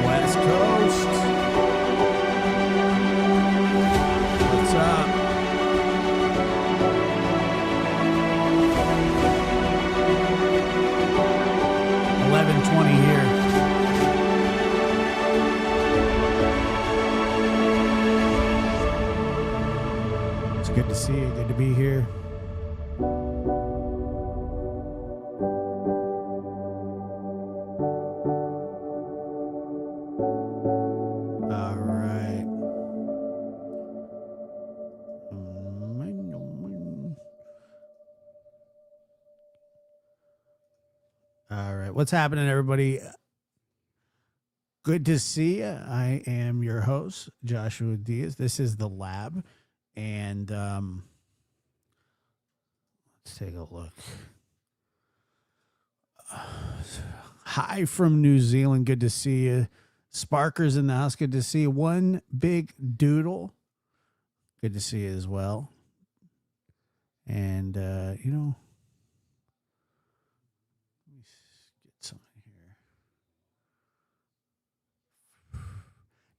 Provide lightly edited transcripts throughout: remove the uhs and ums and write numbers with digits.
West Coast. What's up? $11:20 here. It's good to see you. Good to be here. All right. All right. What's happening, everybody? Good to see you. I am your host, Joshua Diaz. This is The Lab. And let's take a look. Hi from New Zealand. Good to see you. Sparker's in the house. Good to see you. One Big Doodle. Good to see you as well. And, you know, let me get something here.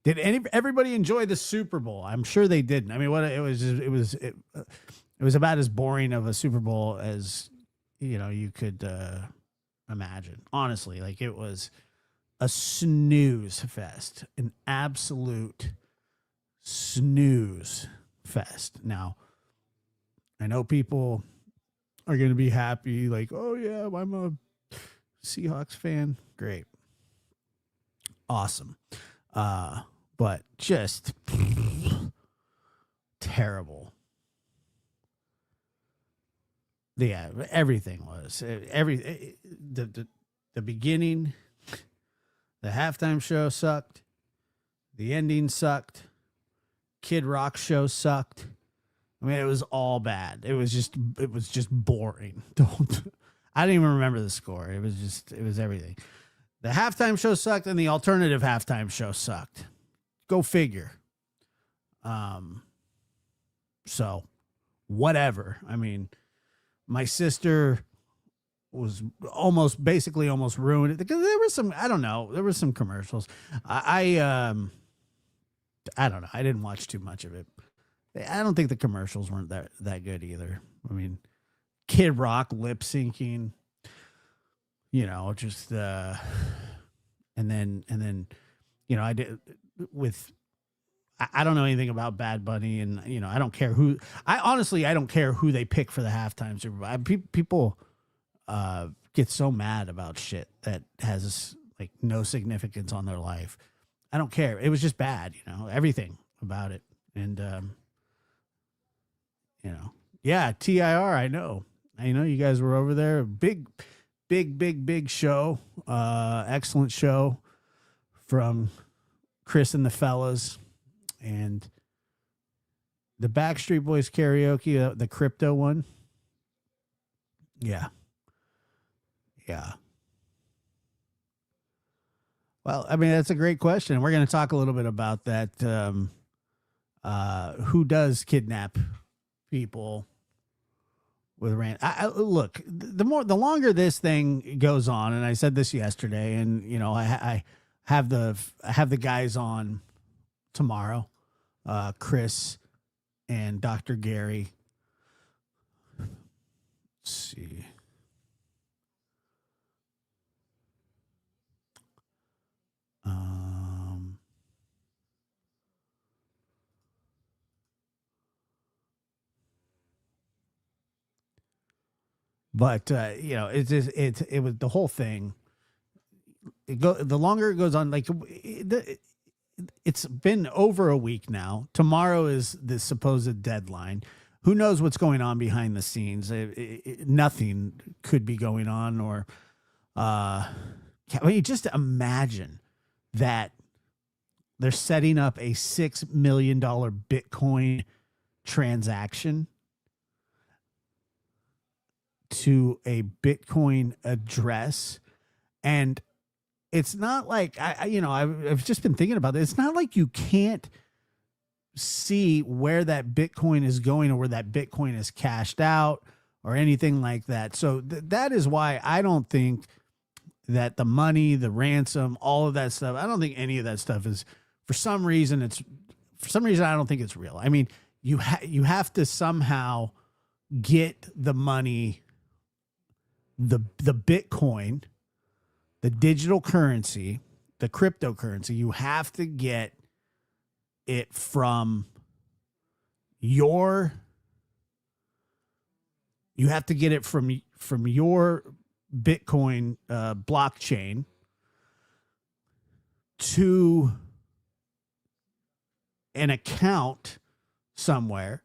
Did everybody enjoy the Super Bowl? I'm sure they didn't. I mean, what it was about as boring of a Super Bowl as, you know, you could imagine. Honestly, like it was a snooze fest, an absolute snooze fest. Now, I know people are going to be happy, like, oh yeah, I'm a Seahawks fan. Great. Awesome. But just terrible. Yeah, everything was the beginning, the halftime show sucked, the ending sucked, Kid Rock show sucked. I mean, it was all bad. It was just boring. I didn't even remember the score. It was everything. The halftime show sucked, and the alternative halftime show sucked. Go figure. So whatever. I mean, my sister was basically almost ruined it because there was some, I don't know, there were some commercials. I don't know. I didn't watch too much of it. I don't think the commercials weren't that good either. I mean, Kid Rock lip syncing, you know, just and then, you know, I did with. I don't know anything about Bad Bunny, and you know, I don't care who. I don't care who they pick for the halftime Super Bowl. People get so mad about shit that has like no significance on their life. I don't care. It was just bad, you know, everything about it, and you know, yeah, TIR. I know you guys were over there. Big show. Excellent show from Chris and the fellas. And the Backstreet Boys karaoke, the crypto one. Yeah. Yeah. Well, I mean, that's a great question. We're going to talk a little bit about that. Who does kidnap people with look, the longer this thing goes on, and I said this yesterday, and you know, I have the guys on tomorrow, Chris and Dr. Gary. Let's see. But you know, it was the whole thing. The longer it goes on, like it's been over a week now. Tomorrow is the supposed deadline. Who knows what's going on behind the scenes? Nothing could be going on, or just imagine that they're setting up a $6 million Bitcoin transaction to a Bitcoin address. And it's not like I've just been thinking about this. It's not like you can't see where that Bitcoin is going or where that Bitcoin is cashed out or anything like that. So that is why I don't think that the money, the ransom, all of that stuff, I don't think any of that stuff is, for some reason I don't think it's real. I mean, you have to somehow get the money, the Bitcoin, the digital currency, the cryptocurrency, you have to get it from your Bitcoin blockchain to an account somewhere.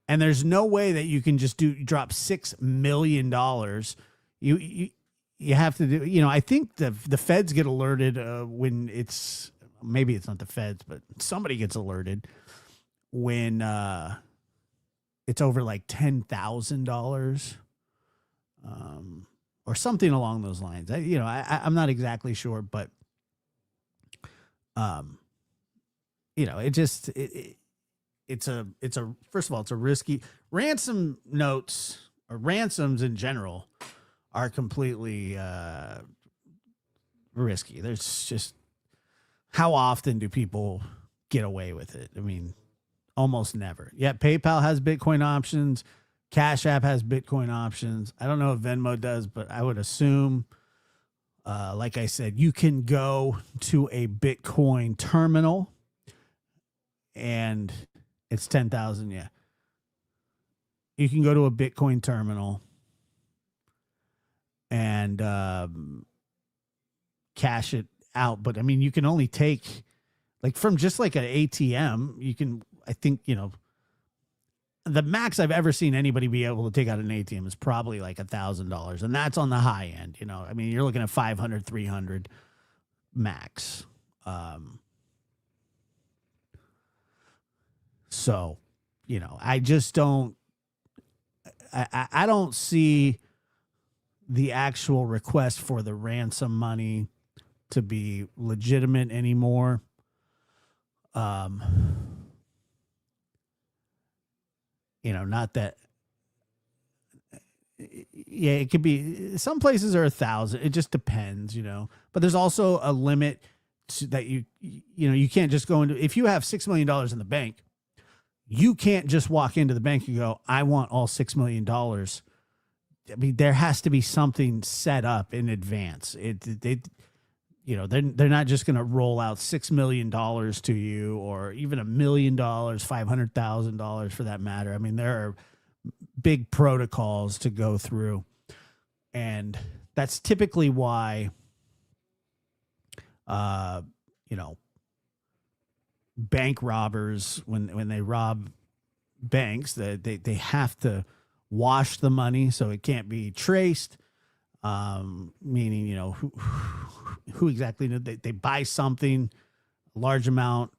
And there's no way that you can just drop $6 million. You have to do, I think the feds get alerted when maybe it's not the feds, but somebody gets alerted when it's over like $10,000 or something along those lines. I'm not exactly sure, but it's a first of all, it's a risky ransom notes, or ransoms in general are completely risky. There's just, how often do people get away with it? I mean, almost never. Yeah, PayPal has Bitcoin options. Cash App has Bitcoin options. I don't know if Venmo does, but I would assume, like I said, you can go to a Bitcoin terminal and it's 10,000. Yeah. You can go to a Bitcoin terminal and cash it out. But I mean, you can only take, like, from just like an ATM, you can, I think, the max I've ever seen anybody be able to take out an ATM is probably like $1,000. And that's on the high end. I mean, you're looking at 500, 300 max. So, I just don't, I don't see the actual request for the ransom money to be legitimate anymore. Not that, yeah, it could be, some places are 1,000. It just depends, but there's also a limit that you can't just go into, if you have $6 million in the bank, you can't just walk into the bank and go, I want all $6 million. I mean, there has to be something set up in advance. They're not just going to roll out $6 million to you, or even $1 million, $500,000 for that matter. I mean, there are big protocols to go through, and that's typically why, bank robbers, when they rob banks, they have to wash the money so it can't be traced. Meaning, who exactly did they buy something, a large amount,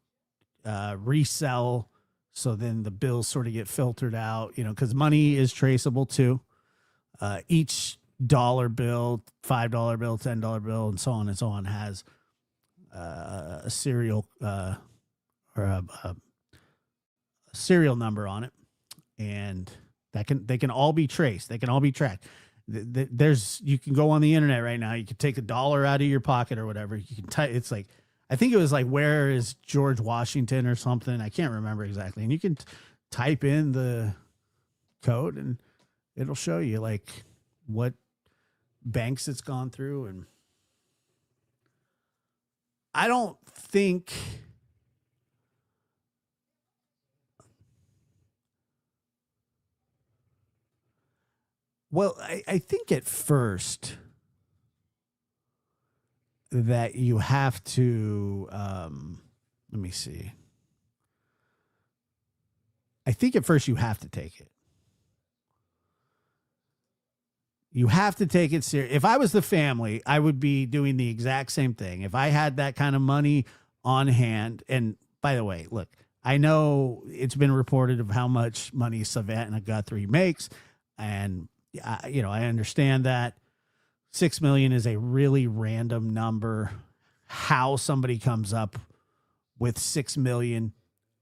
resell, so then the bills sort of get filtered out, because money is traceable too. Each dollar bill, $5 bill, $10 bill, and so on has a serial or a serial number on it, and they can all be traced. They can all be tracked. You can go on the internet right now. You can take $1 out of your pocket or whatever. You can type. It's like, I think it was like, where is George Washington or something? I can't remember exactly. And you can type in the code and it'll show you like what banks it's gone through. And I don't think, well, I think at first, that you have to, let me see. I think at first you have to take it. You have to take it serious. If I was the family, I would be doing the exact same thing. If I had that kind of money on hand, and by the way, look, I know it's been reported of how much money Savannah Guthrie makes, and I understand that. 6 million is a really random number. How somebody comes up with 6 million,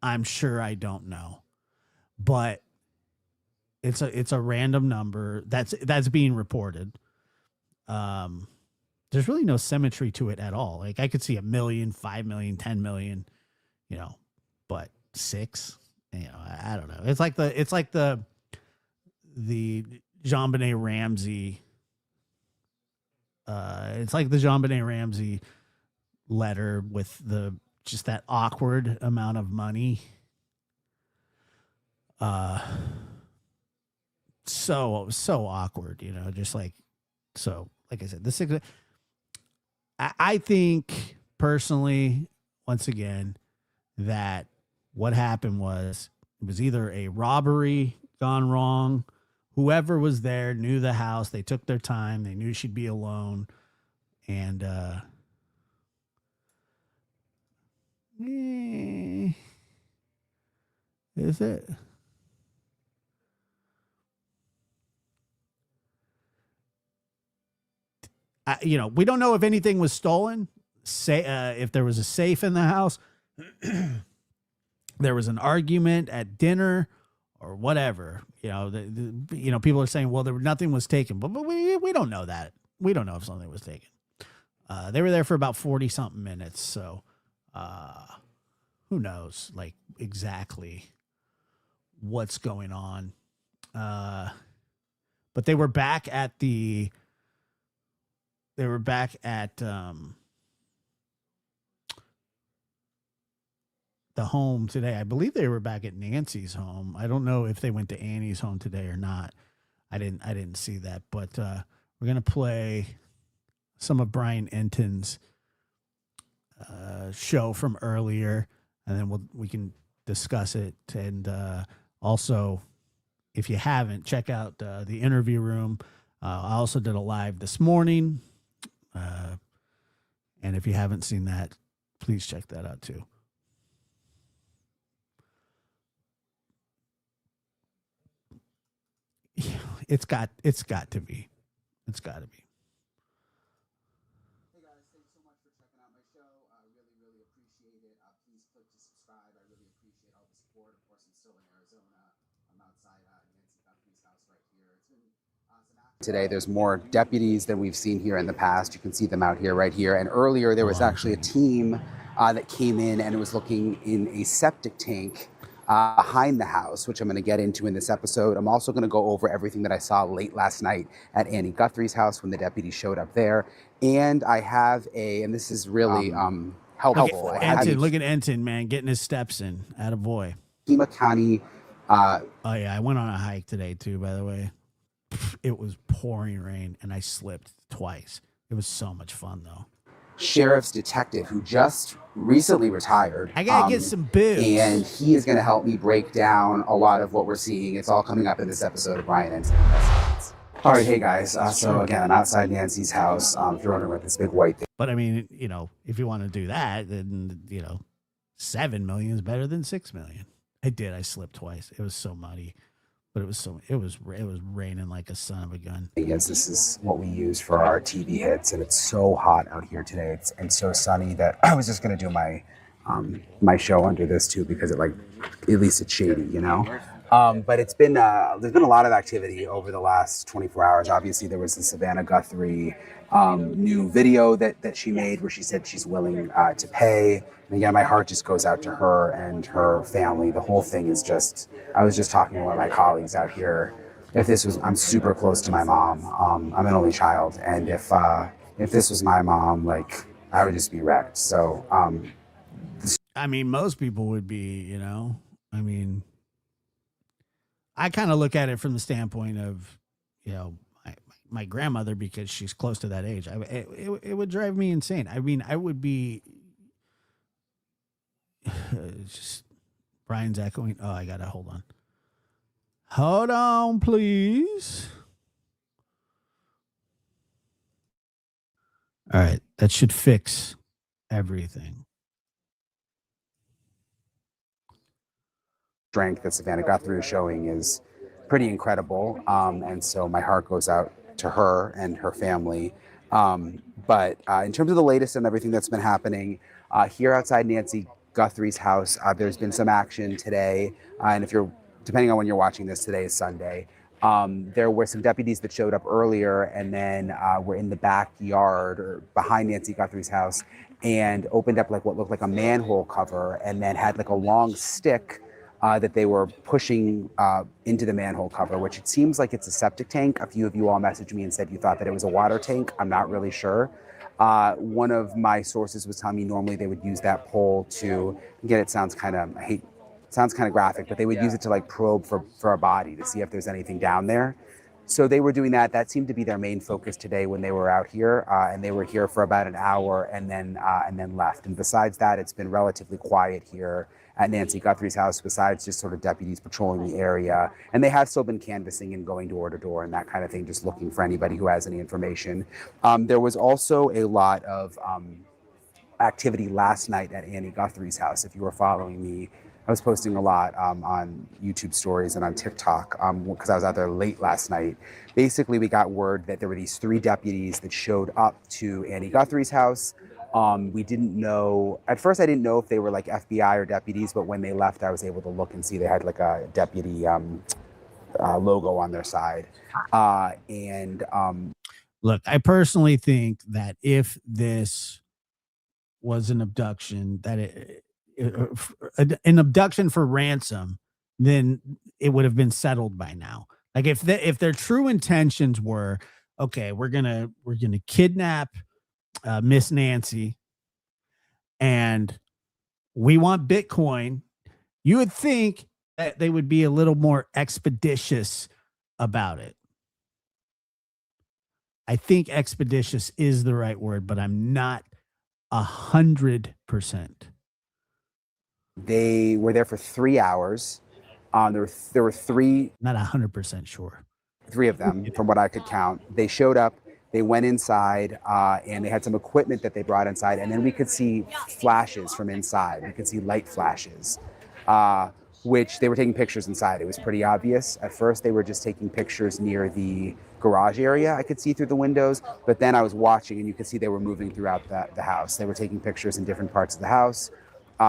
I'm sure I don't know. But it's a random number that's being reported. There's really no symmetry to it at all. Like I could see 1 million, 5 million, 10 million, but 6, I don't know. It's like the JonBenet Ramsey. It's like the JonBenet Ramsey letter with just that awkward amount of money. So awkward, just like, so like I said, I think personally, once again, that what happened was it was either a robbery gone wrong. Whoever was there knew the house. They took their time. They knew she'd be alone. And, is it? We don't know if anything was stolen. If there was a safe in the house, there was an argument at dinner or whatever. People are saying, well, nothing was taken, but we don't know that. We don't know if something was taken. They were there for about 40 something minutes. So, who knows like exactly what's going on. But they were back at the home today. I believe they were back at Nancy's home. I don't know if they went to Annie's home today or not. I didn't see that, but we're going to play some of Brian Enton's show from earlier, and then we can discuss it. And also, if you haven't, check out the interview room. I also did a live this morning. And if you haven't seen that, please check that out too. It's got to be. It's got to be. Hey guys, thanks so much for checking out my show. I really, really appreciate it. Please click to subscribe. I really appreciate all the support. Of course, I'm still in Arizona. I'm outside Nancy Guthrie's house right here. It's been today. There's more deputies than we've seen here in the past. You can see them out here, right here. And earlier, there was actually a team that came in and it was looking in a septic tank behind the house, which I'm going to get into in this episode. I'm also going to go over everything that I saw late last night at Annie Guthrie's house when the deputies showed up there. And I have and this is really helpful. Look at Enton, man, getting his steps in. Attaboy. Pima County. Oh, yeah, I went on a hike today, too, by the way. It was pouring rain, and I slipped twice. It was so much fun, though. Sheriff's detective who just recently retired. I gotta get some booze. And he is going to help me break down a lot of what we're seeing. It's all coming up in this episode of Brian Enton Investigates. All right, hey guys. So again, I'm outside Nancy's house. If you're wondering what this big white thing. But I mean, if you want to do that, then 7 million is better than 6 million. I slipped twice. It was so muddy. But it was raining like a son of a gun. Yes, this is what we use for our TV hits, and it's so hot out here today. And so sunny that I was just going to do my show under this too, because at least it's shady, But it's been there's been a lot of activity over the last 24 hours. Obviously, there was the Savannah Guthrie new video that she made where she said she's willing to pay. And again, my heart just goes out to her and her family. The whole thing is I was just talking to one of my colleagues out here. I'm super close to my mom. I'm an only child. And if this was my mom, I would just be wrecked. So, I mean, most people would be, I mean, I kind of look at it from the standpoint of, my grandmother because she's close to that age. It would drive me insane. I mean, I would be just Brian's echoing. Oh, I gotta hold on. Hold on, please. All right, that should fix everything. Strength that Savannah Guthrie is showing is pretty incredible. And so my heart goes out to her and her family. But in terms of the latest and everything that's been happening here outside Nancy Guthrie's house, there's been some action today. And if you're, depending on when you're watching this, today is Sunday. There were some deputies that showed up earlier and then were in the backyard or behind Nancy Guthrie's house and opened up like what looked like a manhole cover and then had like a long stick that they were pushing into the manhole cover, which it seems like it's a septic tank. A few of you all messaged me and said you thought that it was a water tank. I'm not really sure. One of my sources was telling me normally they would use that pole to, again, it sounds kind of, sounds kind of graphic, but they would use it to like probe for a body to see if there's anything down there. So they were doing that. That seemed to be their main focus today when they were out here, and they were here for about an hour and then left. And besides that, it's been relatively quiet here at Nancy Guthrie's house, besides just sort of deputies patrolling the area. And they have still been canvassing and going door to door and that kind of thing, just looking for anybody who has any information. There was also a lot of activity last night at Annie Guthrie's house. If you were following me, I was posting a lot on YouTube stories and on TikTok because I was out there late last night. Basically, we got word that there were these 3 deputies that showed up to Annie Guthrie's house. We didn't know, at first I didn't know if they were like FBI or deputies, but when they left, I was able to look and see they had like a deputy logo on their side. Look, I personally think that if this was an abduction, that an abduction for ransom, then it would have been settled by now. Like if their true intentions were, okay, we're gonna kidnap Miss Nancy and we want Bitcoin, you would think that they would be a little more expeditious about it. I think expeditious is the right word, but I'm not 100%. They were there for 3 hours. There were 3, not 100% sure. 3 of them from what I could count. They showed up, they went inside, and they had some equipment that they brought inside, and then we could see flashes from inside. We could see light flashes, which they were taking pictures inside. It was pretty obvious. At first, they were just taking pictures near the garage area. I could see through the windows, but then I was watching, and you could see they were moving throughout the house. They were taking pictures in different parts of the house.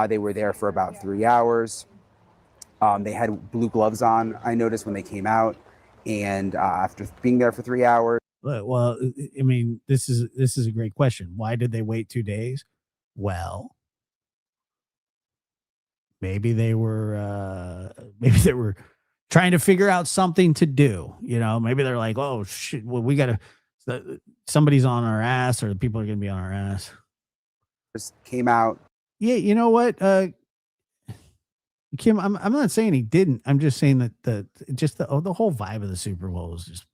They were there for about 3 hours. They had blue gloves on, I noticed, when they came out. And after being there for 3 hours. Well, I mean, this is a great question. Why did they wait 2 days? Well, maybe they were trying to figure out something to do. You know, maybe they're like, oh shit, well, we gotta, somebody's on our ass, or the people are gonna be on our ass. Came out. Yeah, you know what, Kim, I'm not saying he didn't. I'm just saying that the whole vibe of the Super Bowl was just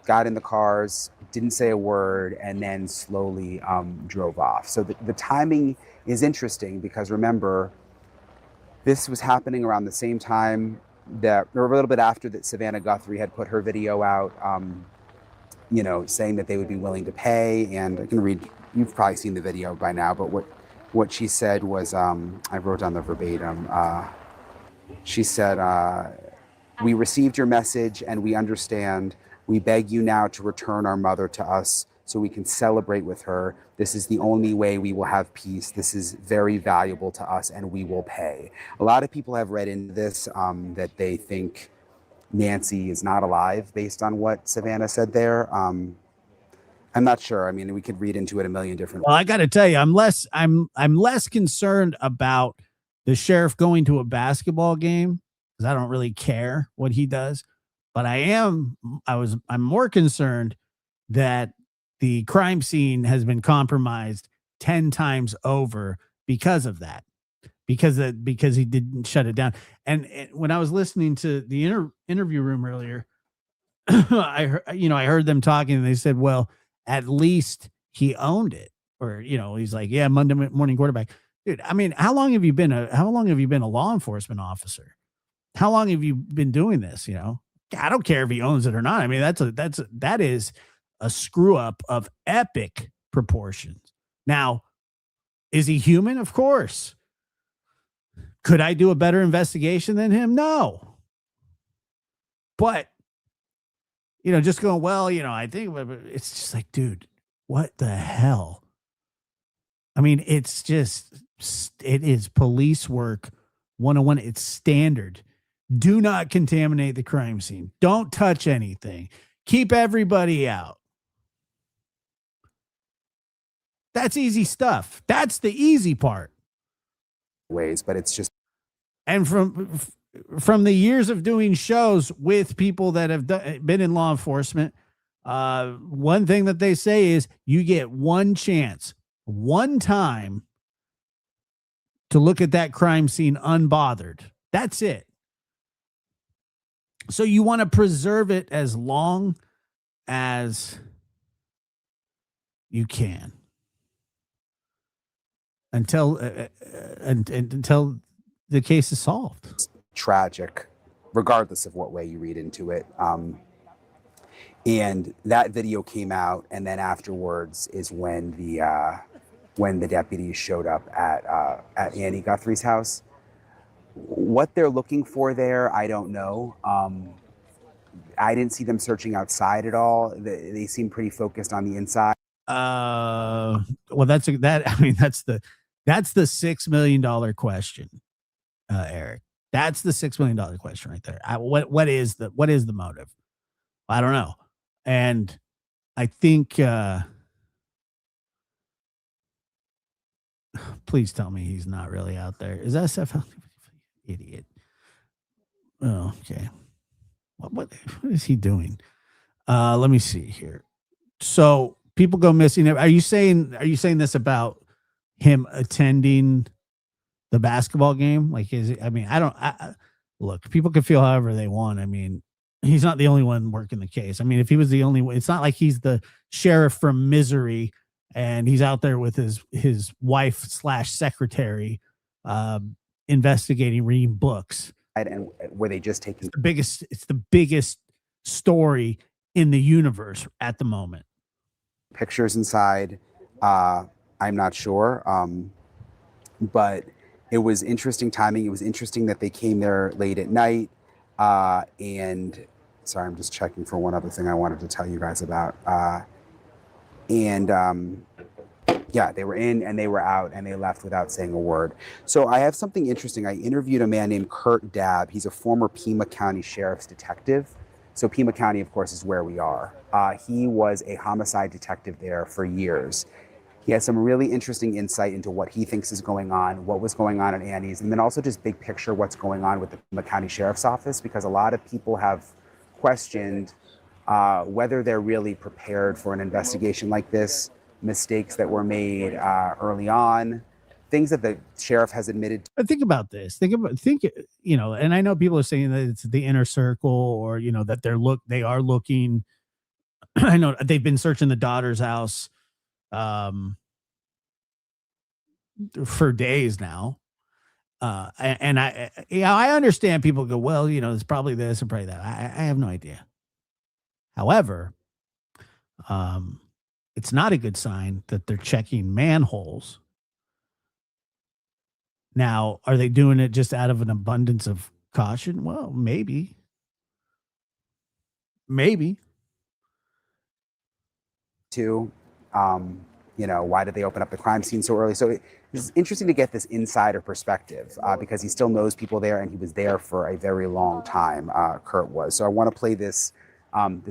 got in the cars, didn't say a word, and then slowly drove off. So the timing is interesting because remember, this was happening around the same time that, or a little bit after that, Savannah Guthrie had put her video out, saying that they would be willing to pay. And I can read. You've probably seen the video by now, but what she said was, I wrote down the verbatim. She said, "We received your message and we understand. We beg you now to return our mother to us so we can celebrate with her. This is the only way we will have peace. This is very valuable to us and we will pay." A lot of people have read into this that they think Nancy is not alive based on what Savannah said there. I'm not sure. I mean, we could read into it a million different ways. Well, I got to tell you, I'm less concerned about the sheriff going to a basketball game because I don't really care what he does. But I'm more concerned that the crime scene has been compromised 10 times over because of that, because he didn't shut it down. And when I was listening to the interview room earlier, I heard them talking and they said, well, at least he owned it. Or, he's like, yeah, Monday morning quarterback. Dude, I mean, how long have you been a law enforcement officer? How long have you been doing this? I don't care if he owns it or not. I mean, that is a screw up of epic proportions. Now, is he human? Of course. Could I do a better investigation than him? No. But, just going, well, I think it's just like, dude, what the hell? I mean, it is police work 101. It's standard. Do not contaminate the crime scene. Don't touch anything. Keep everybody out. That's easy stuff. That's the easy part. Ways, but it's just. And from the years of doing shows with people that have been in law enforcement, one thing that they say is you get one chance, one time to look at that crime scene unbothered. That's it. So you want to preserve it as long as you can until the case is solved. It's tragic, regardless of what way you read into it. And that video came out, and then afterwards is when the deputies showed up at Annie Guthrie's house. What they're looking for there, I don't know. I didn't see them searching outside at all. They seem pretty focused on the inside. Well, that's the $6 million question, Eric. That's the $6 million question right there. What is the motive? I don't know. And I think, please tell me he's not really out there. Is that SFL? Idiot. Oh, okay. What is he doing? Let me see here. So people go missing. Are you saying this about him attending the basketball game? Like, look, people can feel however they want. I mean, he's not the only one working the case. I mean, if he was the only one, it's not like he's the sheriff from Misery and he's out there with his wife / secretary, investigating, reading books. And were they just taking it's the biggest story in the universe at the moment. Pictures inside? I'm not sure. But it was interesting timing. It was interesting that they came there late at night. And sorry, I'm just checking for one other thing I wanted to tell you guys about. Yeah, they were in and they were out and they left without saying a word. So I have something interesting. I interviewed a man named Kurt Dabb. He's a former Pima County Sheriff's detective. So Pima County, of course, is where we are. He was a homicide detective there for years. He has some really interesting insight into what he thinks is going on, what was going on at Annie's, and then also just big picture what's going on with the Pima County Sheriff's Office, because a lot of people have questioned whether they're really prepared for an investigation like this, mistakes that were made early on, things that the sheriff has admitted. But think about this. And I know people are saying that it's the inner circle, or that they are looking. I know they've been searching the daughter's house for days now. And I understand people go, well, it's probably this and probably that. I have no idea. However, it's not a good sign that they're checking manholes. Now, are they doing it just out of an abundance of caution? Well, maybe. Too. Why did they open up the crime scene so early? So it's interesting to get this insider perspective because he still knows people there and he was there for a very long time. Kurt was. So I want to play this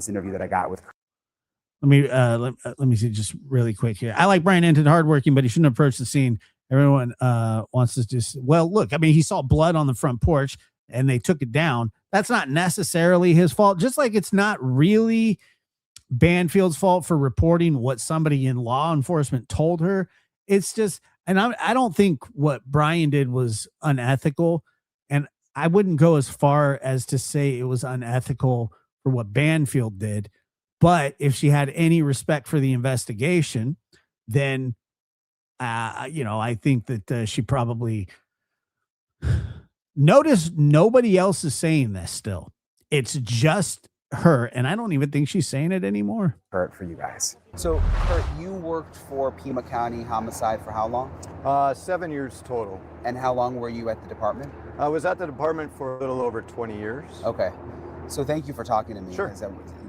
interview that I got with Kurt. Let me see just really quick here. I like Brian Enton, hardworking, but he shouldn't approach the scene. Everyone wants to just, look, he saw blood on the front porch and they took it down. That's not necessarily his fault. Just like it's not really Banfield's fault for reporting what somebody in law enforcement told her. It's just, and I don't think what Brian did was unethical. And I wouldn't go as far as to say it was unethical for what Banfield did. But if she had any respect for the investigation, then, I think that she probably notice nobody else is saying this still. It's just her. And I don't even think she's saying it anymore. For you guys. So, Kurt, you worked for Pima County Homicide for how long? 7 years total. And how long were you at the department? I was at the department for a little over 20 years. Okay. So thank you for talking to me. Sure. Because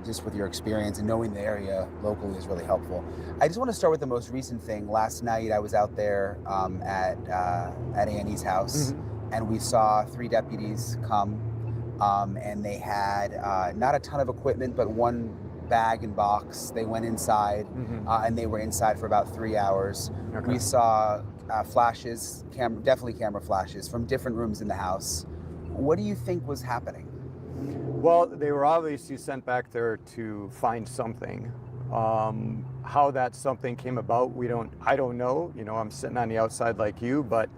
just with your experience and knowing the area locally is really helpful. I just want to start with the most recent thing. Last night I was out there at Annie's house, and we saw 3 deputies come, and they had not a ton of equipment, but one bag and box. They went inside, and they were inside for about 3 hours. Okay. We saw flashes, definitely camera flashes from different rooms in the house. What do you think was happening? Well, they were obviously sent back there to find something. How that something came about, I don't know. I'm sitting on the outside like you, but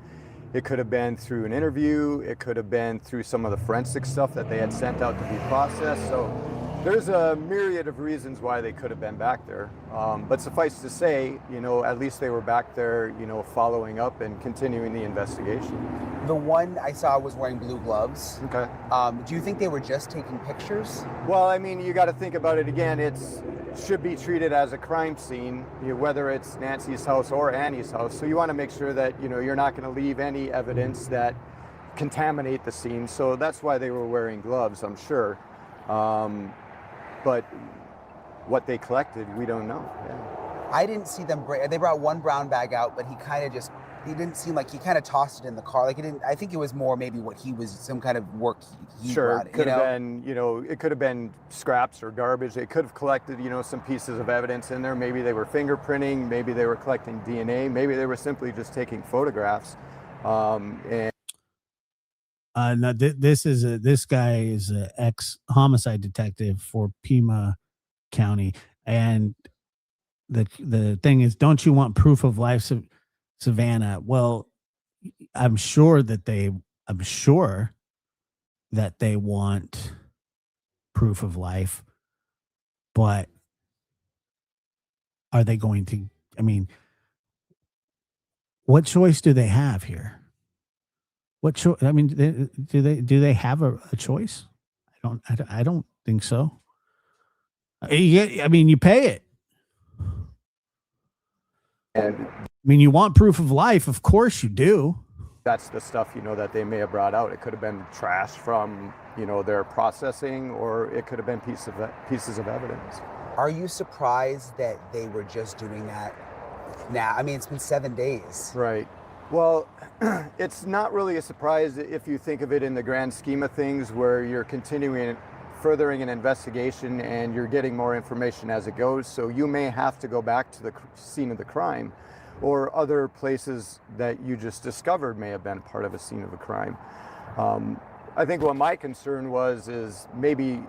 it could have been through an interview. It could have been through some of the forensic stuff that they had sent out to be processed. So there's a myriad of reasons why they could have been back there. But suffice to say, at least they were back there, following up and continuing the investigation. The one I saw was wearing blue gloves. Okay. Do you think they were just taking pictures? Well, I mean, you got to think about it again. It should be treated as a crime scene, whether it's Nancy's house or Annie's house. So you want to make sure that, you're not going to leave any evidence that contaminate the scene. So that's why they were wearing gloves, I'm sure. But what they collected, we don't know. Yeah. I didn't see them. They brought one brown bag out, but he didn't seem like he kind of tossed it in the car. Like I think it was more maybe what he was, some kind of work he sure, brought. Could have been, it could have been scraps or garbage. They could have collected, some pieces of evidence in there. Maybe they were fingerprinting. Maybe they were collecting DNA. Maybe they were simply just taking photographs. No, this guy is an ex homicide detective for Pima County, and the thing is, don't you want proof of life, Savannah? Well, I'm sure that they want proof of life, but are they going to? I mean, what choice do they have here? What choice? I mean, do they have a choice? I don't think so. I mean, you pay it. And I mean, you want proof of life, of course you do. That's the stuff, that they may have brought out. It could have been trash from, their processing, or it could have been pieces of evidence. Are you surprised that they were just doing that now? I mean, it's been 7 days. Right. Well, it's not really a surprise if you think of it in the grand scheme of things, where you're furthering an investigation and you're getting more information as it goes. So you may have to go back to the scene of the crime, or other places that you just discovered may have been part of a scene of a crime. I think what my concern is maybe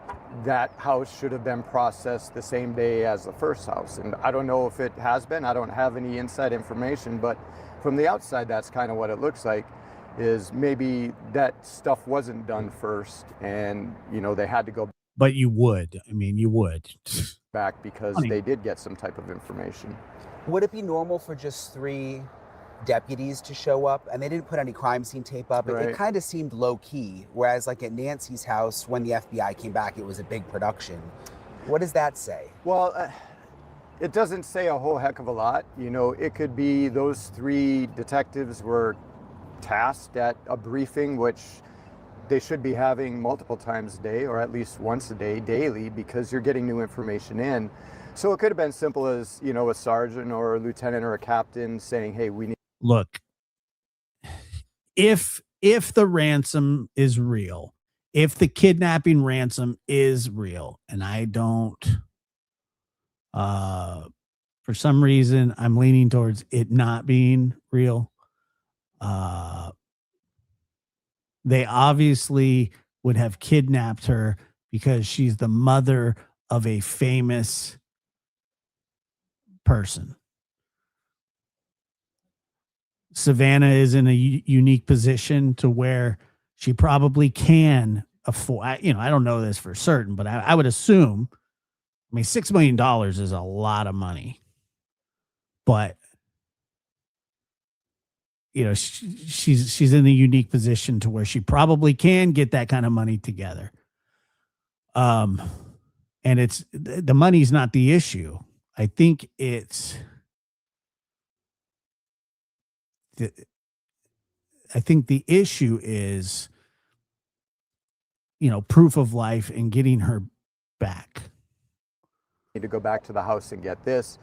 that house should have been processed the same day as the first house. And I don't know if it has been. I don't have any inside information, but from the outside, that's kind of what it looks like, is maybe that stuff wasn't done first, and, they had to go. But you would. I mean, you would. Back because they did get some type of information. Would it be normal for just 3 deputies to show up? And they didn't put any crime scene tape up. Right. It kind of seemed low key. Whereas like at Nancy's house, when the FBI came back, it was a big production. What does that say? Well, it doesn't say a whole heck of a lot. It could be those 3 detectives were tasked at a briefing, which they should be having multiple times a day, or at least once a day, daily, because you're getting new information in. So it could have been simple as, a sergeant or a lieutenant or a captain saying, hey, we need. Look, if the ransom is real, if the kidnapping ransom is real, and I don't, for some reason, I'm leaning towards it not being real. They obviously would have kidnapped her because she's the mother of a famous person. Savannah is in a unique position to where she probably can afford. I don't know this for certain, but I would assume. I mean, $6 million is a lot of money, but she's in a unique position to where she probably can get that kind of money together. And it's the money's not the issue. I think the issue is, proof of life and getting her back. Need to go back to the house and get this.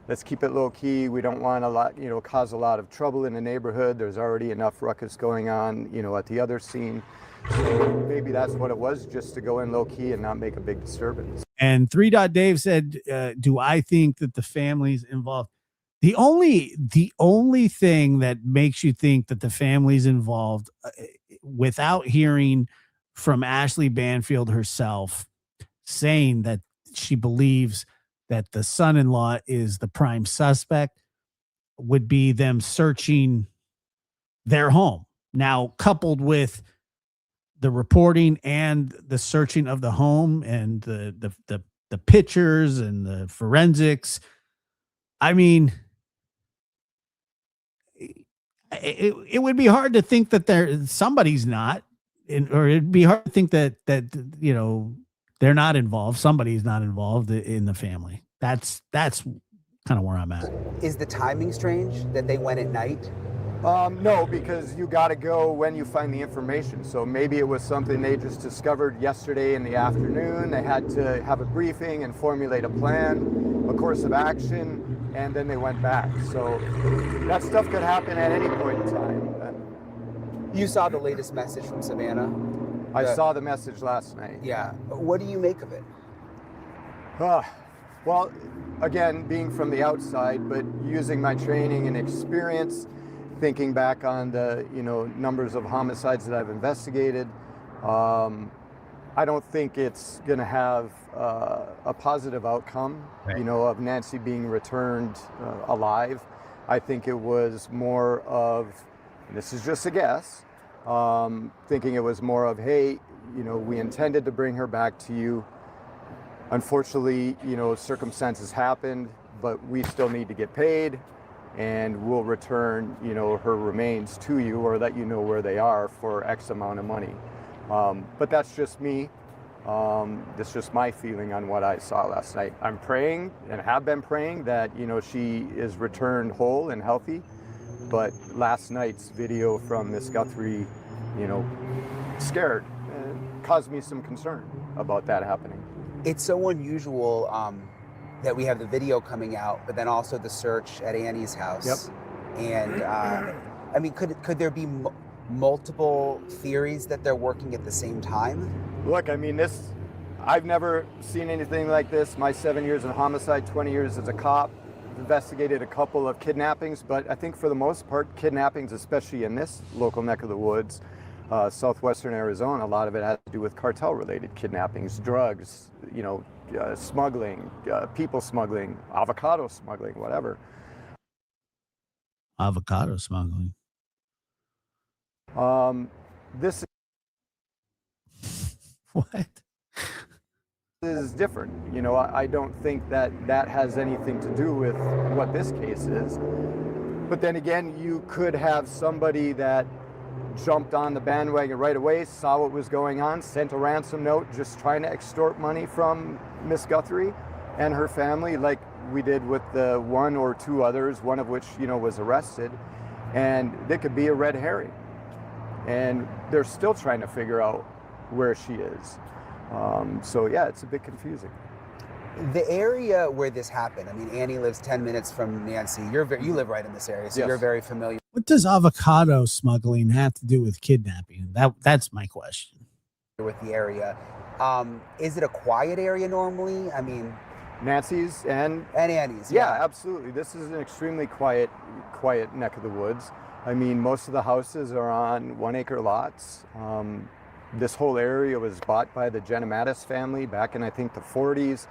Let's keep it low key. We don't want cause a lot of trouble in the neighborhood. There's already enough ruckus going on, at the other scene. So maybe that's what it was, just to go in low key and not make a big disturbance. And 3 Dave said, do I think that the family's involved? The only thing that makes you think that the family's involved, without hearing from Ashley Banfield herself saying that she believes that the son-in-law is the prime suspect, would be them searching their home. Now, coupled with the reporting and the searching of the home and the pictures and the forensics, I mean, it would be hard to think that somebody's not, or it'd be hard to think that they're not involved. Somebody's not involved in the family. That's kind of where I'm at. Is the timing strange that they went at night? No, because you got to go when you find the information. So maybe it was something they just discovered yesterday in the afternoon. They had to have a briefing and formulate a plan, a course of action, and then they went back. So that stuff could happen at any point in time. You saw the latest message from Savannah? I saw the message last night. Yeah. What do you make of it? Well, again, being from the outside, but using my training and experience, thinking back on the numbers of homicides that I've investigated, I don't think it's going to have a positive outcome, right, of Nancy being returned alive. I think it was more of, and this is just a guess, thinking it was more of, hey, we intended to bring her back to you. Unfortunately, circumstances happened, but we still need to get paid, and we'll return, her remains to you, or let you know where they are for X amount of money. But that's just me. That's just my feeling on what I saw last night. I'm praying and have been praying that, she is returned whole and healthy. But last night's video from Miss Guthrie, scared and caused me some concern about that happening. It's so unusual that we have the video coming out, but then also the search at Annie's house. Yep. And I mean, could there be multiple theories that they're working at the same time? Look, I mean, I've never seen anything like this. My 7 years in homicide, 20 years as a cop, investigated a couple of kidnappings, but I think for the most part, kidnappings, especially in this local neck of the woods, southwestern Arizona, a lot of it has to do with cartel-related kidnappings, drugs, smuggling, people smuggling, avocado smuggling, whatever. Avocado smuggling. This what? is different. I don't think that has anything to do with what this case is. But then again, you could have somebody that jumped on the bandwagon right away, saw what was going on, sent a ransom note, just trying to extort money from Miss Guthrie and her family, like we did with the one or two others, one of which, was arrested. And they could be a red herring. And they're still trying to figure out where she is. So yeah, it's a bit confusing. The area where this happened, I mean, Annie lives 10 minutes from Nancy. You live right in this area, so yes, you're very familiar. What does avocado smuggling have to do with kidnapping? That's my question. With the area. Is it a quiet area normally? I mean, Nancy's and Annie's. Yeah, absolutely. This is an extremely quiet neck of the woods. I mean, most of the houses are on 1 acre lots. This whole area was bought by the Genemattis family back in, I think, the 40s,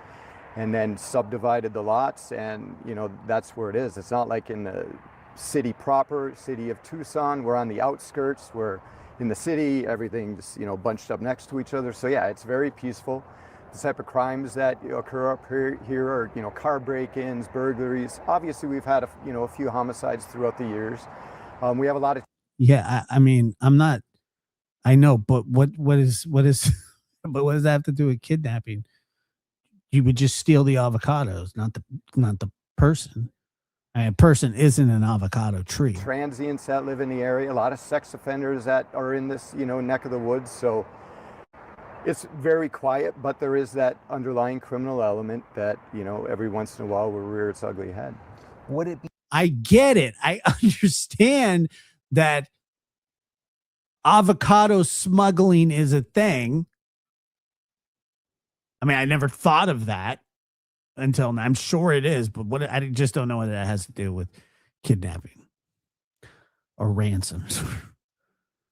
and then subdivided the lots, and that's where it is. It's not like in the city proper, city of Tucson. We're on the outskirts where in the city, everything's, bunched up next to each other. So yeah, it's very peaceful. The type of crimes that occur up here are, car break-ins, burglaries. Obviously, we've had a few homicides throughout the years. We have a lot of. Yeah, I mean, I'm not. I know, but what is but what does that have to do with kidnapping? You would just steal the avocados, not the person. I mean, a person isn't an avocado tree. Transients that live in the area, a lot of sex offenders that are in this, neck of the woods. So it's very quiet, but there is that underlying criminal element that, every once in a while will rear its ugly head. Would it be? I get it. I understand that avocado smuggling is a thing. I mean, I never thought of that until now. I'm sure it is, but I just don't know what that has to do with kidnapping or ransoms.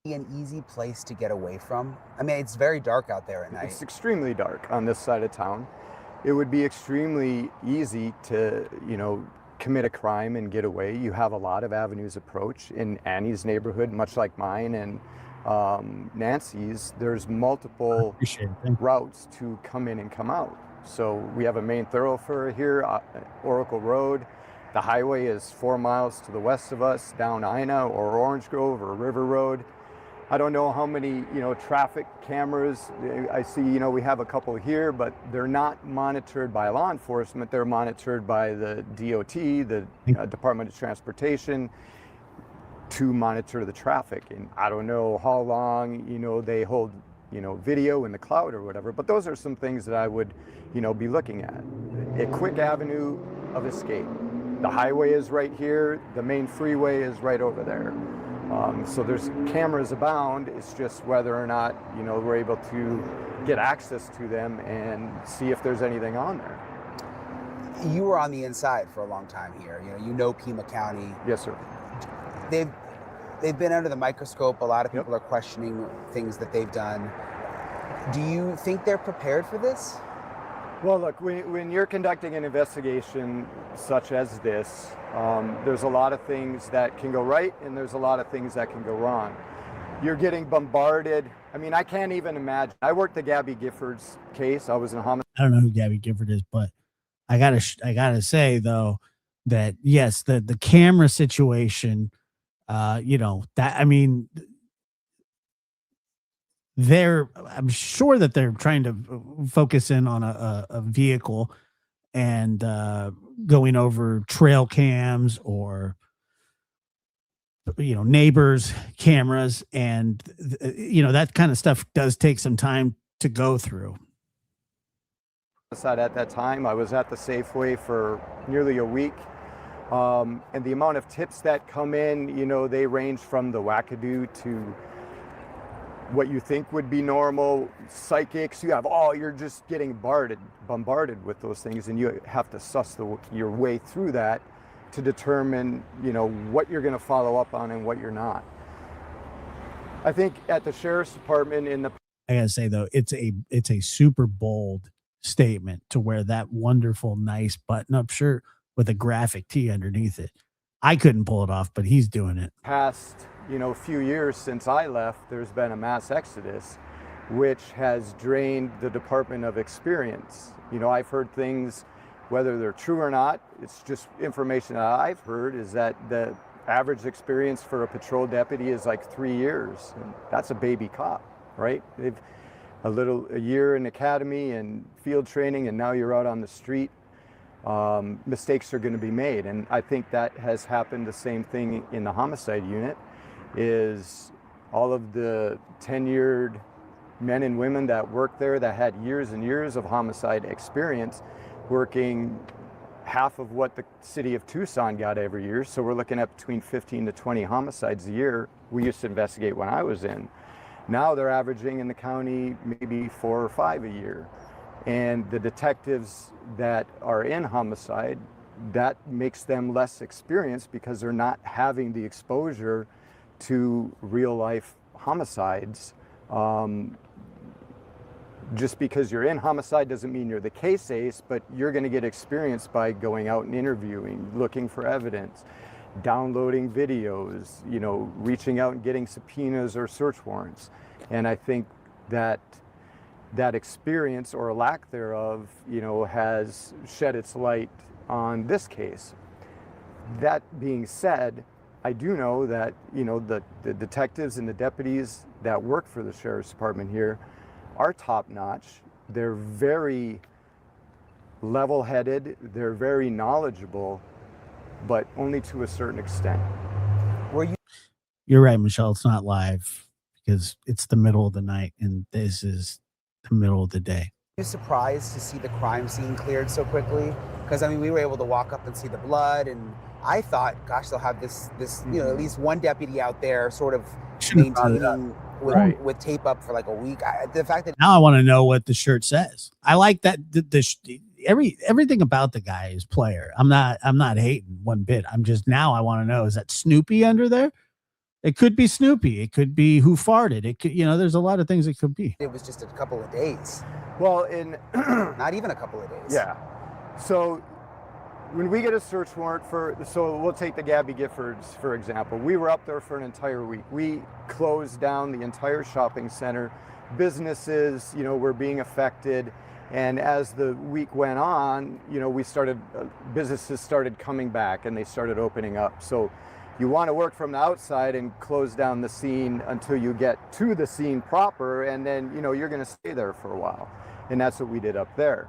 An easy place to get away from? I mean, it's very dark out there at night. It's extremely dark on this side of town. It would be extremely easy to, commit a crime and get away. You have a lot of avenues approach in Annie's neighborhood, much like mine, and Nancy's. There's multiple routes to come in and come out. So we have a main thoroughfare here, Oracle Road. The highway is 4 miles to the west of us, down Ina or Orange Grove or River Road. I don't know how many, traffic cameras. I see, we have a couple here, but they're not monitored by law enforcement. They're monitored by the DOT, the Department of Transportation, to monitor the traffic. And I don't know how long, they hold, video in the cloud or whatever, but those are some things that I would, be looking at. A quick avenue of escape. The highway is right here. The main freeway is right over there. So there's cameras abound. It's just whether or not, we're able to get access to them and see if there's anything on there. You were on the inside for a long time here. You know Pima County. Yes, sir. They've been under the microscope. A lot of people are questioning things that they've done. Do you think they're prepared for this? Well, look, when you're conducting an investigation such as this, there's a lot of things that can go right and there's a lot of things that can go wrong. You're getting bombarded. I mean, I can't even imagine. I worked the Gabby Giffords case. I was in homicide. I don't know who Gabby Gifford is, but I gotta say though that yes, the camera situation, I'm sure that they're trying to focus in on a vehicle and going over trail cams or neighbors cameras, and that kind of stuff does take some time to go through. At that time, I was at the Safeway for nearly a week, and the amount of tips that come in, they range from the wackadoo to what you think would be normal, psychics. You're just getting bombarded with those things, and you have to suss your way through that to determine, what you're going to follow up on and what you're not. I think at the sheriff's department I gotta say though, it's a super bold statement to wear that wonderful, nice button-up shirt with a graphic tee underneath it. I couldn't pull it off, but he's doing it. Past few years since I left, there's been a mass exodus, which has drained the department of experience. I've heard things, whether they're true or not, it's just information that I've heard, is that the average experience for a patrol deputy is like 3 years. And that's a baby cop, right? They've a year in academy and field training, and now you're out on the street. Mistakes are going to be made, and I think that has happened the same thing in the homicide unit. Is all of the tenured men and women that worked there that had years and years of homicide experience working half of what the city of Tucson got every year. So we're looking at between 15 to 20 homicides a year. We used to investigate when I was in. Now they're averaging in the county maybe 4 or 5 a year. And the detectives that are in homicide, that makes them less experienced because they're not having the exposure to real life homicides. Just because you're in homicide doesn't mean you're the case ace, but you're going to get experience by going out and interviewing, looking for evidence. downloading videos, reaching out and getting subpoenas or search warrants. And I think that experience or lack thereof, has shed its light on this case. That being said, I do know that, the detectives and the deputies that work for the Sheriff's Department here are top-notch. They're very level-headed, they're very knowledgeable, but only to a certain extent. You're right, Michelle. It's not live because it's the middle of the night and this is the middle of the day. Are you surprised to see the crime scene cleared so quickly? Because we were able to walk up and see the blood, and I thought, gosh, they'll have this at least one deputy out there sort of maintaining with tape up for like a week. The fact that now I want to know what the shirt says. I like that everything about the guy is player. I'm not hating one bit. I'm just now I want to know, is that Snoopy under there? It could be Snoopy. It could be who farted. It could, there's a lot of things it could be. It was just a couple of days. Well, not even a couple of days. Yeah. So when we get a search warrant so we'll take the Gabby Giffords, for example. We were up there for an entire week. We closed down the entire shopping center. Businesses, were being affected. And as the week went on, businesses started coming back and they started opening up. So you want to work from the outside and close down the scene until you get to the scene proper, and then you're going to stay there for a while. And that's what we did up there.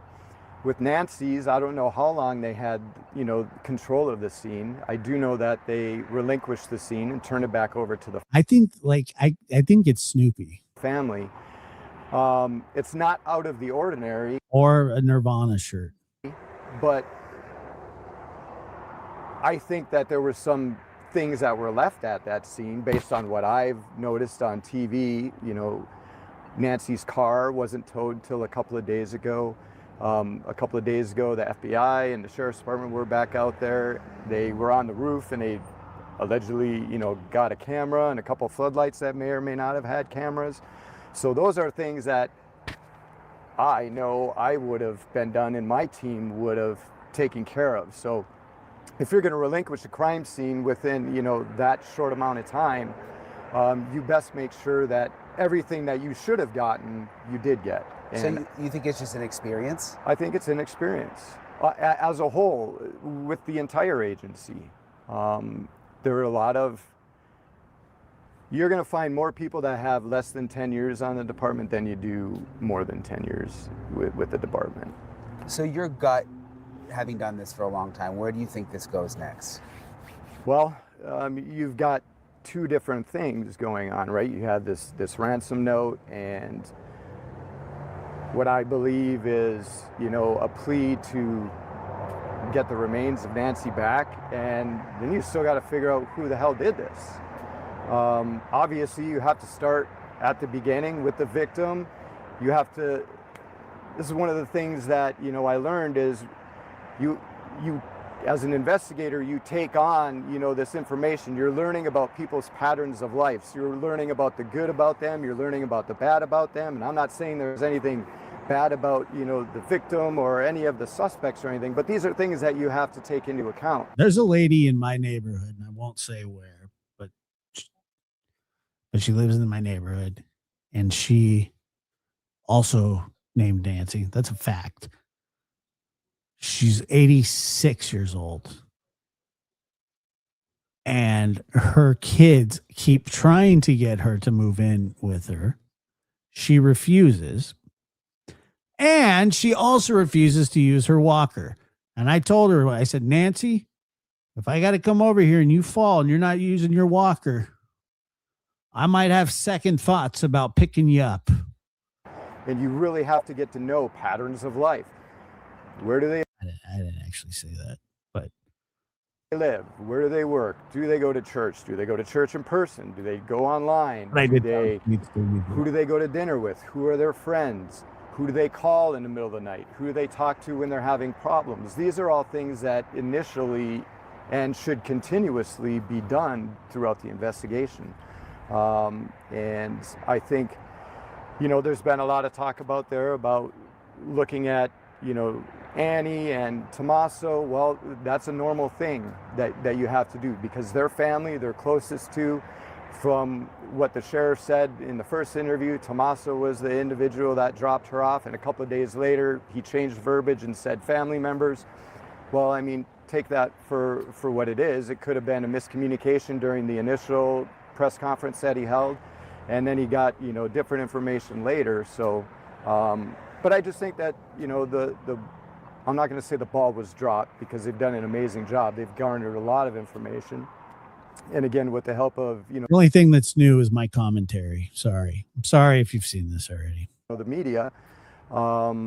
With Nancy's, I don't know how long they had control of the scene. I do know that they relinquished the scene and turned it back over to the I think it's Snoopy family. It's not out of the ordinary, or a Nirvana shirt, but I think that there were some things that were left at that scene based on what I've noticed on TV. Nancy's car wasn't towed till a couple of days ago. A couple of days ago, the FBI and the Sheriff's Department were back out there. They were on the roof and they allegedly, got a camera and a couple of floodlights that may or may not have had cameras. So those are things that I know I would have been done and my team would have taken care of. So if you're going to relinquish a crime scene within, that short amount of time, you best make sure that everything that you should have gotten, you did get. And so you think it's just an experience? I think it's an experience as a whole with the entire agency. There are you're going to find more people that have less than 10 years on the department than you do more than 10 years with the department. So your gut, having done this for a long time, where do you think this goes next? Well, you've got two different things going on, right? You have this ransom note and what I believe is, a plea to get the remains of Nancy back, and then you still got to figure out who the hell did this. Obviously, you have to start at the beginning with the victim. This is one of the things that, I learned is you as an investigator, you take on, this information. You're learning about people's patterns of life. So you're learning about the good about them. You're learning about the bad about them. And I'm not saying there's anything bad about, the victim or any of the suspects or anything, but these are things that you have to take into account. There's a lady in my neighborhood, and I won't say where, but she lives in my neighborhood, and she also named Nancy. That's a fact. She's 86 years old. And her kids keep trying to get her to move in with her. She refuses. And she also refuses to use her walker. And I told her, I said, Nancy, if I got to come over here and you fall and you're not using your walker, I might have second thoughts about picking you up. And you really have to get to know patterns of life. Where do they I didn't actually say that, but live? Where do they work? Do they go to church? Do they go to church in person? Do they go online? Who do they go to dinner with? Who are their friends? Who do they call in the middle of the night? Who do they talk to when they're having problems? These are all things that initially and should continuously be done throughout the investigation. And I think, there's been a lot of talk about looking at, Annie and Tommaso, well, that's a normal thing that you have to do because their family, they're closest to. From what the sheriff said in the first interview, Tommaso was the individual that dropped her off, and a couple of days later, he changed verbiage and said family members. Well, I mean, take that for what it is. It could have been a miscommunication during the initial press conference that he held, and then he got, you know, different information later. So, but I just think that, you know, I'm not going to say the ball was dropped because they've done an amazing job. They've garnered a lot of information. And again, with the help of, you know, The only thing that's new is my commentary. Sorry. I'm sorry if you've seen this already. the media, I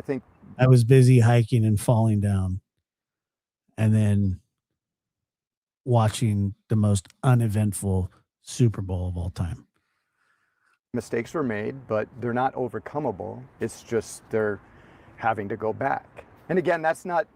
think I was busy hiking and falling down and then watching the most uneventful Super Bowl of all time. mistakes were made, but they're not overcomable. It's just they're having to go back. And again, that's not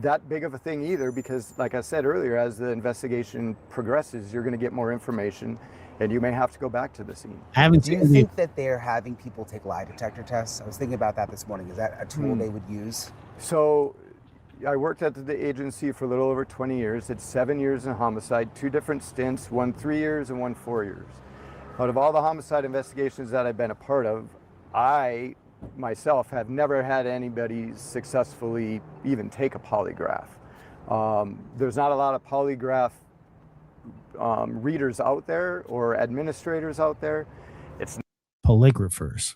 that big of a thing either, because like I said earlier, as the investigation progresses, you're going to get more information and you may have to go back to the scene. I haven't Do you seen think that they're having people take lie detector tests? I was thinking about that this morning. Is that a tool they would use? So I worked at the agency for a little over 20 years. Did 7 years in homicide, 2 different stints, one 3 years and one 4 years. Out of all the homicide investigations that I've been a part of, I myself have never had anybody successfully even take a polygraph. There's not a lot of polygraph readers out there or administrators out there. It's polygraphers.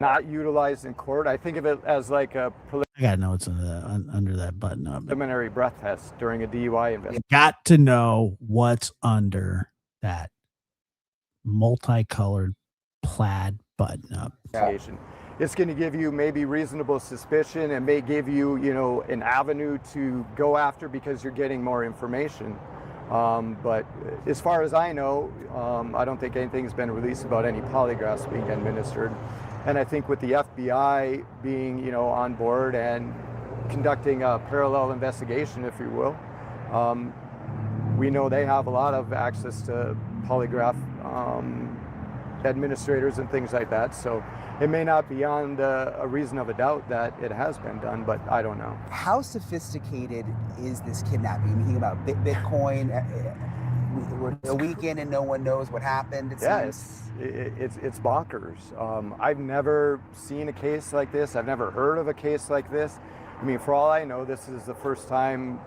not utilized in court. I think of it as like a I got notes under that button up. preliminary breath test during a DUI investigation. Got to know what's under that multicolored plaid button up. It's going to give you maybe reasonable suspicion and may give you, you know, an avenue to go after because you're getting more information. But as far as I know, I don't think anything's been released about any polygraphs being administered. And I think with the FBI being, you know, on board and conducting a parallel investigation, if you will, we know they have a lot of access to polygraph administrators and things like that. So it may not be beyond a reason of a doubt that it has been done, but I don't know. How sophisticated is this kidnapping? I mean, think about Bitcoin. We're a weekend and no one knows what happened. It's bonkers. I've never seen a case like this. I've never heard of a case like this. I mean, for all I know, this is the first time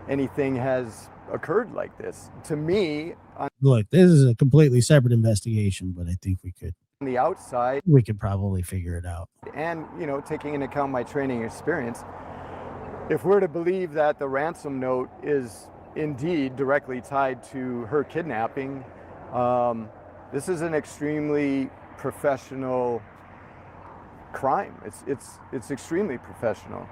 anything has occurred like this. To me, Look, this is a completely separate investigation, but I think we could probably figure it out. And, you know, taking into account my training experience, if we're to believe that the ransom note is indeed directly tied to her kidnapping, this is an extremely professional crime. It's extremely professional.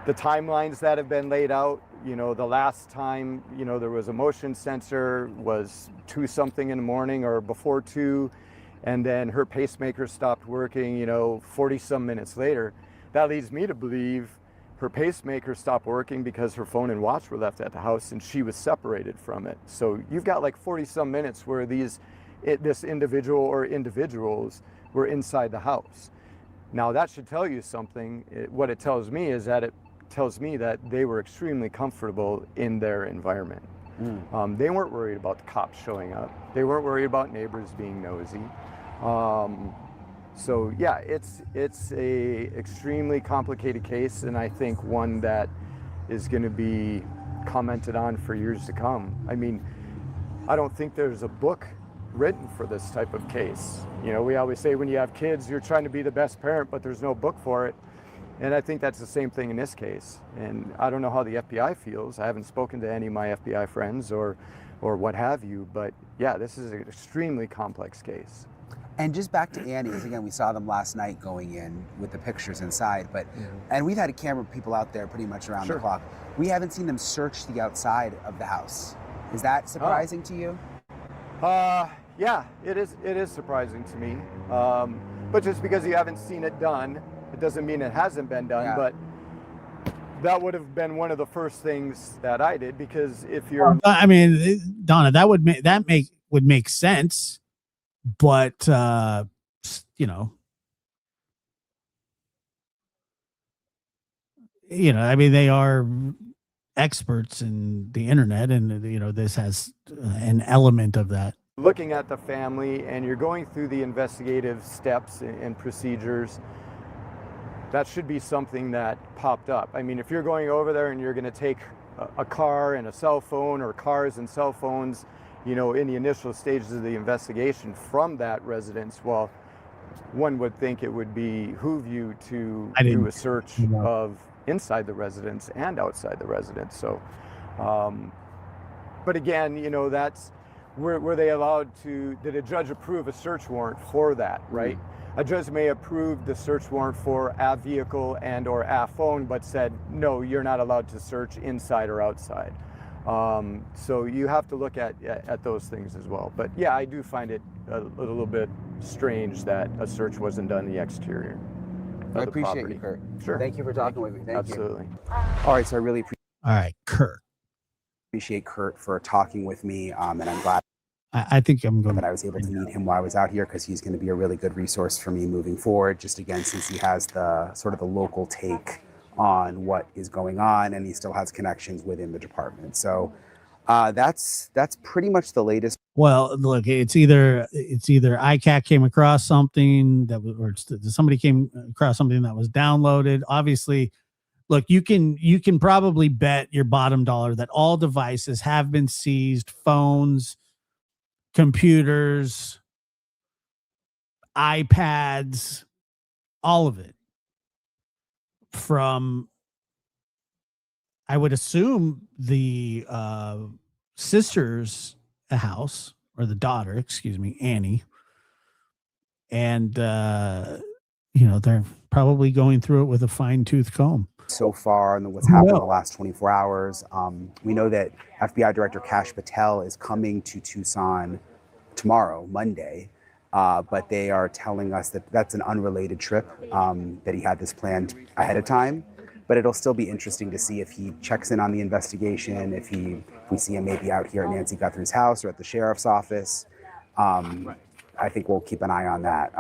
The timelines that have been laid out, you know, the last time, you know, there was a motion sensor was 2-something in the morning or before 2, and then her pacemaker stopped working, you know, 40-some minutes later. That leads me to believe her pacemaker stopped working because her phone and watch were left at the house and she was separated from it. So you've got like 40-some minutes where this individual or individuals were inside the house. Now that should tell you something. What it tells me is that it tells me that they were extremely comfortable in their environment. They weren't worried about the cops showing up. They weren't worried about neighbors being nosy. So yeah, it's a extremely complicated case, and I think one that is going to be commented on for years to come. I mean, I don't think there's a book written for this type of case. You know, we always say when you have kids, you're trying to be the best parent, but there's no book for it. And I think that's the same thing in this case. And I don't know how the FBI feels. I haven't spoken to any of my FBI friends or what have you, but yeah, this is an extremely complex case. And just back to Annie's, again, we saw them last night going in with the pictures inside, but and we've had camera people out there pretty much around the clock. We haven't seen them search the outside of the house. Is that surprising to you? Yeah, it is surprising to me. But just because you haven't seen it done, it doesn't mean it hasn't been done. But that would have been one of the first things that I did, because if you're, I mean, Donna, that would make sense but I mean, they are experts in the internet, and this has an element of that. Looking at the family and you're going through the investigative steps and procedures, that should be something that popped up. I mean, if you're going over there and you're going to take a car and a cell phone, or cars and cell phones, in the initial stages of the investigation from that residence, well, one would think it would behoove you to do a search of inside the residence and outside the residence. So, but again, that's were they allowed to, did a judge approve a search warrant for that, right? A judge may approve the search warrant for a vehicle and or a phone, but said, no, you're not allowed to search inside or outside. So you have to look at those things as well. But yeah, I do find it a little bit strange that a search wasn't done in the exterior. I appreciate you, Kurt. Sure. Thank you for talking with me. Thank Absolutely. you. All right, so I really All right, Kurt. appreciate Kurt for talking with me, and I'm glad I think I'm going that I was able to meet him while I was out here, because he's going to be a really good resource for me moving forward, just again, since he has the sort of the local take on what is going on, and he still has connections within the department. So that's pretty much the latest. Well, look, it's either ICAC came across something that was, or somebody came across something that was downloaded. Obviously, look, you can probably bet your bottom dollar that all devices have been seized: phones, computers, iPads, all of it, from, I would assume, the sister's house, or the daughter, excuse me, Annie. And, they're probably going through it with a fine-tooth comb. So far, and what's happened in the last 24 hours. We know that FBI Director Kash Patel is coming to Tucson tomorrow, Monday, but they are telling us that that's an unrelated trip, that he had this planned ahead of time. But it'll still be interesting to see if he checks in on the investigation, if we see him maybe out here at Nancy Guthrie's house or at the sheriff's office. I think we'll keep an eye on that.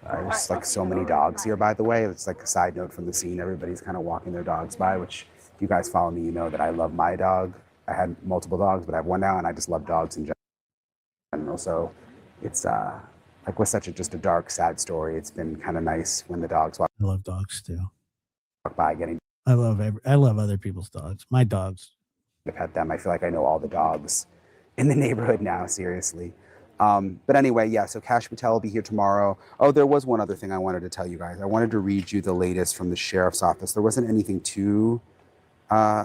There's like so many dogs here, by the way. It's like a side note from the scene. Everybody's kind of walking their dogs by, which, if you guys follow me, you know that I love my dog. I had multiple dogs, but I have one now, and I just love dogs in general. So it's like, with such just a dark, sad story, it's been kind of nice when the dogs walk I love dogs too. by getting I love other people's dogs. My dogs. to pet them. I feel like I know all the dogs in the neighborhood now, seriously. But anyway, yeah, so Kash Patel will be here tomorrow. Oh, there was one other thing I wanted to tell you guys. I wanted to read you the latest from the sheriff's office. There wasn't anything too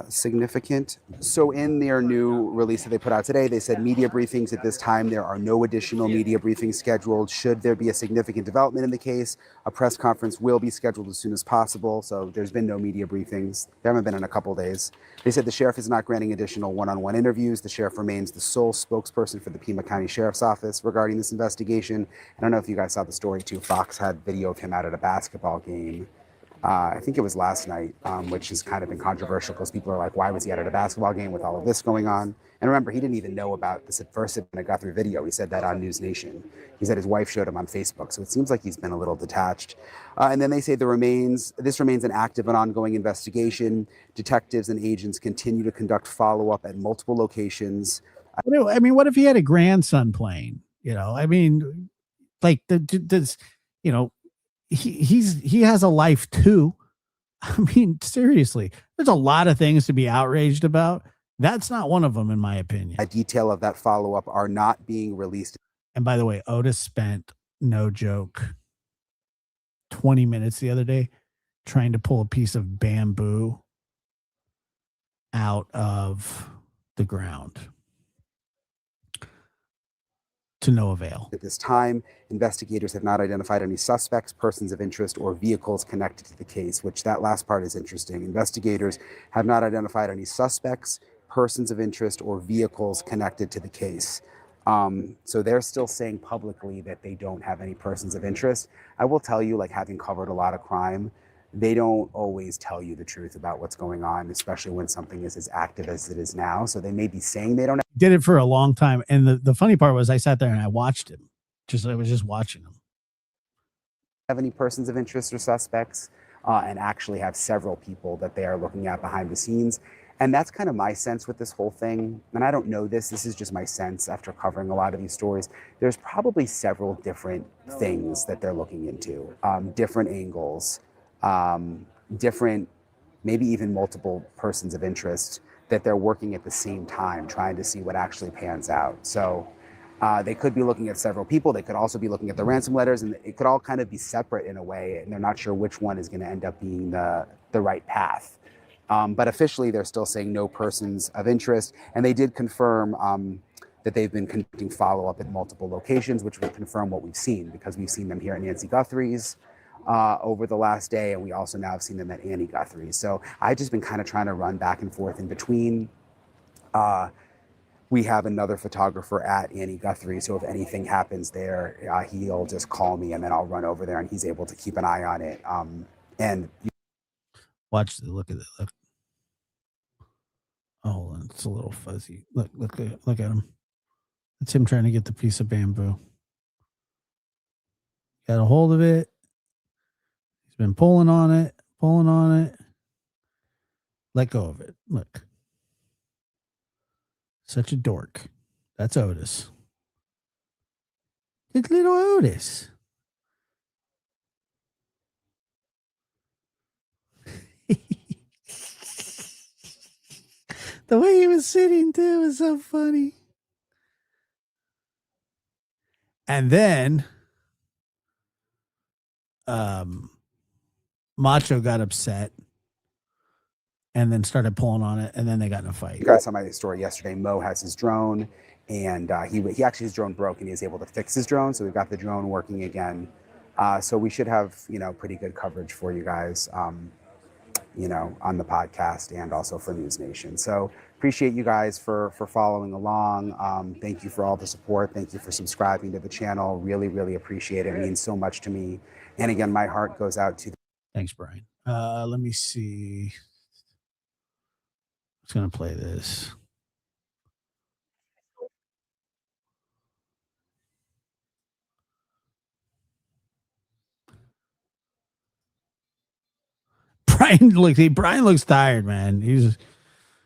significant. So in their new release that they put out today, they said media briefings at this time. There are no additional media briefings scheduled. Should there be a significant development in the case, a press conference will be scheduled as soon as possible. So there's been no media briefings. There haven't been in a couple days. They said the sheriff is not granting additional one-on-one interviews. The sheriff remains the sole spokesperson for the Pima County Sheriff's Office regarding this investigation. I don't know if you guys saw the story too. Fox had video of him out at a basketball game. I think it was last night, which has kind of been controversial because people are like, why was he out at a basketball game with all of this going on? And remember, he didn't even know about this at first in a Guthrie video. He said that on News Nation. He said his wife showed him on Facebook. So it seems like he's been a little detached. And then they say this remains an active and ongoing investigation. Detectives and agents continue to conduct follow-up at multiple locations. I mean, what if he had a grandson playing? I mean, like he has a life too. I mean, seriously, there's a lot of things to be outraged about. That's not one of them, in my opinion. A detail of that follow-up are not being released. And by the way, Otis spent, no joke, 20 minutes the other day trying to pull a piece of bamboo out of the ground, to no avail. At this time, investigators have not identified any suspects, persons of interest, or vehicles connected to the case, which that last part is interesting. Investigators have not identified any suspects, persons of interest, or vehicles connected to the case. So they're still saying publicly that they don't have any persons of interest. I will tell you, like, having covered a lot of crime, they don't always tell you the truth about what's going on, especially when something is as active as it is now. So they may be saying they don't have. Did it for a long time. And the funny part was, I sat there and I watched him. I was just watching them. Have any persons of interest or suspects, and actually have several people that they are looking at behind the scenes. And that's kind of my sense with this whole thing. And I don't know this is just my sense after covering a lot of these stories. There's probably several different things that they're looking into, different angles, different, maybe even multiple persons of interest that they're working at the same time, trying to see what actually pans out. So they could be looking at several people. They could also be looking at the ransom letters, and it could all kind of be separate in a way, and they're not sure which one is going to end up being the right path. But officially, they're still saying no persons of interest, and they did confirm that they've been conducting follow-up at multiple locations, which would confirm what we've seen, because we've seen them here at Nancy Guthrie's over the last day, and we also now have seen them at Annie Guthrie's. So I've just been kind of trying to run back and forth in between. We have another photographer at Annie Guthrie, so if anything happens there, he'll just call me, and then I'll run over there, and he's able to keep an eye on it. And Watch the look at it. Look. Oh, hold on. It's a little fuzzy. Look at him. It's him trying to get the piece of bamboo. Got a hold of it. He's been pulling on it. Let go of it. Look. Such a dork. That's Otis. It's little Otis. The way he was sitting too was so funny. And then Macho got upset and then started pulling on it, and then they got in a fight. You guys saw my story yesterday. Mo has his drone, and he actually, his drone broke, and he was able to fix his drone, so we've got the drone working again. So we should have, pretty good coverage for you guys, on the podcast and also for News Nation. So appreciate you guys for following along. Thank you for all the support. Thank you for subscribing to the channel. Really, really appreciate it. It means so much to me. And again, my heart goes out to. Thanks, Brian. Let me see. I was going to play this. Brian looks tired, man. He's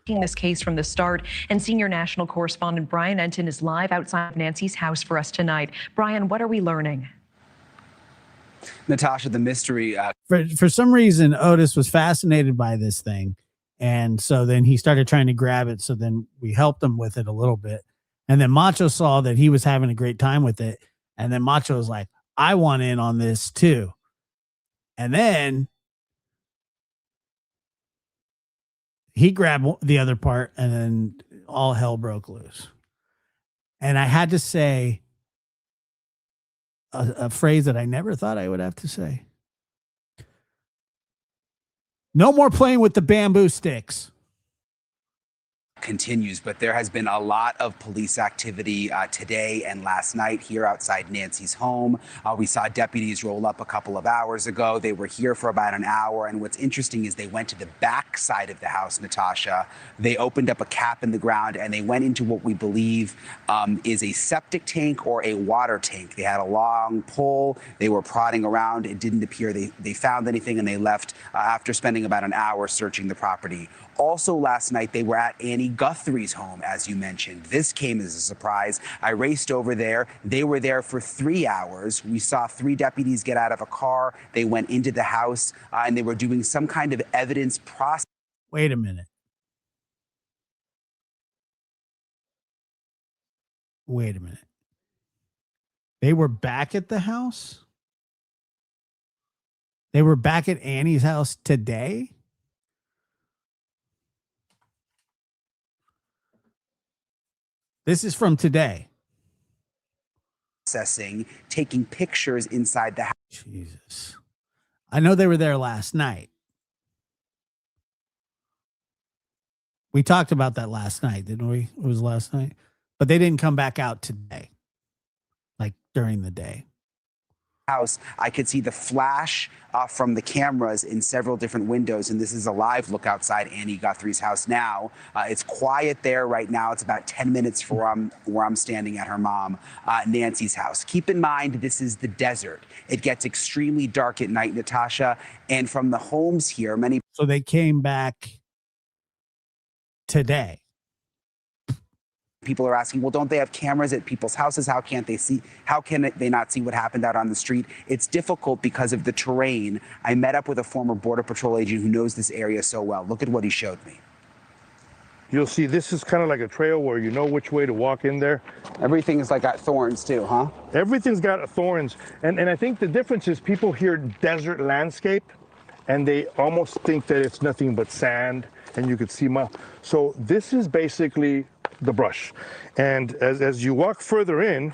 this case from the start, and senior national correspondent Brian Enton is live outside of Nancy's house for us tonight. Brian, what are we learning? Natasha, the mystery. For some reason, Otis was fascinated by this thing, and so then he started trying to grab it. So then we helped him with it a little bit, and then Macho saw that he was having a great time with it, and then Macho was like, "I want in on this too," and then he grabbed the other part, and then all hell broke loose. And I had to say a phrase that I never thought I would have to say. No more playing with the bamboo sticks. Continues, but there has been a lot of police activity today and last night here outside Nancy's home. We saw deputies roll up a couple of hours ago. They were here for about an hour, and what's interesting is they went to the back side of the house, Natasha. They opened up a cap in the ground, and they went into what we believe is a septic tank or a water tank. They had a long pole. They were prodding around. It didn't appear they found anything, and they left after spending about an hour searching the property. Also last night, they were at Annie Guthrie's home, as you mentioned. This came as a surprise. I raced over there. They were there for 3 hours. We saw 3 deputies get out of a car. They went into the house, and they were doing some kind of evidence process. Wait a minute. They were back at the house? They were back at Annie's house today? This is from today. Taking pictures inside the house. Jesus. I know they were there last night. We talked about that last night, didn't we? It was last night. But they didn't come back out today, like during the day. house, I could see the flash from the cameras in several different windows, and this is a live look outside Annie Guthrie's house now. It's quiet there right now. It's about 10 minutes from where I'm standing at her mom, Nancy's house. Keep in mind, this is the desert. It gets extremely dark at night, Natasha, and from the homes here, many... So they came back today. People are asking, well, don't they have cameras at people's houses? How can't they see? How can they not see what happened out on the street? It's difficult because of the terrain. I met up with a former Border Patrol agent who knows this area so well. Look at what he showed me. You'll see this is kind of like a trail where you know which way to walk in there. Everything is like got thorns too, huh? Everything's got thorns. And I think the difference is people hear desert landscape and they almost think that it's nothing but sand and you could see so this is basically the brush. And as you walk further in,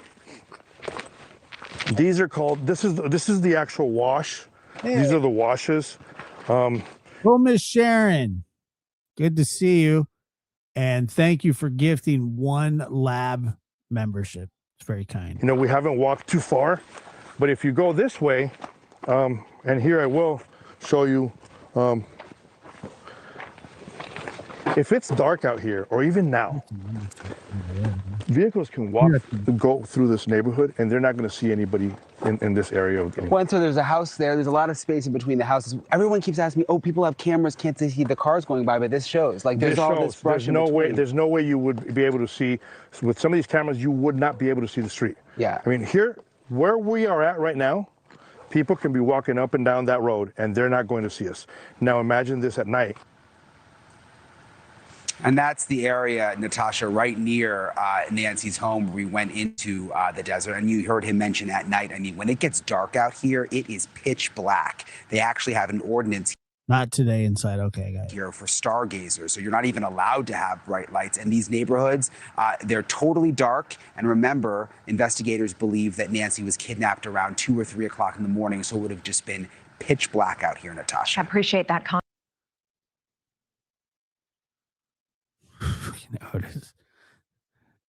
these are called, this is the actual wash. Hey. These are the washes. Well, Miss Sharon, good to see you. And thank you for gifting 1 lab membership. It's very kind. You know, we haven't walked too far, but if you go this way, and here I will show you, if it's dark out here, or even now, vehicles can go through this neighborhood, and they're not going to see anybody in this area. Well, so there's a house there. There's a lot of space in between the houses. Everyone keeps asking me, oh, people have cameras. Can't they see the cars going by? But this shows. Like, there's all this brush in between. There's no way you would be able to see. With some of these cameras, you would not be able to see the street. Yeah. I mean, here, where we are at right now, people can be walking up and down that road, and they're not going to see us. Now, imagine this at night. And that's the area, Natasha, right near Nancy's home where we went into the desert. And you heard him mention at night, I mean, when it gets dark out here, it is pitch black. They actually have an ordinance. Not today inside. Okay, guys. Here for stargazers. So you're not even allowed to have bright lights. And these neighborhoods, they're totally dark. And remember, investigators believe that Nancy was kidnapped around 2 or 3 o'clock in the morning. So it would have just been pitch black out here, Natasha. I appreciate that comment.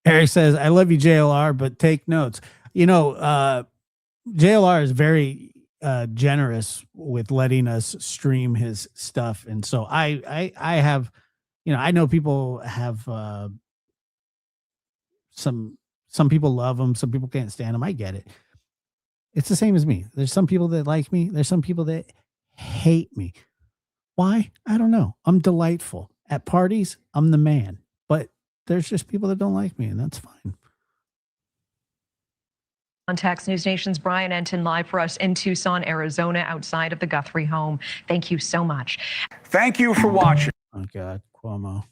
Eric says, I love you, JLR, but take notes. You know, JLR is very generous with letting us stream his stuff. And so I have, you know, I know people have some people love them. Some people can't stand them. I get it. It's the same as me. There's some people that like me. There's some people that hate me. Why? I don't know. I'm delightful. At parties, I'm the man. But there's just people that don't like me, and that's fine. Context News Nation's Brian Enton live for us in Tucson, Arizona, outside of the Guthrie home. Thank you so much. Thank you for watching. Oh, God, Cuomo.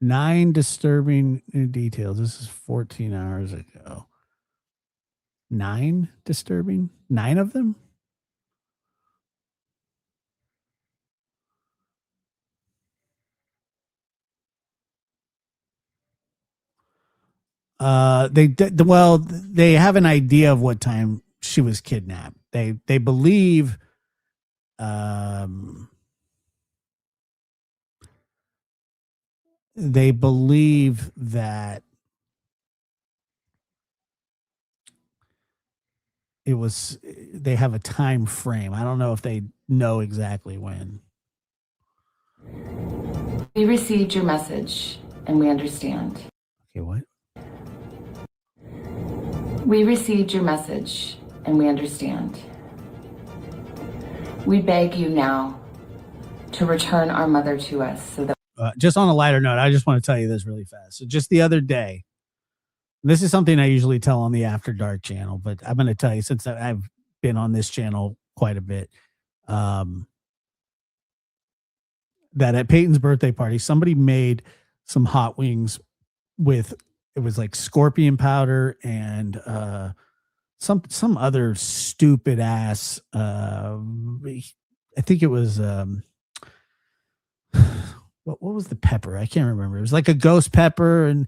Nine disturbing details. This is 14 hours ago. 9 disturbing? 9 of them? They have an idea of what time she was kidnapped. They believe that it was, they have a time frame. I don't know if they know exactly when. We received your message and we understand. Okay, what? We received your message and we understand. We beg you now to return our mother to us so that just on a lighter note, I just want to tell you this really fast. So just the other day, this is something I usually tell on the After Dark channel, but I'm going to tell you since I've been on this channel quite a bit, that at Peyton's birthday party, somebody made some hot wings with, it was like scorpion powder and some other stupid ass. I think it was what was the pepper? I can't remember. It was like a ghost pepper, and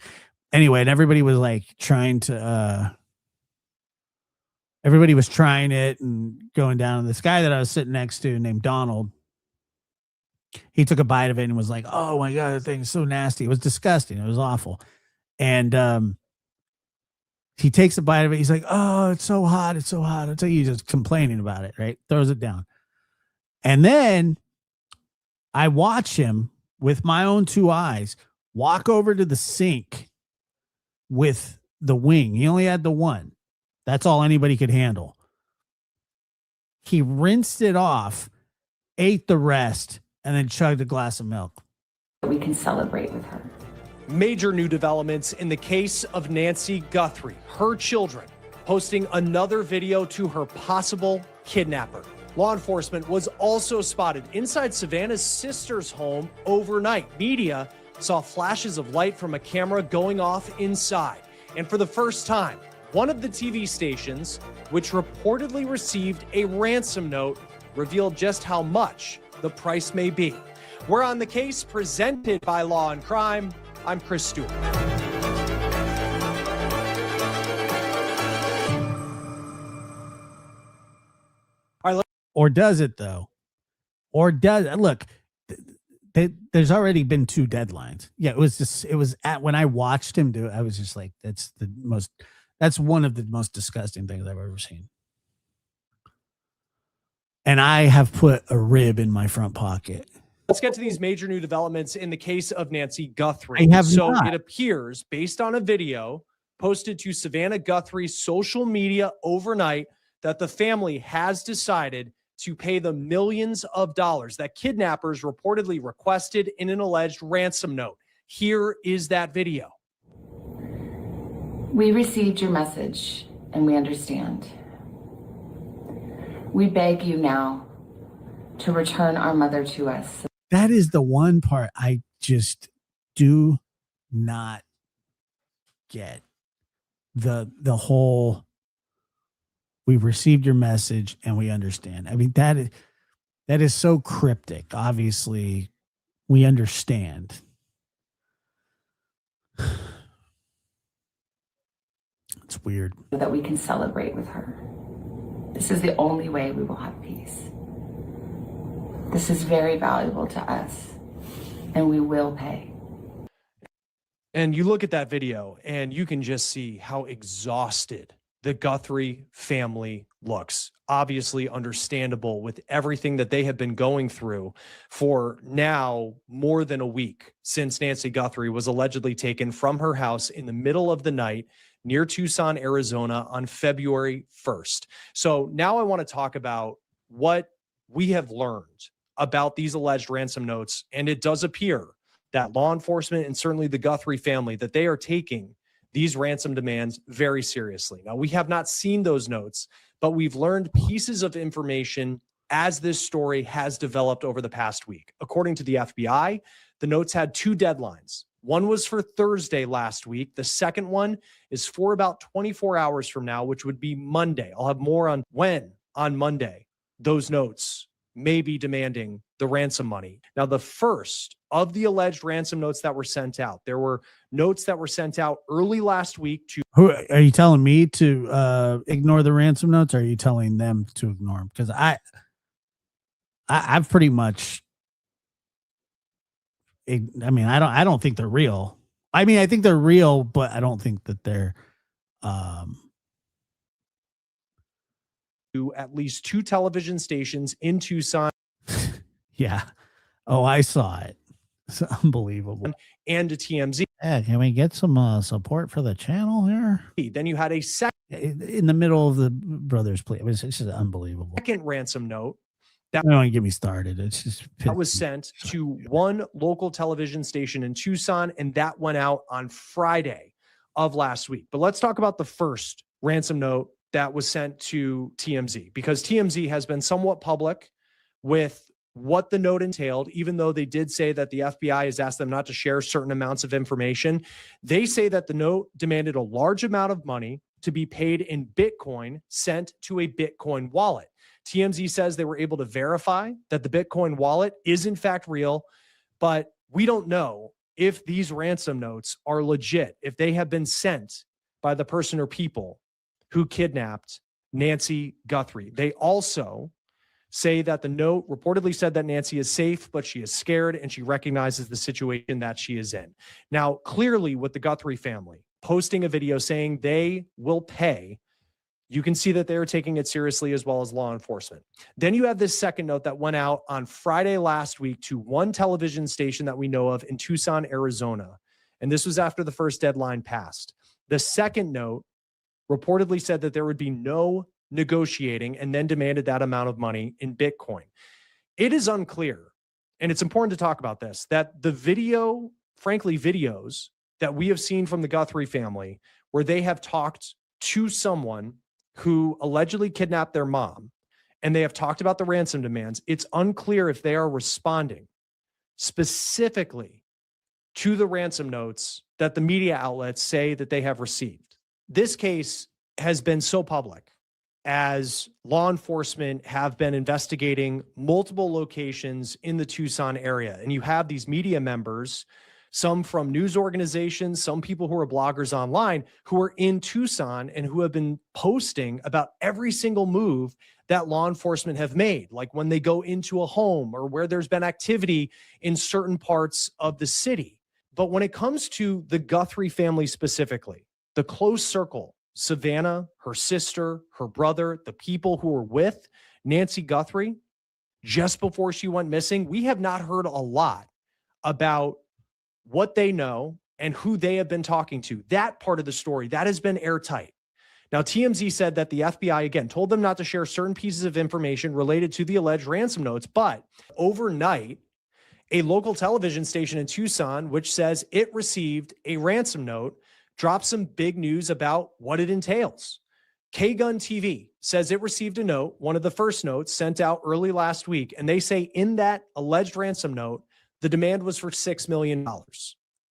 anyway, and everybody was like trying to. Everybody was trying it and going down. And this guy that I was sitting next to, named Donald, he took a bite of it and was like, "Oh my God, that thing's so nasty. It was disgusting. It was awful." And he takes a bite of it. He's like, "Oh, it's so hot. It's so hot." It's like he's just complaining about it, right? Throws it down. And then I watch him with my own two eyes walk over to the sink with the wing. He only had the one. That's all anybody could handle. He rinsed it off, ate the rest, and then chugged a glass of milk. We can celebrate with her. Major new developments in the case of Nancy Guthrie, her children posting another video to her possible kidnapper. Law enforcement was also spotted inside Savannah's sister's home overnight. Media saw flashes of light from a camera going off inside. And for the first time, one of the TV stations, which reportedly received a ransom note, revealed just how much the price may be. We're on the case presented by Law and Crime. I'm Chris Stewart. Or does it though? Or does it? Look, there's already been 2 deadlines. Yeah, it was at when I watched him do it, I was just like, that's one of the most disgusting things I've ever seen. And I have put a rib in my front pocket. Let's get to these major new developments in the case of Nancy Guthrie. It appears, based on a video posted to Savannah Guthrie's social media overnight, that the family has decided to pay the millions of dollars that kidnappers reportedly requested in an alleged ransom note. Here is that video. We received your message and we understand. We beg you now to return our mother to us. That is the one part I just do not get. The whole, we've received your message and we understand. I mean, that is so cryptic. Obviously, we understand. It's weird. So that we can celebrate with her. This is the only way we will have peace. This is very valuable to us, and we will pay. And you look at that video and you can just see how exhausted the Guthrie family looks. Obviously understandable with everything that they have been going through for now more than a week since Nancy Guthrie was allegedly taken from her house in the middle of the night near Tucson, Arizona on February 1st. So now I want to talk about what we have learned about these alleged ransom notes. And it does appear that law enforcement and certainly the Guthrie family, that they are taking these ransom demands very seriously. Now, we have not seen those notes, but we've learned pieces of information as this story has developed over the past week. According to the FBI, the notes had 2 deadlines. One was for Thursday last week. The second one is for about 24 hours from now, which would be Monday. I'll have more on when on Monday those notes may be demanding the ransom money. Now, the first of the alleged ransom notes that were sent out, there were notes that were sent out early last week to... Who are you telling me to ignore the ransom notes, or are you telling them to ignore them? Because I've pretty much... I don't think they're real. I mean, I think they're real, but I don't think that they're... to at least 2 television stations in Tucson. Yeah. Oh, I saw it. It's unbelievable. And to TMZ. Yeah, can we get some support for the channel here? Then you had a second in the middle of the brothers play. It's just unbelievable. Second ransom note that don't get me started. It's just that was sent to one local television station in Tucson, and that went out on Friday of last week. But let's talk about the first ransom note that was sent to TMZ, because TMZ has been somewhat public with what the note entailed, even though they did say that the FBI has asked them not to share certain amounts of information. They say that the note demanded a large amount of money to be paid in Bitcoin sent to a Bitcoin wallet. TMZ says they were able to verify that the Bitcoin wallet is in fact real, but we don't know if these ransom notes are legit, if they have been sent by the person or people who kidnapped Nancy Guthrie. They also say that the note reportedly said that Nancy is safe, but she is scared and she recognizes the situation that she is in. Now, clearly with the Guthrie family posting a video saying they will pay, you can see that they are taking it seriously, as well as law enforcement. Then you have this second note that went out on Friday last week to one television station that we know of in Tucson, Arizona. And this was after the first deadline passed. The second note reportedly said that there would be no negotiating, and then demanded that amount of money in Bitcoin. It is unclear, and it's important to talk about this, that the video, frankly, videos that we have seen from the Guthrie family, where they have talked to someone who allegedly kidnapped their mom, and they have talked about the ransom demands, it's unclear if they are responding specifically to the ransom notes that the media outlets say that they have received. This case has been so public, as law enforcement have been investigating multiple locations in the Tucson area. And you have these media members, some from news organizations, some people who are bloggers online, who are in Tucson and who have been posting about every single move that law enforcement have made, like when they go into a home or where there's been activity in certain parts of the city. But when it comes to the Guthrie family specifically, the close circle, Savannah, her sister, her brother, the people who were with Nancy Guthrie just before she went missing, we have not heard a lot about what they know and who they have been talking to. That part of the story, that has been airtight. Now, TMZ said that the FBI, again, told them not to share certain pieces of information related to the alleged ransom notes, but overnight, a local television station in Tucson, which says it received a ransom note, dropped some big news about what it entails. K-Gun TV says it received a note, one of the first notes sent out early last week, and they say in that alleged ransom note, the demand was for $6 million,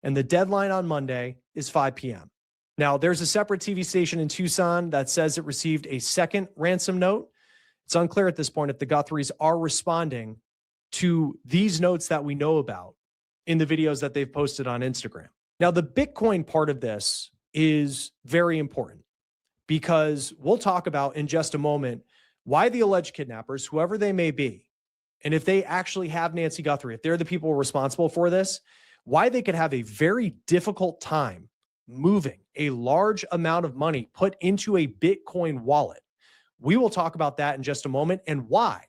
and the deadline on Monday is 5 p.m. Now, there's a separate TV station in Tucson that says it received a second ransom note. It's unclear at this point if the Guthries are responding to these notes that we know about in the videos that they've posted on Instagram. Now, the Bitcoin part of this is very important because we'll talk about in just a moment why the alleged kidnappers, whoever they may be, and if they actually have Nancy Guthrie, if they're the people responsible for this, why they could have a very difficult time moving a large amount of money put into a Bitcoin wallet. We will talk about that in just a moment and why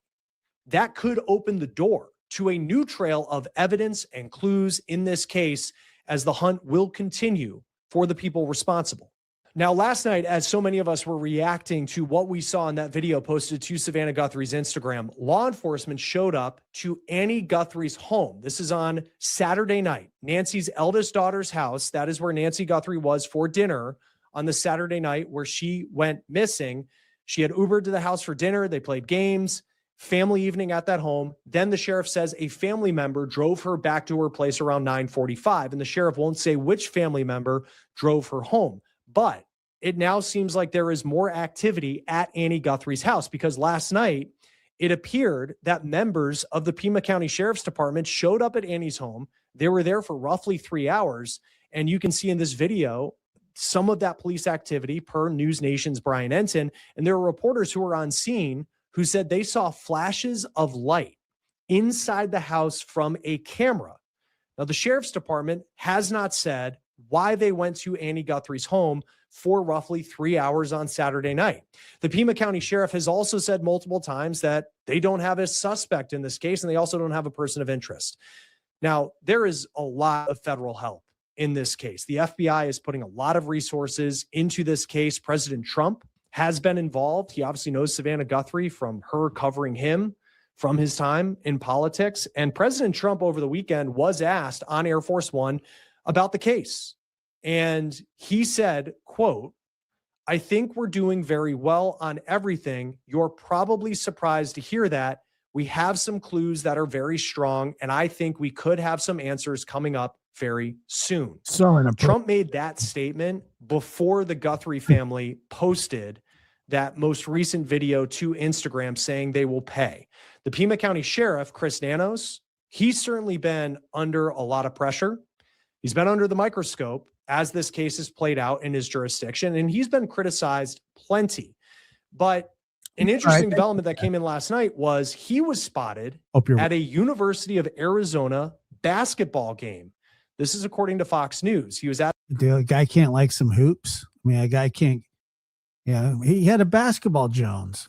that could open the door to a new trail of evidence and clues in this case, as the hunt will continue for the people responsible. Now, last night, as so many of us were reacting to what we saw in that video posted to Savannah Guthrie's Instagram, law enforcement showed up to Annie Guthrie's home. This is on Saturday night, Nancy's eldest daughter's house. That is where Nancy Guthrie was for dinner on the Saturday night where she went missing. She had Ubered to the house for dinner. They played games. Family evening at that home. Then the sheriff says a family member drove her back to her place around 9:45, and the sheriff won't say which family member drove her home. But it now seems like there is more activity at Annie Guthrie's house because last night it appeared that members of the Pima County Sheriff's Department showed up at Annie's home. They were there for roughly 3 hours, and you can see in this video some of that police activity per News Nation's Brian Enton, and there were reporters who were on scene who said they saw flashes of light inside the house from a camera. Now, the sheriff's department has not said why they went to Annie Guthrie's home for roughly 3 hours on Saturday night. The Pima County Sheriff has also said multiple times that they don't have a suspect in this case, and they also don't have a person of interest. Now, there is a lot of federal help in this case. The FBI is putting a lot of resources into this case. President Trump has been involved. He obviously knows Savannah Guthrie from her covering him from his time in politics. And President Trump over the weekend was asked on Air Force One about the case. And he said, quote, "I think we're doing very well on everything. You're probably surprised to hear that. We have some clues that are very strong, and I think we could have some answers coming up very soon." Trump made that statement before the Guthrie family posted that most recent video to Instagram saying they will pay. The Pima County Sheriff, Chris Nanos, he's certainly been under a lot of pressure. He's been under the microscope as this case has played out in his jurisdiction, and he's been criticized plenty. But An interesting development that came in last night was he was spotted at a University of Arizona basketball game. This is according to Fox News. He was at the guy can't like some hoops. I mean, a guy can't. Yeah, he had a basketball Jones.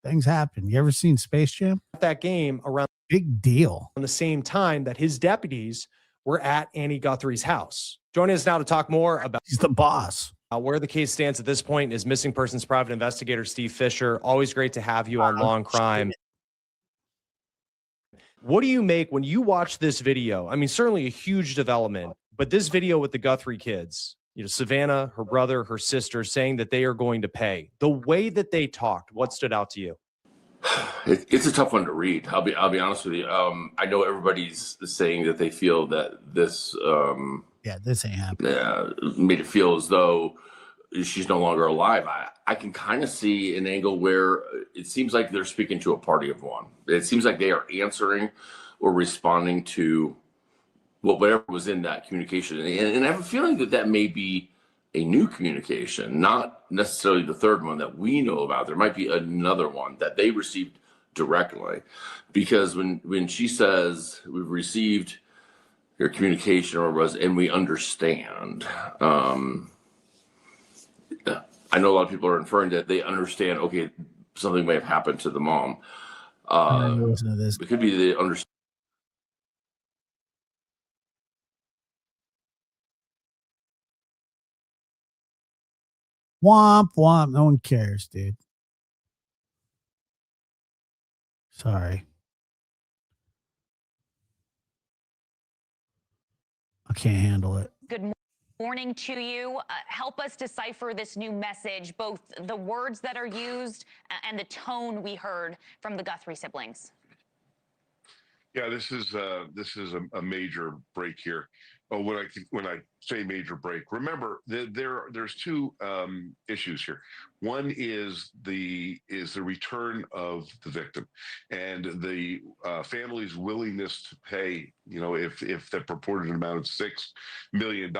Things happen. You ever seen Space Jam? that game around Big deal. the same time that his deputies were at Annie Guthrie's house. Joining us now to talk more about He's the boss. where the case stands at this point is missing persons private investigator Steve Fisher. Always great to have you on Long Crime. What do you make when you watch this video? I mean, certainly a huge development, but this video with the Guthrie kids, you know, Savannah, her brother, her sister, saying that they are going to pay. The way that they talked, what stood out to you? It's a tough one to read. I'll be honest with you. I know everybody's saying that they feel that this this ain't happening. made it feel as though she's no longer alive. I can kind of see an angle where it seems like they're speaking to a party of one. It seems like they are answering or responding to whatever was in that communication. And I have a feeling that that may be a new communication, not necessarily the third one that we know about. There might be another one that they received directly. Because when she says, we've received your communication and we understand, I know a lot of people are inferring that they understand, okay, something may have happened to the mom. Listen to this. It could be they understand. Womp womp. No one cares, dude. Sorry. I can't handle it. Good morning to you. Help us decipher this new message, both the words that are used and the tone we heard from the Guthrie siblings. Yeah, this is a major break here. Oh, when I say major break, remember there's two issues here. One is the return of the victim, and the family's willingness to pay. You know, if the purported amount of $6 million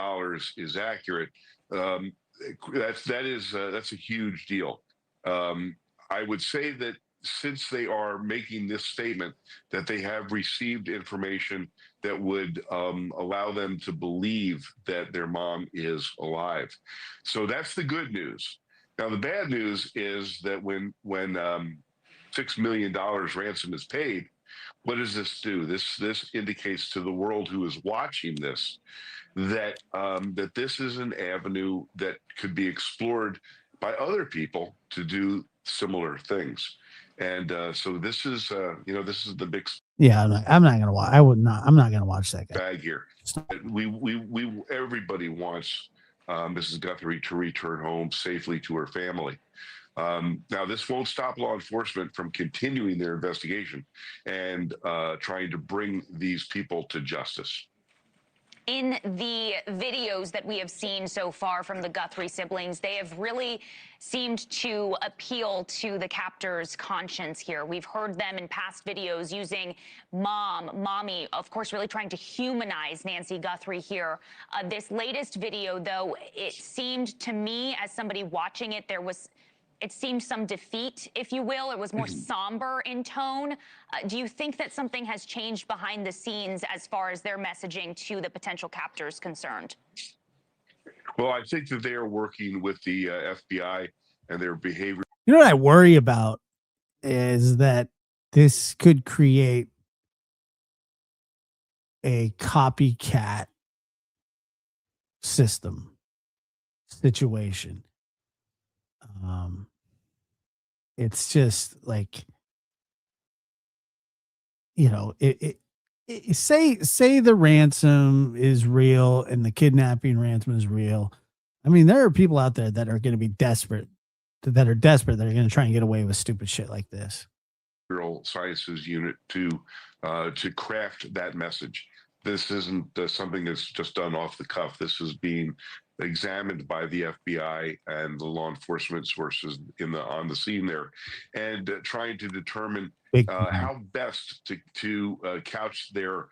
is accurate, that's a huge deal. I would say that since they are making this statement that they have received information that would allow them to believe that their mom is alive. So that's the good news. Now, the bad news is that when $6 million ransom is paid, what does this do? This indicates to the world who is watching this that that this is an avenue that could be explored by other people to do similar things. And so this is the big. Yeah, I'm not gonna watch. I'm not gonna watch that guy. Bag here. Everybody wants Mrs. Guthrie to return home safely to her family. Now, this won't stop law enforcement from continuing their investigation and trying to bring these people to justice. In the videos that we have seen so far from the Guthrie siblings, they have really seemed to appeal to the captor's conscience here. We've heard them in past videos using mommy, of course, really trying to humanize Nancy Guthrie here. This latest video, though, it seemed to me, as somebody watching it, it seemed some defeat, if you will. It was more somber in tone. Do you think that something has changed behind the scenes as far as their messaging to the potential captors concerned? Well, I think that they are working with the FBI and their behavior. You know what I worry about is that this could create a copycat situation. It's just like, you know, say the ransom is real and the kidnapping ransom is real. I mean, there are people out there that are going to be desperate, that are going to try and get away with stupid shit like this. Sciences unit to craft that message. This isn't something that's just done off the cuff. This is being examined by the FBI and the law enforcement sources on the scene there, and trying to determine how best to couch their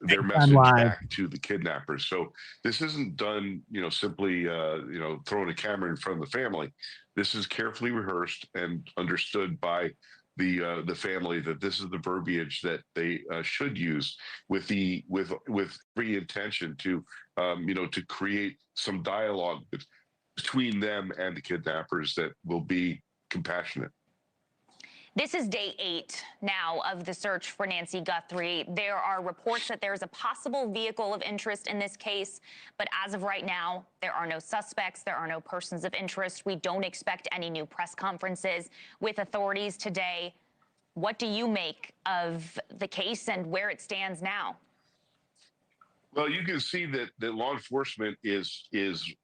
their message back to the kidnappers. So this isn't done, simply, throwing a camera in front of the family. This is carefully rehearsed and understood by the family, that this is the verbiage that they should use with every intention to to create some dialogue between them and the kidnappers that will be compassionate. This is day 8 now of the search for Nancy Guthrie. There are reports that there's a possible vehicle of interest in this case, but as of right now, there are no suspects, there are no persons of interest. We don't expect any new press conferences with authorities today. What do you make of the case and where it stands now? Well, you can see that law enforcement is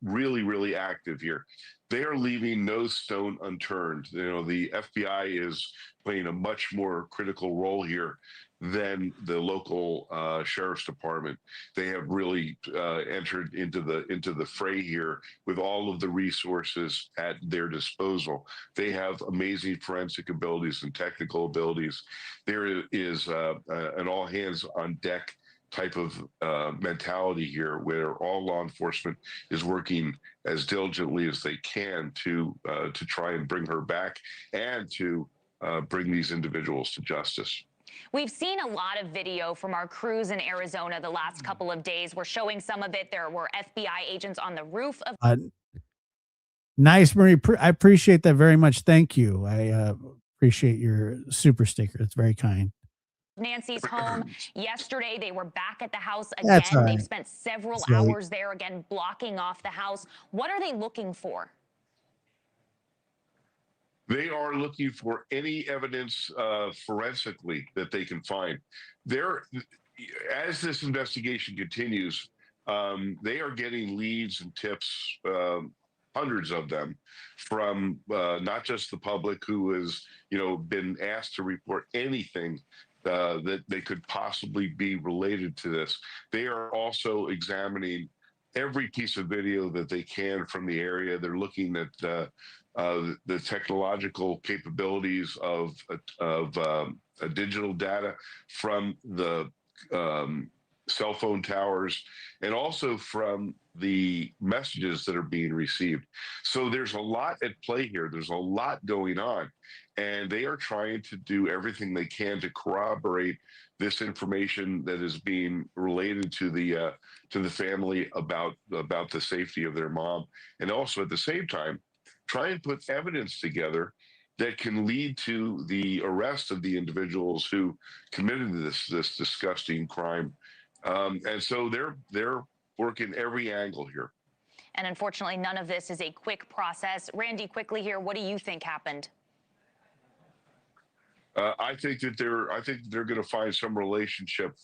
really, really active here. They are leaving no stone unturned. The FBI is playing a much more critical role here than the local sheriff's department. They have really entered into the fray here with all of the resources at their disposal. They have amazing forensic abilities and technical abilities. There is an all hands on deck type of mentality here, where all law enforcement is working as diligently as they can to try and bring her back and to bring these individuals to justice. We've seen a lot of video from our crews in Arizona the last couple of days. We're showing some of it. There were FBI agents on the roof of. Nice, Marie. I appreciate that very much. Thank you. I appreciate your super sticker. It's very kind. Nancy's home yesterday. They were back at the house again. That's right. They've spent several hours there again, blocking off the house. What are they looking for? They are looking for any evidence forensically that they can find. As this investigation continues, they are getting leads and tips, hundreds of them, from not just the public who has been asked to report anything that they could possibly be related to this. They are also examining every piece of video that they can from the area. They're looking at the technological capabilities of digital data from the cell phone towers, and also from the messages that are being received. So there's a lot at play here. There's a lot going on, and they are trying to do everything they can to corroborate this information that is being related to the family about the safety of their mom, and also at the same time try and put evidence together that can lead to the arrest of the individuals who committed this disgusting crime. And so they're working every angle here. And unfortunately, none of this is a quick process. Randy, quickly here, what do you think happened? I think that they're going to find some relationship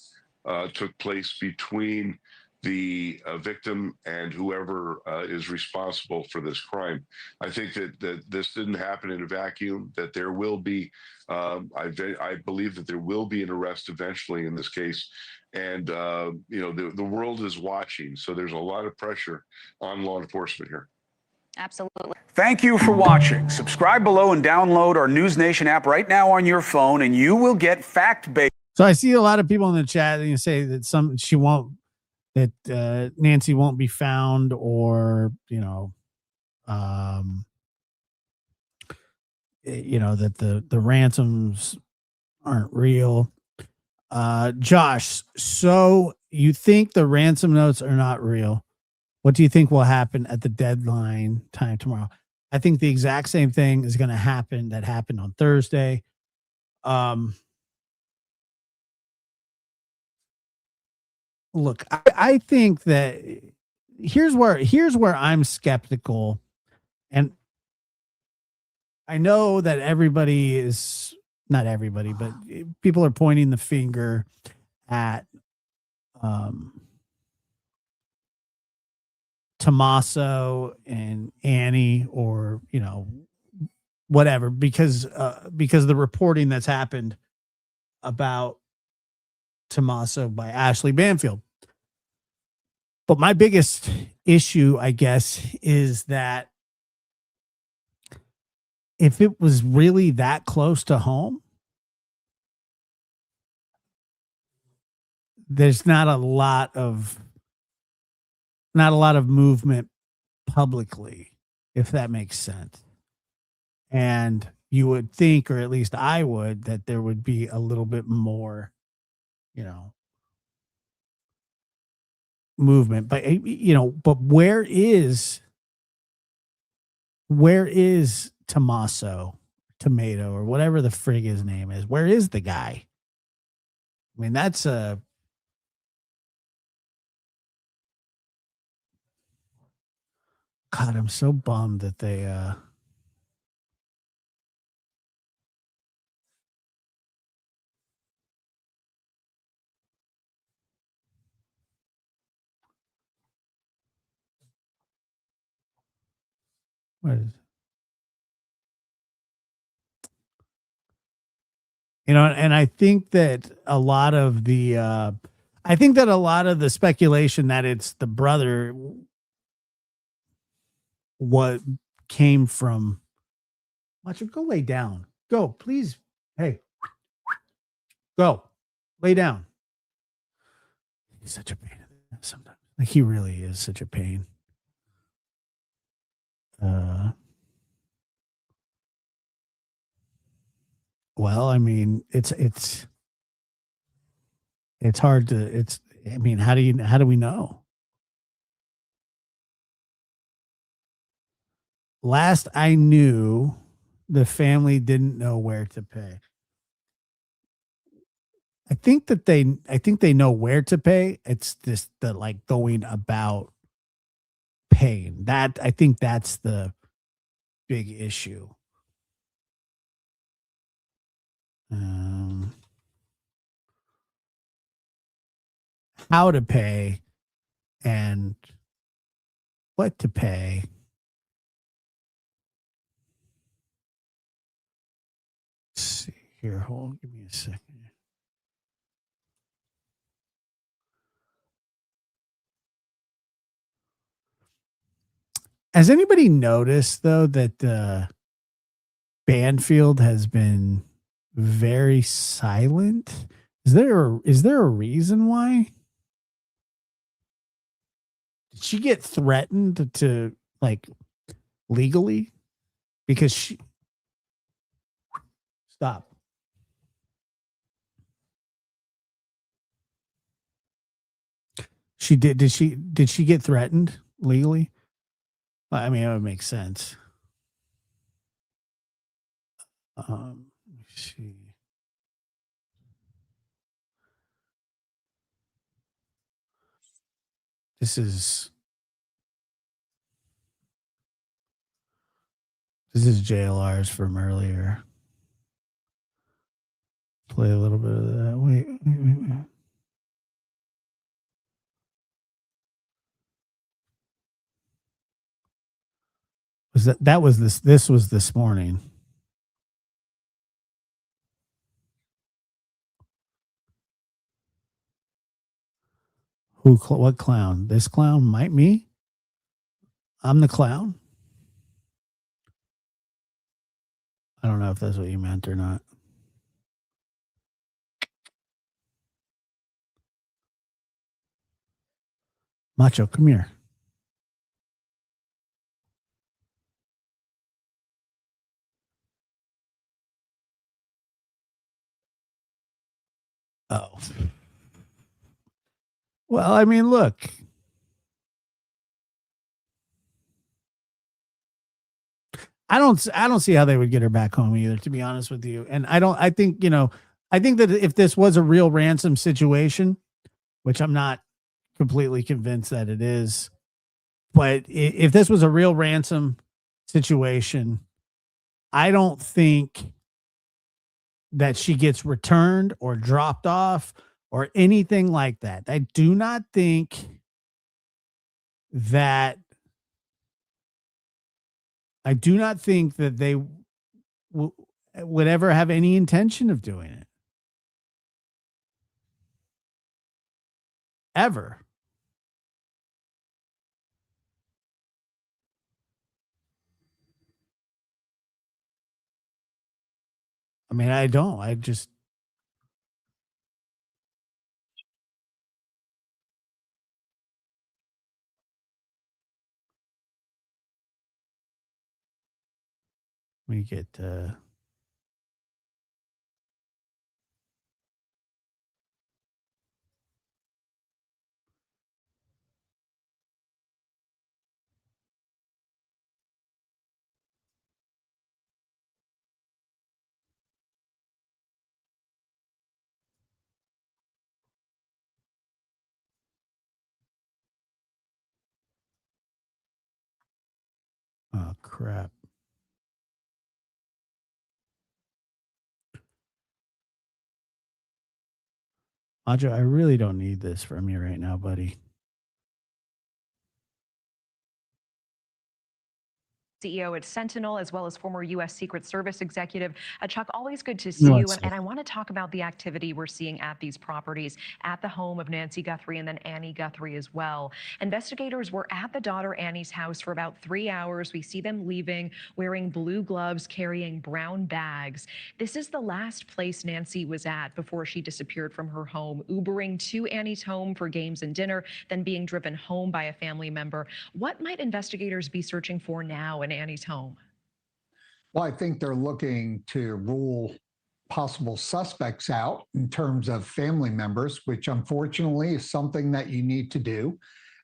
took place between the victim and whoever is responsible for this crime. I think that this didn't happen in a vacuum, that there will be, I believe that there will be an arrest eventually in this case. And, the world is watching. So there's a lot of pressure on law enforcement here. Absolutely. Thank you for watching. Subscribe below and download our News Nation app right now on your phone, and you will get fact-based. So I see a lot of people in the chat and say that Nancy won't be found, or that the ransoms aren't real. Josh, so you think the ransom notes are not real? What do you think will happen at the deadline time tomorrow? I think the exact same thing is going to happen that happened on Thursday. Look, I think that here's where I'm skeptical, and I know that everybody is not everybody, but people are pointing the finger at Tommaso and Annie, or whatever, because the reporting that's happened about Tommaso by Ashley Banfield. But my biggest issue, I guess, is that if it was really that close to home, there's not a lot of movement publicly, if that makes sense. And you would think, or at least I would, that there would be a little bit more, movement. But but where is Tomato, or whatever the frig his name is? Where is the guy? I mean, that's a God. I'm so bummed that they. What is, and I think that a lot of the. I think that a lot of the speculation that it's the brother, what came from. Watch it. Go lay down. Go, please. Hey, go, lay down. He's such a pain in the ass sometimes. Like, he really is such a pain. Well, I mean, it's hard to. I mean, how do we know? Last I knew, the family didn't know where to pay. I think they know where to pay. It's just the, like, going about paying. That, I think that's the big issue. How to pay and what to pay. Let's see here. Hold on, give me a second. Has anybody noticed, though, that Banfield has been very silent? Is there a reason why? Did she get threatened to, like, legally? Because she stop. She did. Did she get threatened legally? I mean, it would make sense. Let me see. This is JLR's from earlier. Play a little bit of that. Wait. This was this morning. What clown? This clown? Might me? I'm the clown? I don't know if that's what you meant or not. Macho, come here. Oh. Well, I mean, look. I don't see how they would get her back home either, to be honest with you. And I think that if this was a real ransom situation, which I'm not completely convinced that it is, but if this was a real ransom situation, I don't think that she gets returned or dropped off or anything like that. I do not think that they would ever have any intention of doing it. Ever. I mean, I don't. I just We get oh crap. Audra, I really don't need this from you right now, buddy. CEO at Sentinel, as well as former U.S. Secret Service executive. Chuck, always good to see you. And I want to talk about the activity we're seeing at these properties, at the home of Nancy Guthrie and then Annie Guthrie as well. Investigators were at the daughter Annie's house for about 3 hours. We see them leaving, wearing blue gloves, carrying brown bags. This is the last place Nancy was at before she disappeared from her home, Ubering to Annie's home for games and dinner, then being driven home by a family member. What might investigators be searching for now in Annie's home? Well, I think they're looking to rule possible suspects out in terms of family members, which unfortunately is something that you need to do,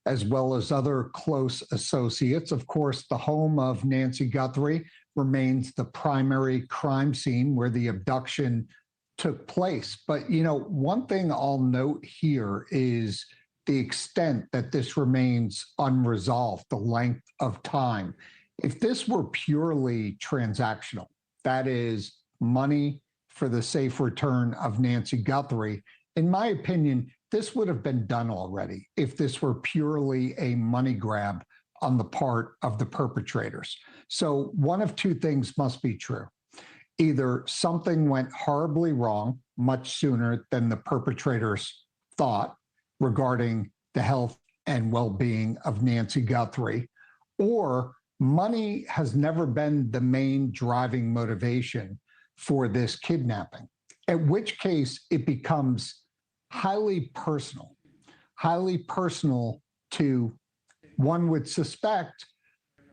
as well as other close associates. Of course, the home of Nancy Guthrie remains the primary crime scene where the abduction took place. But, you know, one thing I'll note here is the extent that this remains unresolved, the length of time. If this were purely transactional, that is money for the safe return of Nancy Guthrie, in my opinion, this would have been done already if this were purely a money grab on the part of the perpetrators. So one of two things must be true. Either something went horribly wrong much sooner than the perpetrators thought regarding the health and well-being of Nancy Guthrie, or money has never been the main driving motivation for this kidnapping, at which case it becomes highly personal to, one would suspect,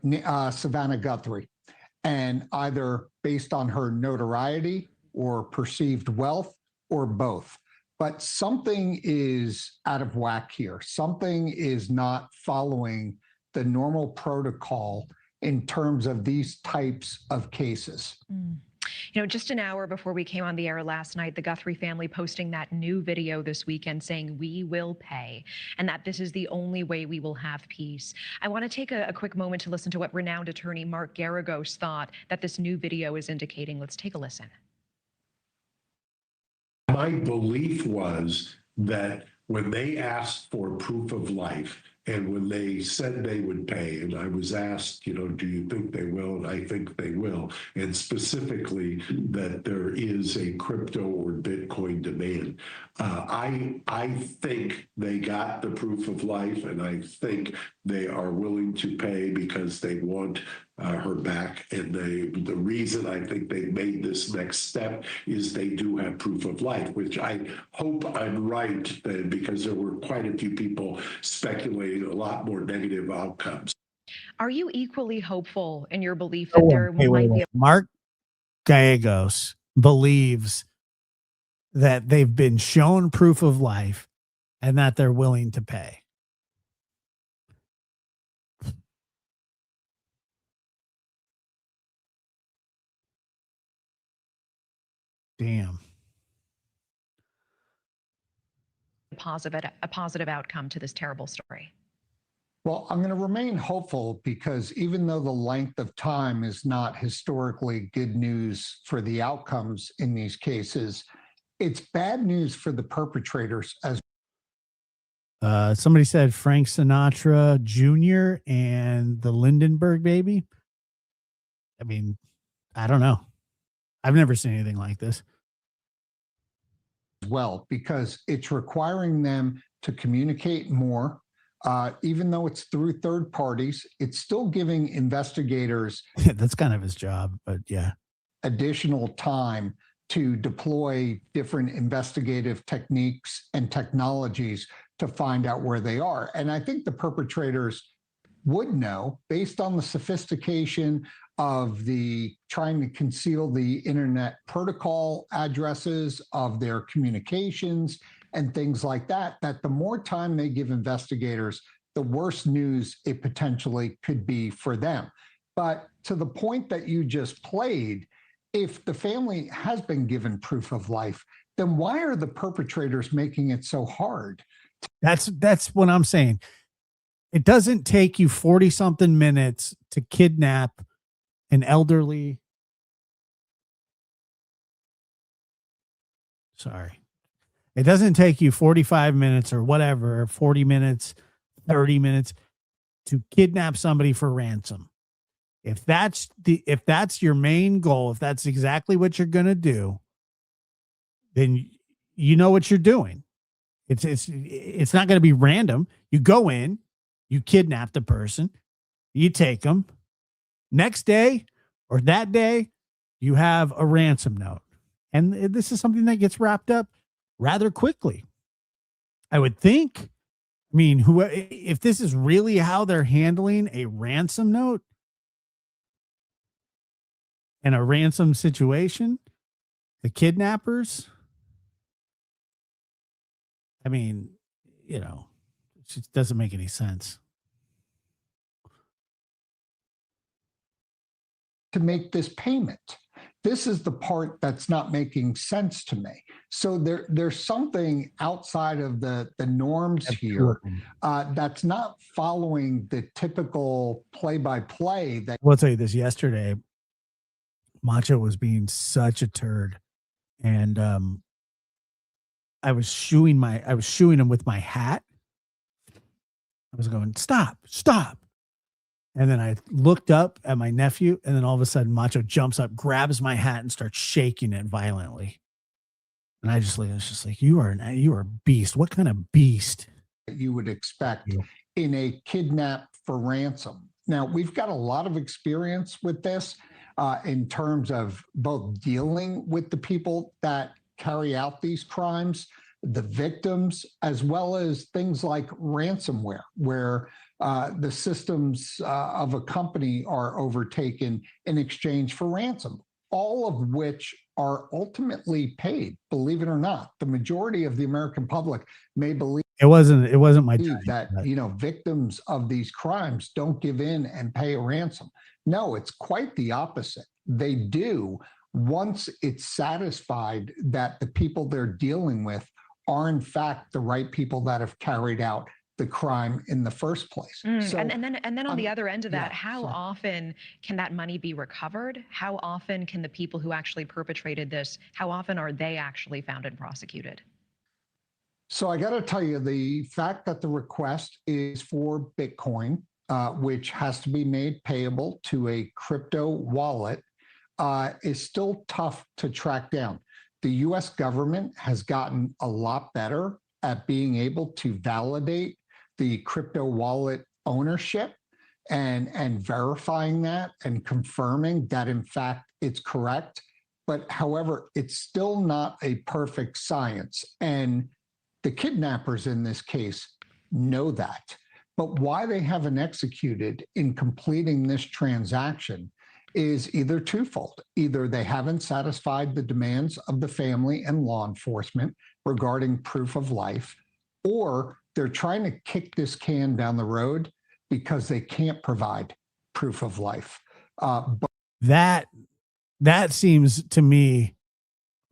Savannah Guthrie, and either based on her notoriety or perceived wealth or both. But something is out of whack here. Something is not following the normal protocol in terms of these types of cases. You know, just an hour before we came on the air last night, the Guthrie family posting that new video this weekend saying, "We will pay," and that this is the only way we will have peace. I want to take a quick moment to listen to what renowned attorney Mark Garagos thought that this new video is indicating. Let's take a listen. My belief was that when they asked for proof of life and when they said they would pay, and I was asked, you know, do you think they will? And I think they will. And specifically that there is a crypto or Bitcoin demand. I think they got the proof of life, and I think they are willing to pay because they want her back. And the reason I think they made this next step is they do have proof of life, which I hope I'm right, because there were quite a few people speculating a lot more negative outcomes. Are you equally hopeful in your belief that there might be a Mark Gallegos believes that they've been shown proof of life and that they're willing to pay? Damn. a positive outcome to this terrible story? Well, I'm going to remain hopeful because even though the length of time is not historically good news for the outcomes in these cases, it's bad news for the perpetrators as Somebody said Frank Sinatra Jr. and the Lindenberg baby. I mean, I don't know. I've never seen anything like this. well, because it's requiring them to communicate more. Even though it's through third parties, it's still giving investigators That's kind of his job, but yeah. additional time to deploy different investigative techniques and technologies to find out where they are. And I think the perpetrators would know, based on the sophistication of the trying to conceal the internet protocol addresses of their communications and things like that, that the more time they give investigators, the worse news it potentially could be for them. But to the point that you just played, if the family has been given proof of life, then why are the perpetrators making it so hard? That's what I'm saying. It doesn't take you 40 something minutes to kidnap an elderly. Sorry. It doesn't take you 45 minutes or whatever, 40 minutes, 30 minutes to kidnap somebody for ransom. If that's your main goal, if that's exactly what you're going to do, then you know what you're doing. It's not going to be random. You go in, you kidnap the person, you take them. Next day or that day, you have a ransom note. And this is something that gets wrapped up rather quickly, I would think. I mean, if this is really how they're handling a ransom note and a ransom situation, the kidnappers, I mean, it just doesn't make any sense. To make this payment. This is the part that's not making sense to me. So there's something outside of the norms here that's not following the typical play-by-play. That I'll tell you this: yesterday, Macho was being such a turd, and I was shooing him with my hat. I was going, stop. And then I looked up at my nephew, and then all of a sudden Macho jumps up, grabs my hat, and starts shaking it violently. And I was just like, you are a beast. What kind of beast? You would expect in a kidnap for ransom. Now, we've got a lot of experience with this in terms of both dealing with the people that carry out these crimes, the victims, as well as things like ransomware, where the systems of a company are overtaken in exchange for ransom, all of which are ultimately paid. Believe it or not, the majority of the American public may believe it wasn't my time, that victims of these crimes don't give in and pay a ransom. No, it's quite the opposite. They do once it's satisfied that the people they're dealing with are in fact the right people that have carried out the crime in the first place. So, and then on the other end of that, how often can that money be recovered? How often can the people who actually perpetrated this, how often are they actually found and prosecuted? So I got to tell you, the fact that the request is for Bitcoin, which has to be made payable to a crypto wallet, is still tough to track down. The US government has gotten a lot better at being able to validate the crypto wallet ownership and verifying that and confirming that in fact it's correct. But however, it's still not a perfect science. And the kidnappers in this case know that. But why they haven't executed in completing this transaction is either twofold. Either they haven't satisfied the demands of the family and law enforcement regarding proof of life, or they're trying to kick this can down the road because they can't provide proof of life. But that seems to me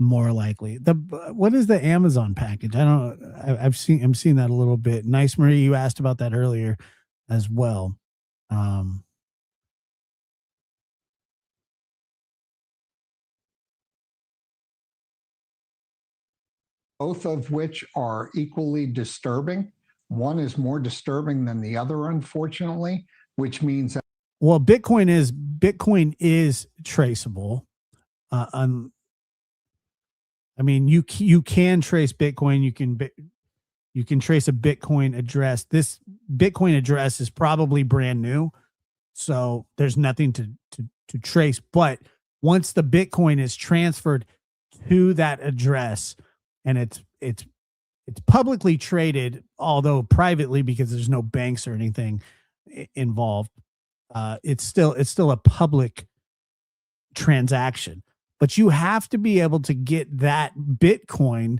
more likely. What is the Amazon package? I'm seeing that a little bit. Nice, Marie, you asked about that earlier as well. Both of which are equally disturbing. One is more disturbing than the other, unfortunately, which means that. Well, Bitcoin is traceable. I mean, you can trace Bitcoin. You can trace a Bitcoin address. This Bitcoin address is probably brand new, so there's nothing to trace. But once the Bitcoin is transferred to that address, and it's publicly traded, although privately because there's no banks or anything involved, it's still a public transaction, but you have to be able to get that Bitcoin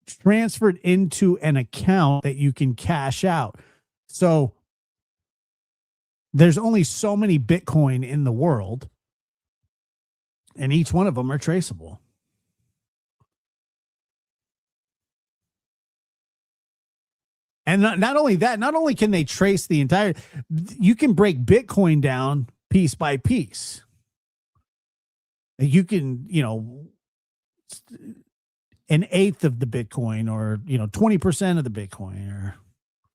transferred into an account that you can cash out. So there's only so many Bitcoin in the world, and each one of them are traceable. And not only that, not only can they trace the entire, you can break Bitcoin down piece by piece. You can, an eighth of the Bitcoin, or 20% of the Bitcoin, or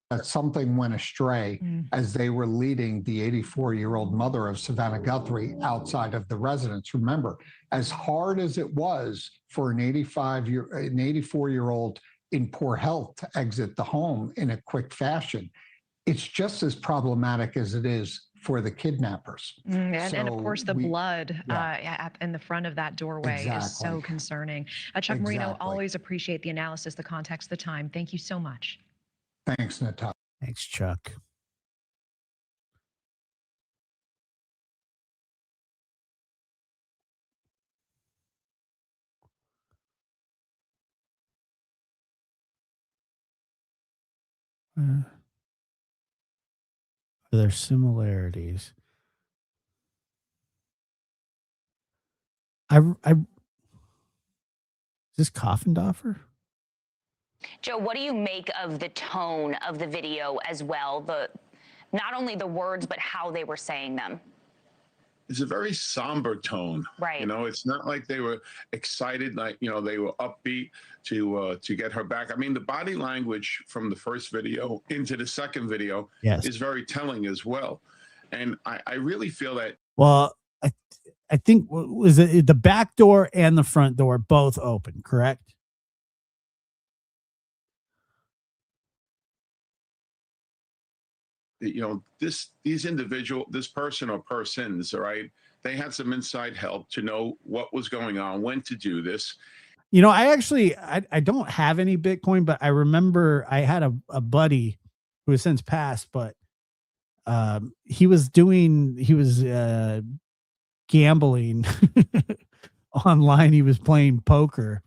that something went astray as they were leading the 84-year-old mother of Savannah Guthrie outside of the residence. Remember, as hard as it was for an 84-year-old in poor health to exit the home in a quick fashion, it's just as problematic as it is for the kidnappers. And of course, the blood in the front of that doorway is so concerning. Chuck Marino, always appreciate the analysis, the context, the time. Thank you so much. Thanks, Natasha. Thanks, Chuck. Are there similarities? Is this Coffindoffer? Joe, what do you make of the tone of the video as well? Not only the words, but how they were saying them. It's a very somber tone. Right. It's not like they were excited, like, they were upbeat to get her back. I mean, the body language from the first video into the second video is very telling as well. And I really feel that. Well, I think, was it the back door and the front door both open, correct? This person or persons, all right, they had some inside help to know what was going on, when to do this. I don't have any Bitcoin, but I remember I had a buddy who has since passed, but he was gambling online. He was playing poker,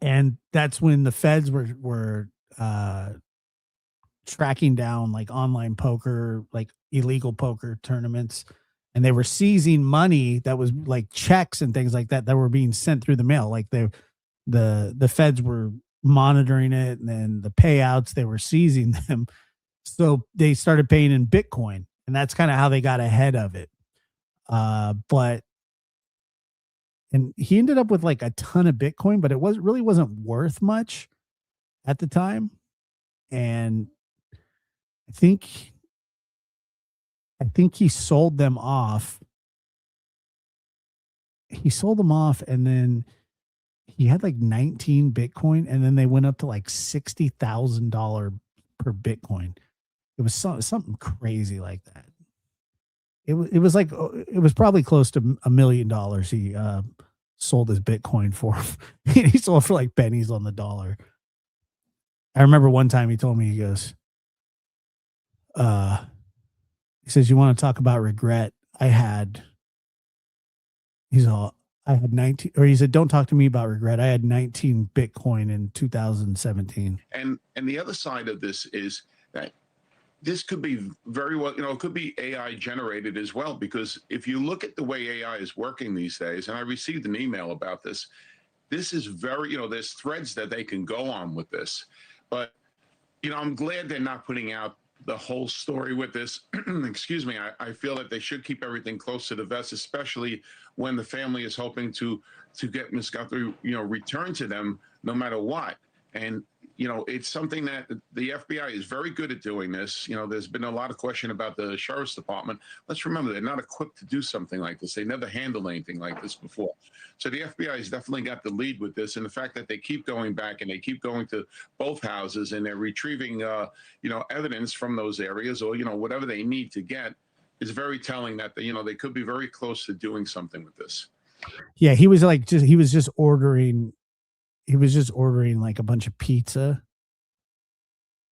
and that's when the feds were tracking down like online poker, like illegal poker tournaments, and they were seizing money that was like checks and things like that were being sent through the mail. Like the feds were monitoring it, and then the payouts, they were seizing them. So they started paying in Bitcoin, and that's kind of how they got ahead of it. And he ended up with like a ton of Bitcoin, but it really wasn't worth much at the time. And I think he sold them off. And then he had like 19 Bitcoin, and then they went up to like $60,000 per Bitcoin. It was something crazy like that. It was probably close to $1 million. He sold his Bitcoin for. He sold for like pennies on the dollar. I remember one time he told me, he goes, he says, "You want to talk about regret? I had 19," or he said, "Don't talk to me about regret. I had 19 Bitcoin in 2017. And the other side of this is that this could be very well, it could be AI generated as well, because if you look at the way AI is working these days, and I received an email about this, this is very, there's threads that they can go on with this. But, I'm glad they're not putting out the whole story with this. Excuse me. I feel that they should keep everything close to the vest, especially when the family is hoping to get Miss Guthrie, returned to them no matter what. And, it's something that the FBI is very good at doing this. There's been a lot of question about the sheriff's department. Let's remember, they're not equipped to do something like this. They never handled anything like this before. So the FBI has definitely got the lead with this. And the fact that they keep going back and they keep going to both houses and they're retrieving, evidence from those areas, or, whatever they need to get, is very telling that, they could be very close to doing something with this. Yeah, he was just ordering like a bunch of pizza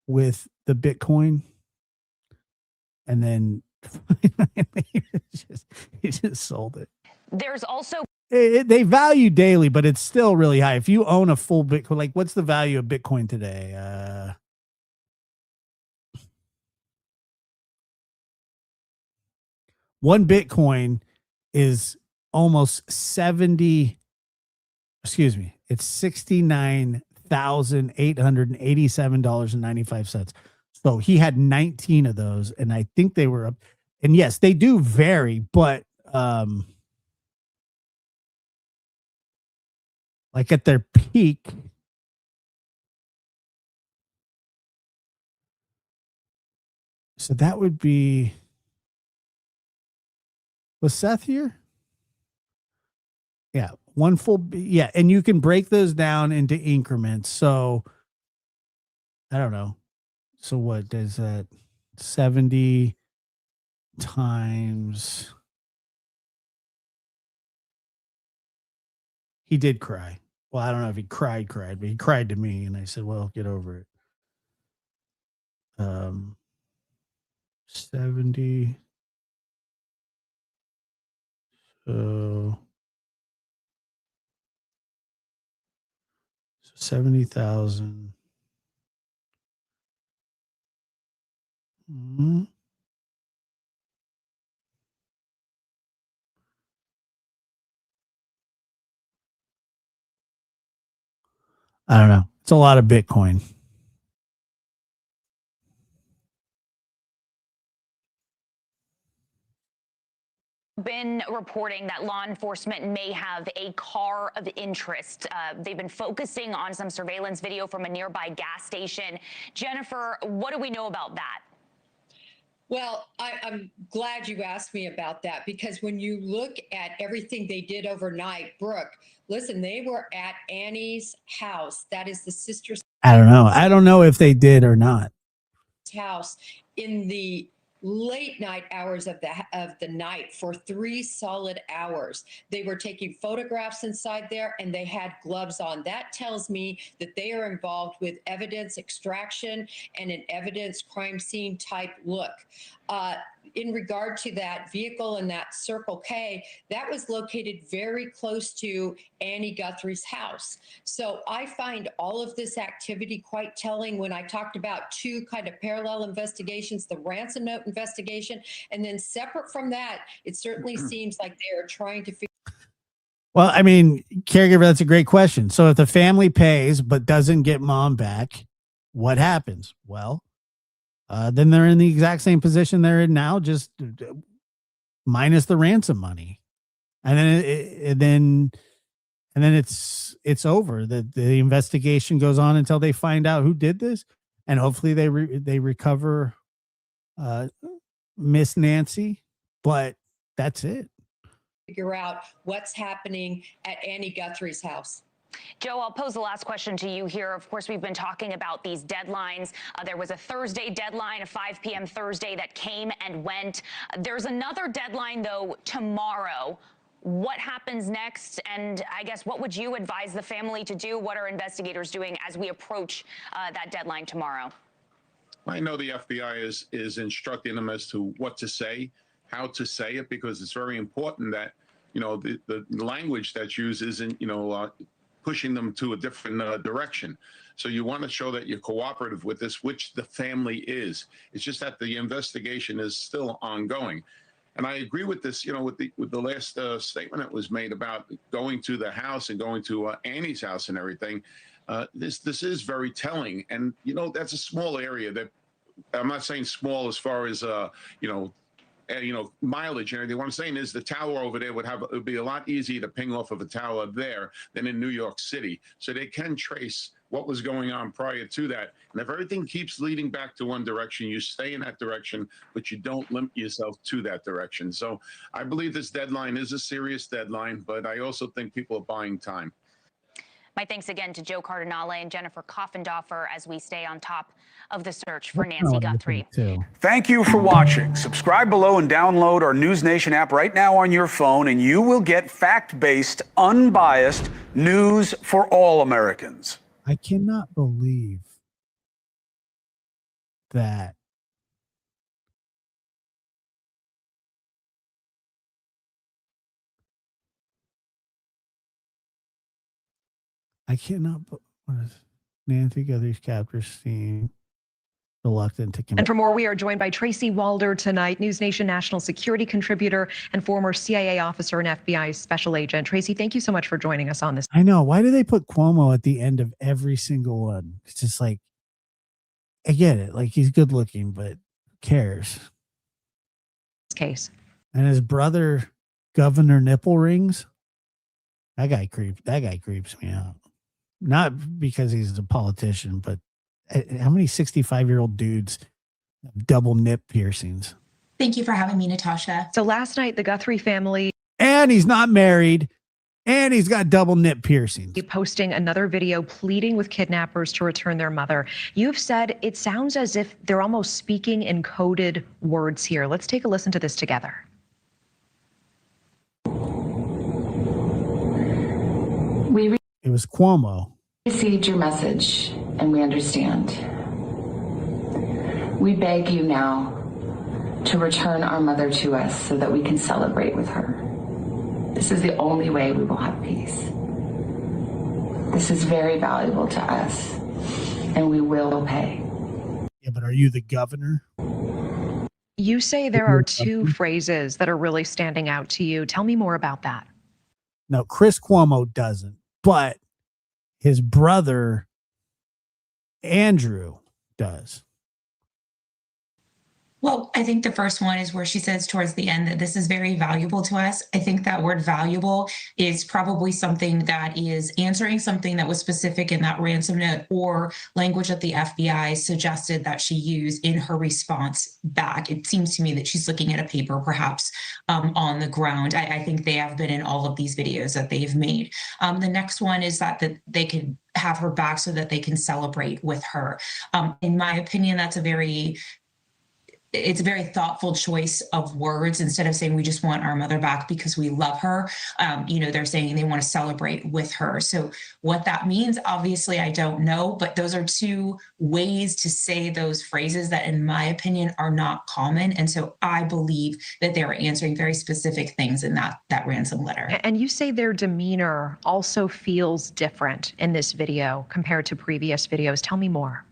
with the Bitcoin, and then he just sold it. There's also They value daily, but it's still really high. If you own a full Bitcoin, like what's the value of Bitcoin today? One Bitcoin is almost 70. Excuse me. It's $69,887.95. So he had 19 of those, and I think they were up. And yes, they do vary, but like at their peak, so that would be, was Seth here? Yeah, one full, yeah, and you can break those down into increments. So I don't know. So what does that 70 times? He did cry. Well, I don't know if he cried, but he cried to me, and I said, "Well, get over it." 70. So 70,000. I don't know. It's a lot of Bitcoin. been reporting that law enforcement may have a car of interest. They've been focusing on some surveillance video from a nearby gas station. Jennifer, what do we know about that? Well, I'm glad you asked me about that, because when you look at everything they did overnight, Brooke, listen, they were at Annie's house. That is the sister's I don't know. I don't know if they did or not. house in the late night hours of the night for 3 solid hours. They were taking photographs inside there, and they had gloves on. That tells me that they are involved with evidence extraction and an evidence crime scene type look. In regard to that vehicle and that Circle K, that was located very close to Annie Guthrie's house. So I find all of this activity quite telling. When I talked about 2 kind of parallel investigations, the ransom note investigation, and then separate from that, it certainly seems like they are trying to figure. Well, I mean, caregiver, that's a great question. So if the family pays but doesn't get mom back, what happens? Well, then they're in the exact same position they're in now, just minus the ransom money, and then it's over. The investigation goes on until they find out who did this, and hopefully they recover Miss Nancy. But that's it. Figure out what's happening at Annie Guthrie's house. Joe, I'll pose the last question to you here. Of course, we've been talking about these deadlines. There was a Thursday deadline, a 5 p.m. Thursday that came and went. There's another deadline, though, tomorrow. What happens next? And I guess, what would you advise the family to do? What are investigators doing as we approach that deadline tomorrow? I know the FBI is instructing them as to what to say, how to say it, because it's very important that, the language that's used isn't, pushing them to a different direction. So you want to show that you're cooperative with this, which the family is. It's just that the investigation is still ongoing. And I agree with this, with the last statement that was made about going to the house and going to Annie's house and everything. This is very telling. And, that's a small area that, I'm not saying small as far as, mileage and everything. What I'm saying is the tower over there would be a lot easier to ping off of a tower there than in New York City. So they can trace what was going on prior to that. And if everything keeps leading back to one direction, you stay in that direction, but you don't limit yourself to that direction. So I believe this deadline is a serious deadline, but I also think people are buying time. My thanks again to Joe Cardinale and Jennifer Koffendorfer as we stay on top of the search for Nancy Guthrie. Thank you for watching. Subscribe below and download our News Nation app right now on your phone, and you will get fact-based, unbiased news for all Americans. I cannot believe that I cannot. What is Nancy Guthrie's captors seem reluctant to commit? And for more, we are joined by Tracy Walder tonight, News Nation national security contributor and former CIA officer and FBI special agent. Tracy, thank you so much for joining us on this. I know. Why do they put Cuomo at the end of every single one? It's just like, I get it. Like, he's good looking, but who cares? Case. And his brother, Governor Nipple Rings. That guy creeps me out. Not because he's a politician, but how many 65-year-old dudes have double nip piercings? Thank you for having me, Natasha. So last night, the Guthrie family. And he's not married. And he's got double nip piercings. Posting another video pleading with kidnappers to return their mother. You've said it sounds as if they're almost speaking in coded words here. Let's take a listen to this together. It was Cuomo. Received your message and we understand. We beg you now to return our mother to us so that we can celebrate with her. This is the only way we will have peace. This is very valuable to us and we will pay. Yeah, but are you the governor? You say there are two phrases that are really standing out to you. Tell me more about that. No, Chris Cuomo doesn't, but his brother, Andrew, does. Well, I think the first one is where she says towards the end that this is very valuable to us. I think that word valuable is probably something that is answering something that was specific in that ransom note or language that the FBI suggested that she use in her response back. It seems to me that she's looking at a paper perhaps on the ground. I think they have been in all of these videos that they've made. The next one is that they could have her back so that they can celebrate with her. In my opinion, that's it's a very thoughtful choice of words. Instead of saying we just want our mother back because we love her, they're saying they want to celebrate with her. So what that means, obviously, I don't know, but those are two ways to say those phrases that, in my opinion, are not common. And so I believe that they are answering very specific things in that ransom letter. And you say their demeanor also feels different in this video compared to previous videos. Tell me more.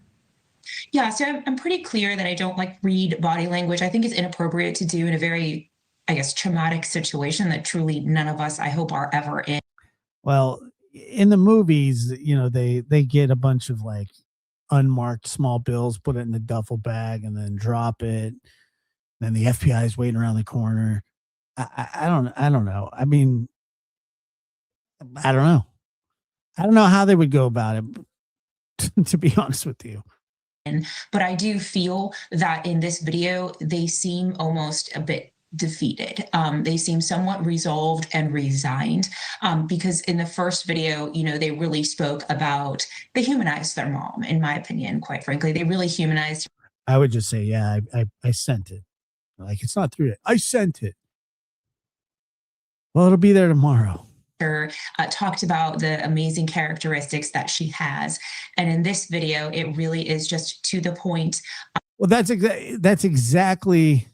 Yeah, so I'm pretty clear that I don't read body language. I think it's inappropriate to do in a very, traumatic situation that truly none of us, I hope, are ever in. Well, in the movies, they get a bunch of unmarked small bills, put it in the duffel bag, and then drop it. Then the FBI is waiting around the corner. I don't know. I mean, I don't know. I don't know how they would go about it, to be honest with you. But I do feel that in this video, they seem almost a bit defeated. They seem somewhat resolved and resigned because in the first video, they really spoke about, they humanized their mom, in my opinion, quite frankly. They really humanized. I would just say, yeah, I sent it. It's not through it. I sent it. Well, it'll be there tomorrow. Talked about the amazing characteristics that she has. And in this video, it really is just to the point. Well, that's exactly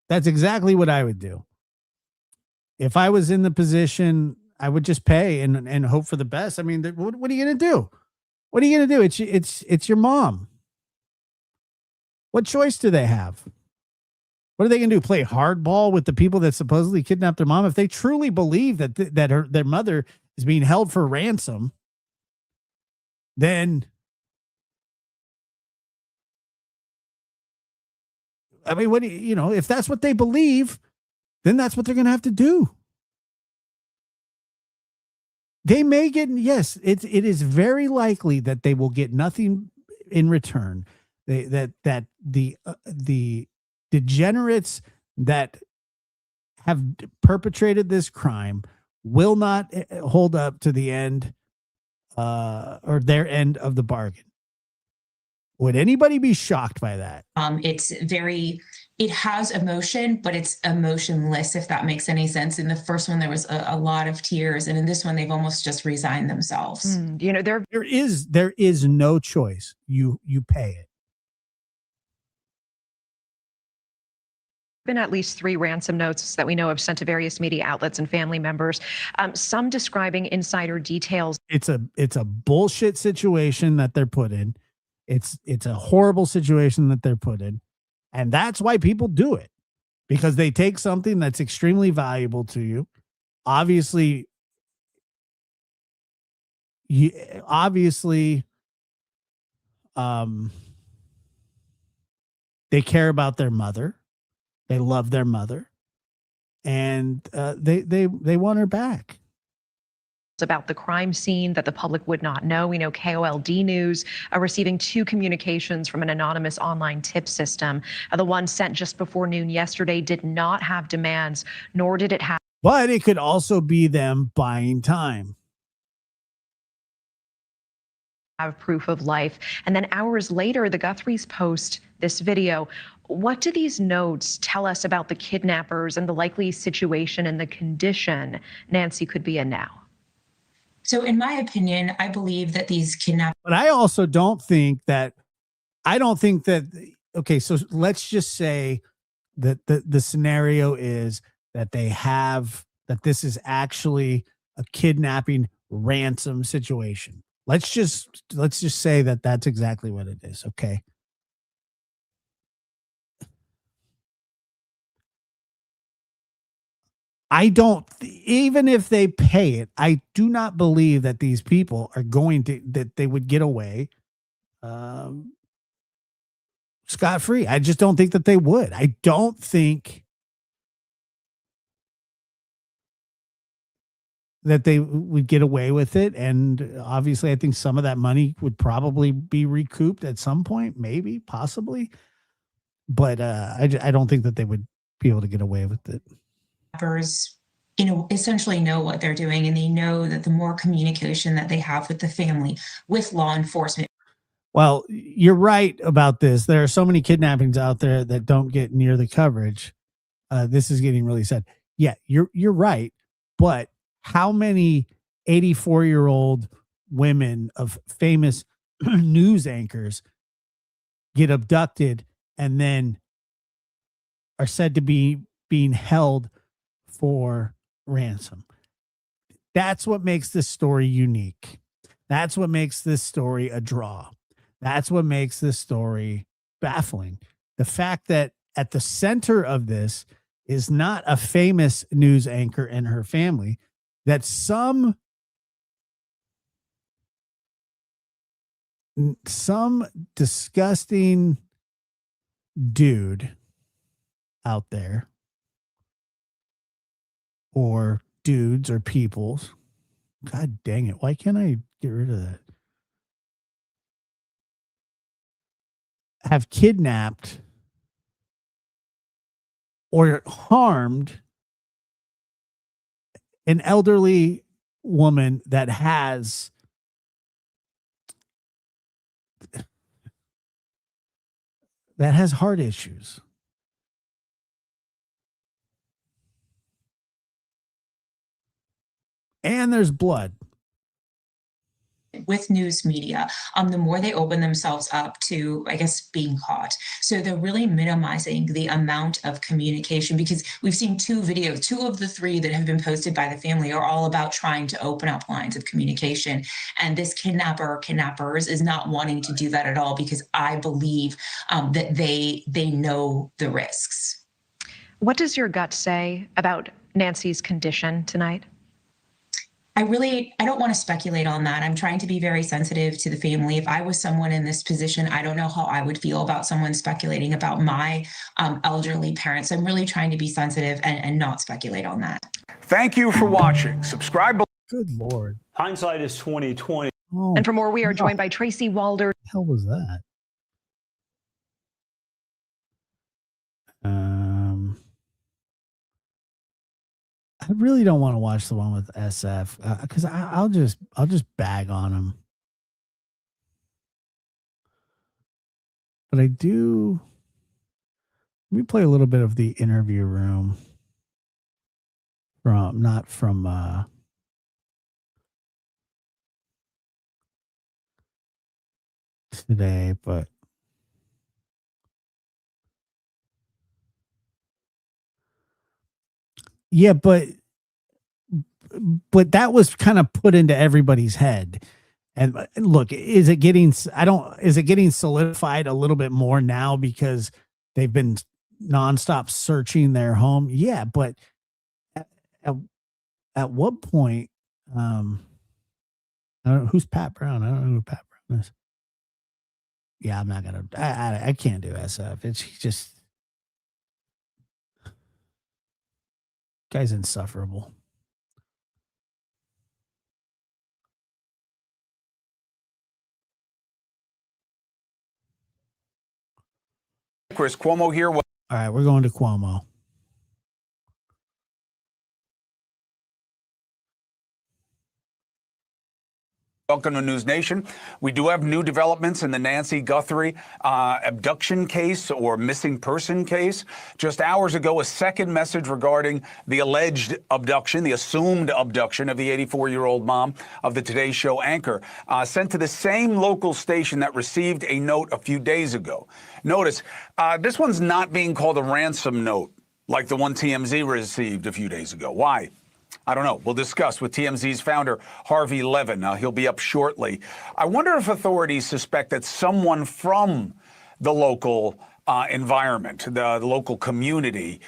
what I would do. If I was in the position, I would just pay and hope for the best. I mean, what are you going to do? What are you going to do? It's your mom. What choice do they have? What are they going to do? Play hardball with the people that supposedly kidnapped their mom? If they truly believe that their mother is being held for ransom, then I mean, what do if that's what they believe, then that's what they're going to have to do. They may get, yes, it is very likely that they will get nothing in return. That the degenerates that have perpetrated this crime will not hold up to the end or their end of the bargain. Would anybody be shocked by that? It has emotion, but it's emotionless, if that makes any sense. In the first one, there was a lot of tears. And in this one, they've almost just resigned themselves. There is no choice. You pay it. been at least 3 ransom notes that we know of sent to various media outlets and family members, some describing insider details. It's a bullshit situation that they're put in. It's a horrible situation that they're put in. And that's why people do it, because they take something that's extremely valuable to you. Obviously, they care about their mother. They love their mother, and they want her back. About the crime scene that the public would not know. We know KOLD News receiving 2 communications from an anonymous online tip system. The one sent just before noon yesterday did not have demands, nor did it have. But it could also be them buying time. Have proof of life. And then hours later, the Guthries post this video. What do these notes tell us about the kidnappers and the likely situation and the condition Nancy could be in now? So in my opinion, I believe that these kidnappers. But I also don't think that, okay, so let's just say that the scenario is that that this is actually a kidnapping ransom situation. Let's just say that that's exactly what it is. Okay. Even if they pay it, I do not believe that these people are that they would get away scot-free. I just don't think that they would. I don't think that they would get away with it. And obviously, I think some of that money would probably be recouped at some point, maybe, possibly. But I don't think that they would be able to get away with it. Essentially know what they're doing, and they know that the more communication that they have with the family, with law enforcement. Well, you're right about this. There are so many kidnappings out there that don't get near the coverage. This is getting really sad. Yeah, you're right. But how many 84-year-old women of famous news anchors get abducted and then are said to be being held for ransom? That's what makes this story unique. That's what makes this story a draw. That's what makes this story baffling. The fact that at the center of this is not a famous news anchor and her family, that some disgusting dude out there, or dudes or peoples, God dang it, why can't I get rid of that, have kidnapped or harmed an elderly woman that has heart issues. And there's blood. With news media, the more they open themselves up to, I guess, being caught. So they're really minimizing the amount of communication, because we've seen 2 videos, 2 of the 3 that have been posted by the family are all about trying to open up lines of communication. And this kidnappers is not wanting to do that at all, because I believe that they know the risks. What does your gut say about Nancy's condition tonight? I don't want to speculate on that. I'm trying to be very sensitive to the family. If I was someone in this position, I don't know how I would feel about someone speculating about my elderly parents. I'm really trying to be sensitive and not speculate on that. Thank you for watching. Subscribe. Good Lord. Hindsight is 2020. Oh, and for more, we are joined by Tracy Walder. What the hell was that? I really don't want to watch the one with SF because I'll just bag on him. But I do. Let me play a little bit of the interview room not from today, but Yeah, but that was kind of put into everybody's head. And look, is it getting solidified a little bit more now because they've been nonstop searching their home? Yeah, but at, at what point, I don't know who's Pat Brown. I don't know who Pat Brown is. Yeah, I'm not gonna. I can't do SF. It's just guy's insufferable. Chris Cuomo here. All right, we're going to Cuomo. Welcome to News Nation. We do have new developments in the Nancy Guthrie abduction case or missing person case. Just hours ago, a second message regarding the alleged abduction, the assumed abduction of the 84-year-old mom of the Today Show anchor, sent to the same local station that received a note a few days ago. Notice, this one's not being called a ransom note like the one TMZ received a few days ago. Why? I don't know. We'll discuss with TMZ's founder, Harvey Levin. He'll be up shortly. I wonder if authorities suspect that someone from the local environment, the local community,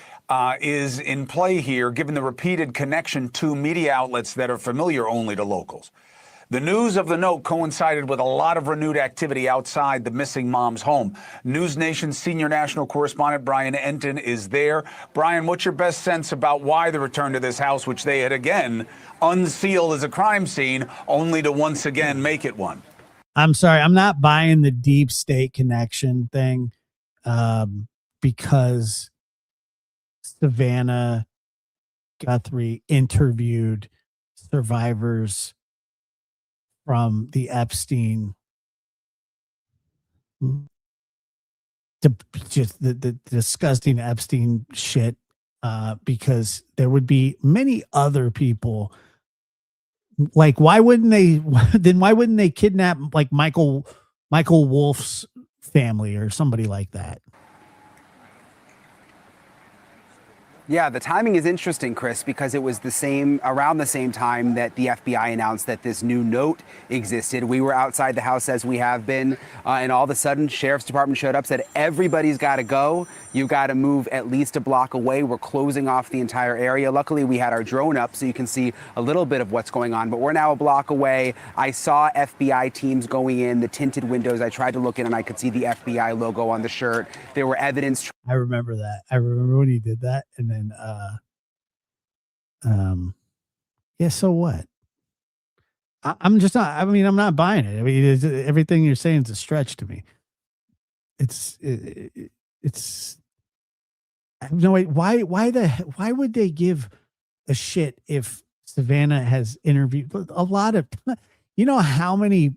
is in play here, given the repeated connection to media outlets that are familiar only to locals. The news of the note coincided with a lot of renewed activity outside the missing mom's home. News Nation's senior national correspondent Brian Enton is there. Brian, what's your best sense about why the return to this house, which they had again unsealed as a crime scene, only to once again make it one? I'm sorry, I'm not buying the deep state connection thing because Savannah Guthrie interviewed survivors from the Epstein, just the disgusting Epstein shit, because there would be many other people. Like, why wouldn't they kidnap like Michael Wolff's family or somebody like that? Yeah, the timing is interesting, Chris, because it was around the same time that the FBI announced that this new note existed. We were outside the house as we have been, and all of a sudden, Sheriff's Department showed up, said, everybody's got to go. You've got to move at least a block away. We're closing off the entire area. Luckily, we had our drone up so you can see a little bit of what's going on, but we're now a block away. I saw FBI teams going in, the tinted windows. I tried to look in and I could see the FBI logo on the shirt. There were evidence. I remember that. I remember when he did that. And then, yeah, so what? I'm just not, I mean, I'm not buying it. I mean, everything you're saying is a stretch to me. It's, I have no idea. Why would they give a shit if Savannah has interviewed a lot of, you know how many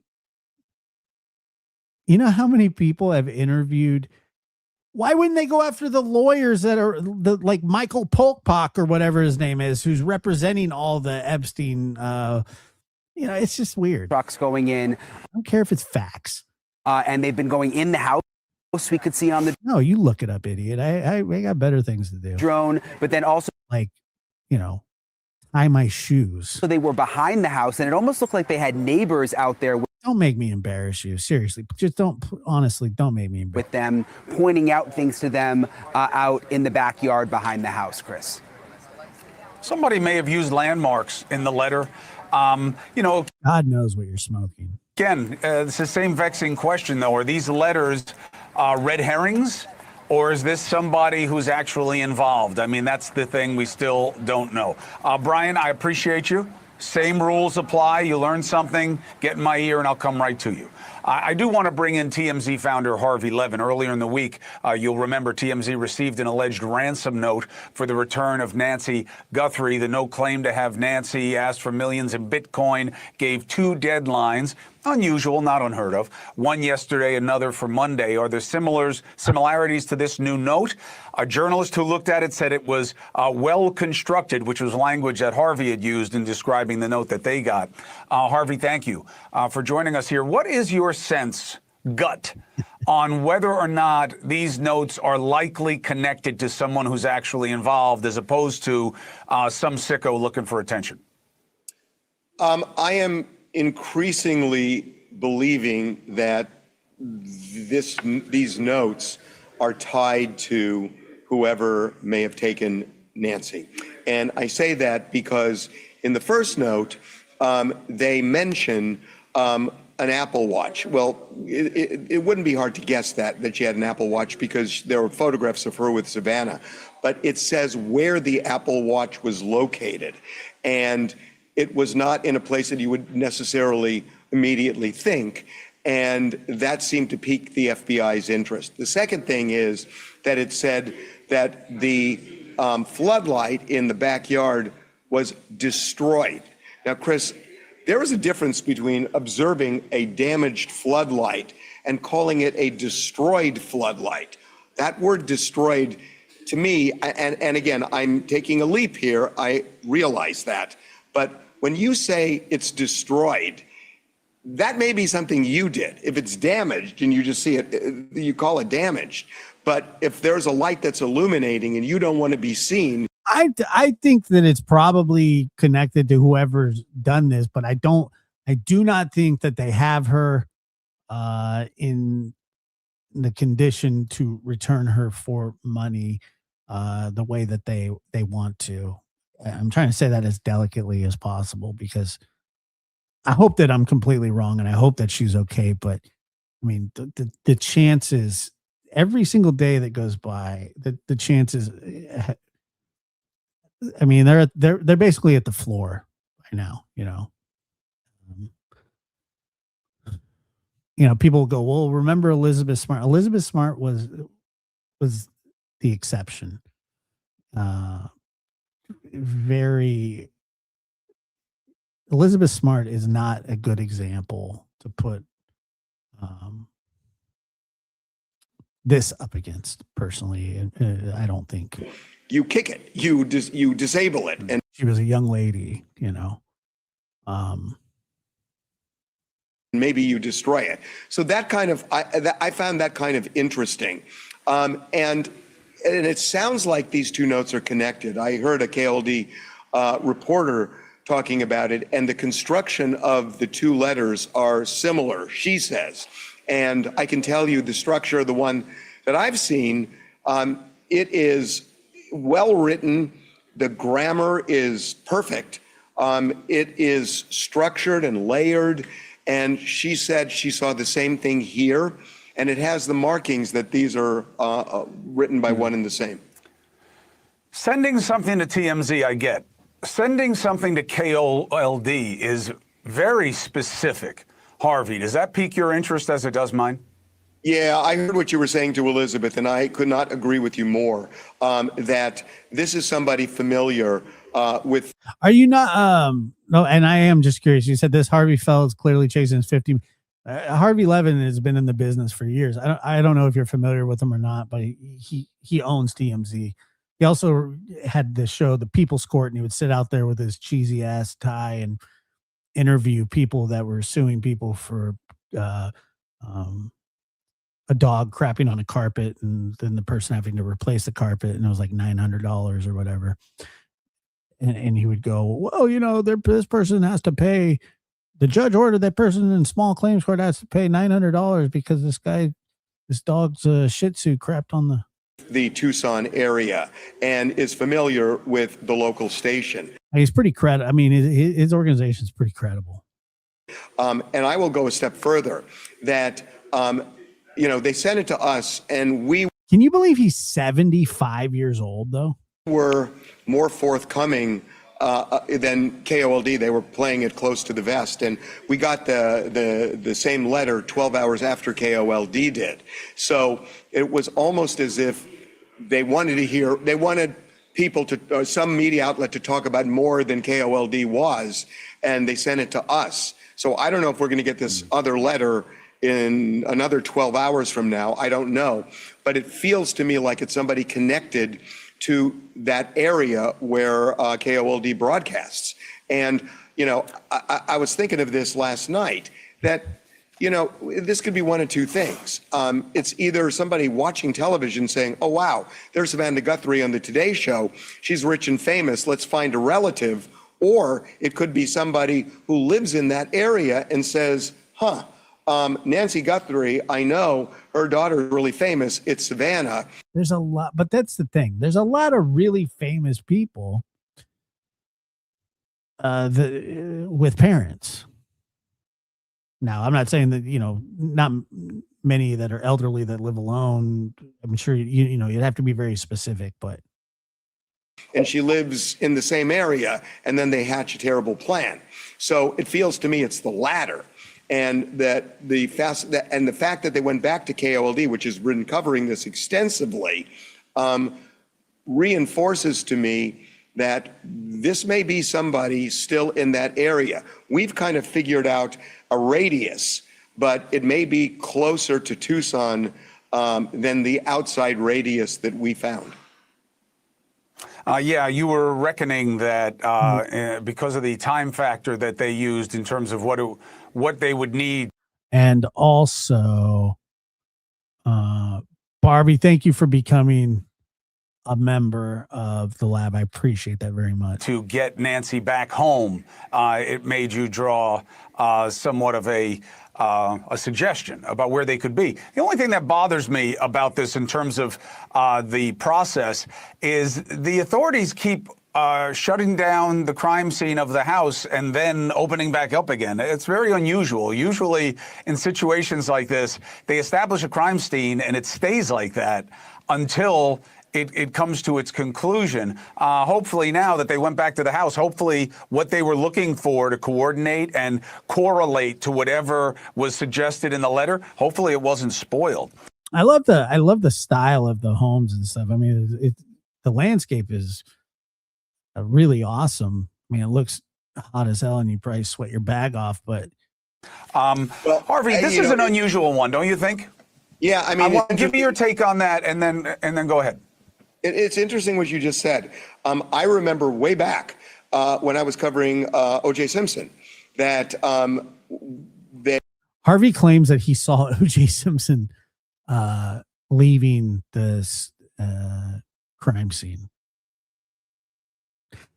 people have interviewed? Why wouldn't they go after the lawyers that are like Michael Polkpock or whatever his name is, who's representing all the Epstein? It's just weird. Trucks going in. I don't care if it's facts. And they've been going in the house. We could see on the no, you look it up, idiot. I got better things to do. Drone, but then also like, tie my shoes. So they were behind the house, and it almost looked like they had neighbors out there. Don't make me embarrass you. Seriously, just don't make me embarrass. With them pointing out things to them out in the backyard behind the house, Chris. Somebody may have used landmarks in the letter. God knows what you're smoking. Again, it's the same vexing question, though. Are these letters red herrings, or is this somebody who's actually involved? I mean, that's the thing we still don't know. Brian, I appreciate you. Same rules apply. You learn something, get in my ear, and I'll come right to you. I do want to bring in TMZ founder Harvey Levin. Earlier in the week, you'll remember TMZ received an alleged ransom note for the return of Nancy Guthrie. The note claimed to have Nancy asked for millions in Bitcoin, gave 2 deadlines. Unusual, not unheard of. One yesterday, another for Monday. Are there similarities to this new note? A journalist who looked at it said it was well constructed, which was language that Harvey had used in describing the note that they got. Harvey, thank you for joining us here. What is your sense gut on whether or not these notes are likely connected to someone who's actually involved as opposed to some sicko looking for attention? I am increasingly believing that these notes are tied to whoever may have taken Nancy. And I say that because in the first note, they mention an Apple Watch. Well, it wouldn't be hard to guess that she had an Apple Watch because there were photographs of her with Savannah. But it says where the Apple Watch was located. And it was not in a place that you would necessarily immediately think. And that seemed to pique the FBI's interest. The second thing is that it said that the floodlight in the backyard was destroyed. Now, Chris, there is a difference between observing a damaged floodlight and calling it a destroyed floodlight. That word destroyed, to me, and again, I'm taking a leap here, I realize that, but when you say it's destroyed, that may be something you did. If it's damaged and you just see it, you call it damaged. But if there's a light that's illuminating and you don't want to be seen. I think that it's probably connected to whoever's done this, but I do not think that they have her in the condition to return her for money the way that they want to. I'm trying to say that as delicately as possible because I hope that I'm completely wrong and I hope that she's okay. But I mean, the chances every single day that goes by, the chances, I mean, they're basically at the floor right now, you know. People go, well, remember Elizabeth Smart. Elizabeth Smart was the exception. Elizabeth Smart is not a good example to put this up against, personally. I don't think. You kick it, you disable it. And she was a young lady, maybe you destroy it. So that kind of, I found that kind of interesting. And it sounds like these two notes are connected. I heard a KLD reporter talking about it, and the construction of the two letters are similar, she says. And I can tell you the structure of the one that I've seen, it is well written. The grammar is perfect. It is structured and layered. And she said she saw the same thing here. And it has the markings that these are written by one and the same. Sending something to TMZ, I get. Sending something to KOLD is very specific. Harvey, does that pique your interest as it does mine? Yeah, I heard what you were saying to Elizabeth, and I could not agree with you more, that this is somebody familiar with. Are you not? No, and I am just curious. You said this Harvey Feld is clearly chasing his 50. Harvey Levin has been in the business for years. I don't know if you're familiar with him or not, but he owns TMZ. He also had this show, The People's Court, and he would sit out there with his cheesy ass tie and interview people that were suing people for a dog crapping on a carpet, and then the person having to replace the carpet, and it was like $900 or whatever. And he would go, well, this person has to pay. The judge ordered that person in small claims court has to pay $900 because this dog's Shih Tzu crapped on the Tucson area and is familiar with the local station. He's pretty credible. I mean, his organization's pretty credible. And I will go a step further that, they sent it to us and we. Can you believe he's 75 years old though? Were more forthcoming than KOLD. They were playing it close to the vest, and we got the same letter 12 hours after KOLD did. So it was almost as if they wanted people to, some media outlet to talk about more than KOLD was, and they sent it to us. So I don't know if we're going to get this other letter in another 12 hours from now. I don't know, but it feels to me like it's somebody connected to that area where KOLD broadcasts. And, I was thinking of this last night, that you know, this could be one of two things. It's either somebody watching television saying, oh, wow, there's Amanda Guthrie on the Today Show. She's rich and famous. Let's find a relative. Or it could be somebody who lives in that area and says, huh, Nancy Guthrie, I know her daughter is really famous. It's Savannah. There's a lot, but that's the thing. There's a lot of really famous people with parents. Now, I'm not saying that, you know, not many that are elderly that live alone. I'm sure, you know, you'd have to be very specific, but. And she lives in the same area, and then they hatch a terrible plan. So it feels to me it's the latter. And that the fact that they went back to KOLD, which has been covering this extensively, reinforces to me that this may be somebody still in that area. We've kind of figured out a radius, but it may be closer to Tucson than the outside radius that we found. Yeah, you were reckoning that because of the time factor that they used in terms of what they would need. And also, Barbie, thank you for becoming a member of the lab. I appreciate that very much. To get Nancy back home, it made you draw somewhat of a suggestion about where they could be. The only thing that bothers me about this in terms of the process is the authorities keep shutting down the crime scene of the house and then opening back up again. It's very unusual. Usually in situations like this, they establish a crime scene and it stays like that until it comes to its conclusion. Hopefully now that they went back to the house, hopefully what they were looking for to coordinate and correlate to whatever was suggested in the letter, hopefully it wasn't spoiled. I love the style of the homes and stuff. I mean, the landscape is really awesome. I mean, it looks hot as hell and you probably sweat your bag off, but Harvey, this is an unusual one, don't you think? Yeah, I mean, give me your take on that and then go ahead. It's interesting what you just said. I remember way back when I was covering O.J. Simpson that Harvey claims that he saw O.J. Simpson leaving this crime scene.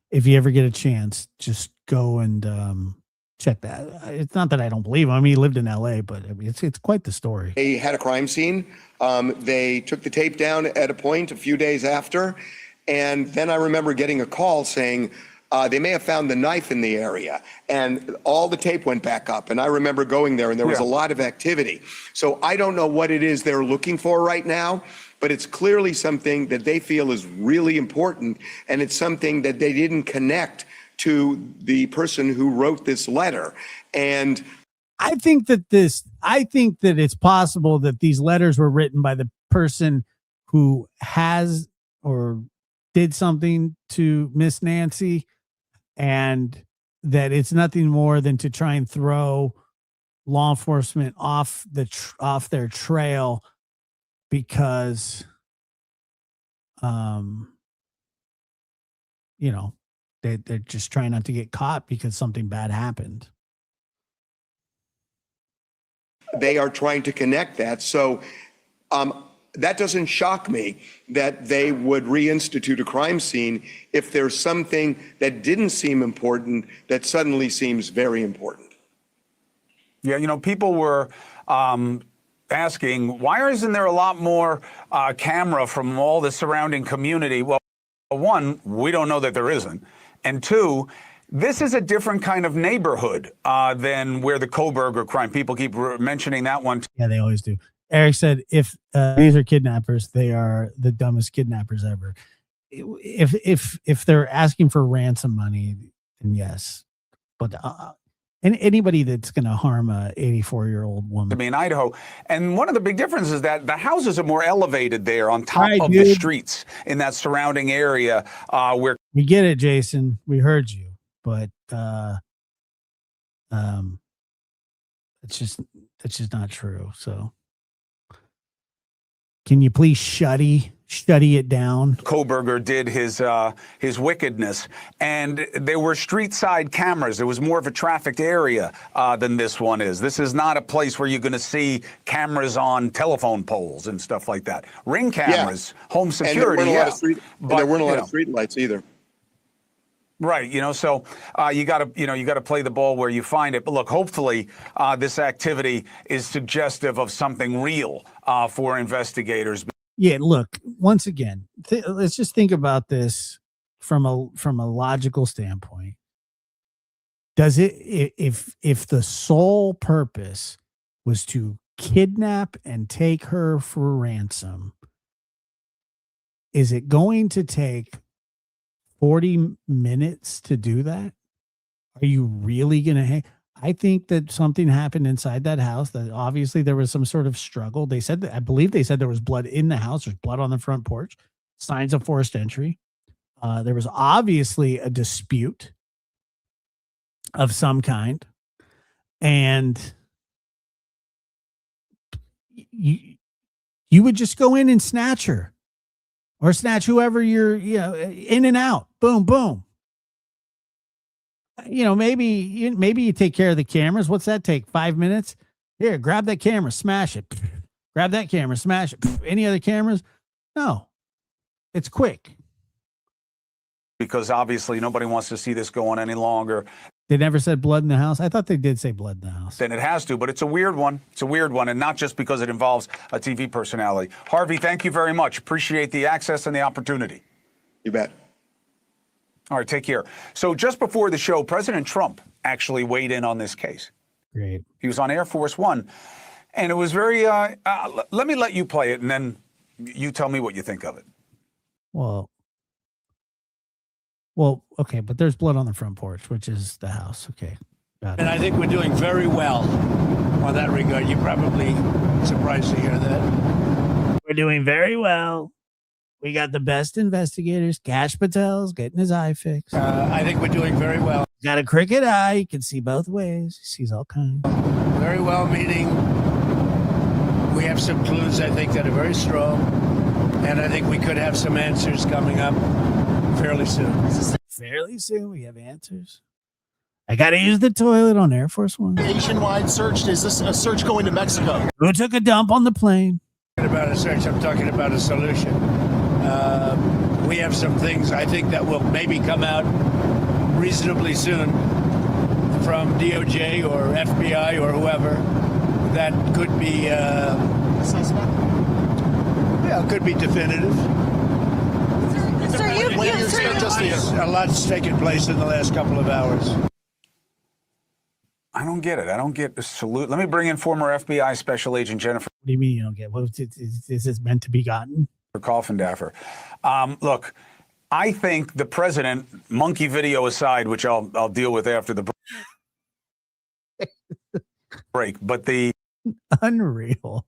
If you ever get a chance, just go and check that. It's not that I don't believe him. I mean, he lived in L.A., but I mean, it's quite the story. they had a crime scene. They took the tape down at a point a few days after. And then I remember getting a call saying they may have found the knife in the area. And all the tape went back up. And I remember going there and there was a lot of activity. So I don't know what it is they're looking for right now, but it's clearly something that they feel is really important. And it's something that they didn't connect to the person who wrote this letter. And I think that it's possible that these letters were written by the person who has or did something to Miss Nancy, and that it's nothing more than to try and throw law enforcement off their trail because, you know, they're just trying not to get caught because something bad happened. they are trying to connect that. So that doesn't shock me that they would reinstitute a crime scene if there's something that didn't seem important that suddenly seems very important. Yeah, you know, people were asking, why isn't there a lot more camera from all the surrounding community? Well, one, we don't know that there isn't. And two, this is a different kind of neighborhood than where the Koberger crime. People keep mentioning that one. Yeah, they always do. Eric said, if these are kidnappers, they are the dumbest kidnappers ever. If they're asking for ransom money, then yes. But anybody that's going to harm a 84-year-old woman. To be in Idaho. And one of the big differences is that the houses are more elevated there on top of the streets in that surrounding area where. We get it, Jason. We heard you. But it's just not true. So can you please shutty study it down. Koberger did his wickedness, and there were street side cameras. There was more of a trafficked area than this one is. This is not a place where you're going to see cameras on telephone poles and stuff like that. Ring cameras, home security. And there weren't a lot of street lights either. Right, so you got to play the ball where you find it. But look, hopefully this activity is suggestive of something real for investigators. Yeah, look, once again, let's just think about this from a logical standpoint. Does it, if the sole purpose was to kidnap and take her for ransom, is it going to take 40 minutes to do that? Are you really going to I think that something happened inside that house, that obviously there was some sort of struggle. They said that, I believe they said there was blood in the house. There's blood on the front porch, signs of forced entry. There was obviously a dispute of some kind. And you would just go in and snatch her, or snatch whoever you're, in and out. Boom, boom. Maybe you take care of the cameras. What's that take? 5 minutes? Here, grab that camera, smash it. Grab that camera, smash it. Any other cameras? No. It's quick. Because obviously nobody wants to see this go on any longer. They never said blood in the house? I thought they did say blood in the house. Then it has to, but it's a weird one. It's a weird one, and not just because it involves a TV personality. Harvey, thank you very much. Appreciate the access and the opportunity. You bet. All right, take care. So just before the show, President Trump actually weighed in on this case. Great. He was on Air Force One, and it was very, let me let you play it, and then you tell me what you think of it. Well, okay, but there's blood on the front porch, which is the house. Okay. Got it. And I think we're doing very well on that regard. You're probably surprised to hear that. We're doing very well. We got the best investigators. Cash Patel's getting his eye fixed. I think we're doing very well. Got a crooked eye. You can see both ways. He sees all kinds. Very well, meaning we have some clues, I think, that are very strong. And I think we could have some answers coming up fairly soon. Fairly soon, we have answers. I got to use the toilet on Air Force One. Nationwide search. Is this a search going to Mexico? Who took a dump on the plane? About a search, I'm talking about a solution. We have some things I think that will maybe come out reasonably soon from DOJ or FBI or whoever that could be suspect. Yeah, could be definitive. When do you expect us to hear? A lot's taken place in the last couple of hours. I don't get it. I don't get the salute. Let me bring in former FBI Special Agent Jennifer. What do you mean you don't get? What is this meant to be gotten? Coffindaffer. Look, I think the president, monkey video aside, which I'll deal with after the break, but the unreal.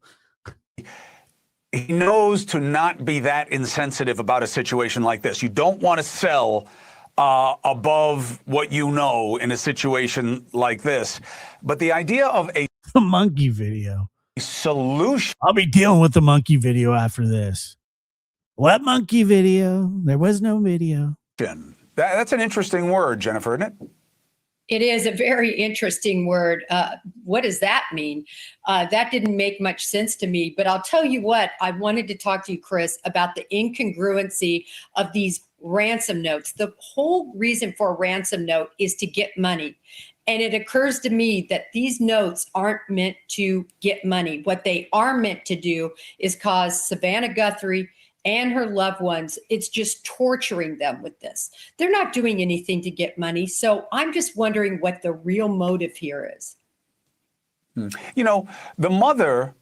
He knows to not be that insensitive about a situation like this. You don't want to sell above what you know in a situation like this. But the idea of a monkey video solution. I'll be dealing with the monkey video after this. What monkey video? There was no video. That's an interesting word, Jennifer, isn't it? It is a very interesting word. What does that mean? That didn't make much sense to me, but I'll tell you what, I wanted to talk to you, Chris, about the incongruency of these ransom notes. The whole reason for a ransom note is to get money. And it occurs to me that these notes aren't meant to get money. What they are meant to do is cause Savannah Guthrie and her loved ones, it's just torturing them with this. They're not doing anything to get money. So I'm just wondering what the real motive here is. The mother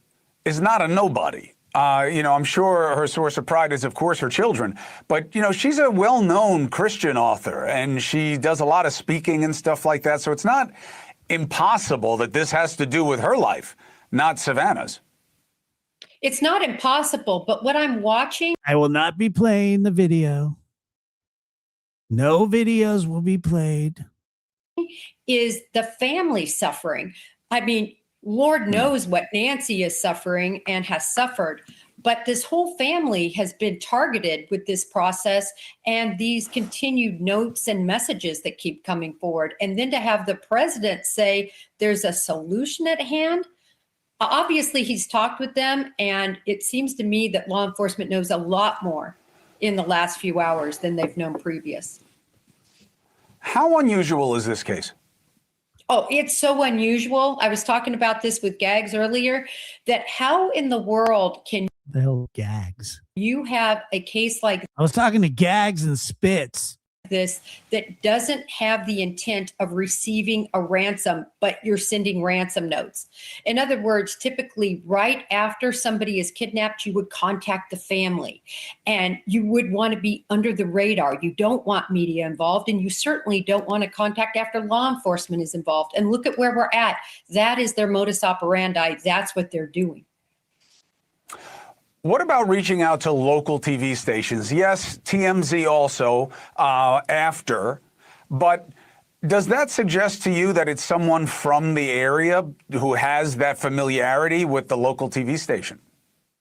is not a nobody. I'm sure her source of pride is, of course, her children. But, she's a well-known Christian author, and she does a lot of speaking and stuff like that. So it's not impossible that this has to do with her life, not Savannah's. It's not impossible, but what I'm watching. I will not be playing the video. No videos will be played. Is the family suffering? I mean, Lord knows what Nancy is suffering and has suffered. But this whole family has been targeted with this process and these continued notes and messages that keep coming forward. And then to have the president say there's a solution at hand. Obviously, he's talked with them, and it seems to me that law enforcement knows a lot more in the last few hours than they've known previous. How unusual is this case? Oh, it's so unusual. I was talking about this with Gags earlier, that how in the world can The hell, Gags. you have a case like I was talking to Gags and Spitz. this that doesn't have the intent of receiving a ransom, but you're sending ransom notes? In other words, typically right after somebody is kidnapped, you would contact the family and you would want to be under the radar. You don't want media involved, and you certainly don't want to contact after law enforcement is involved. And look at where we're at. That is their modus operandi. That's what they're doing. What about reaching out to local TV stations? Yes, TMZ also after, but does that suggest to you that it's someone from the area who has that familiarity with the local TV station?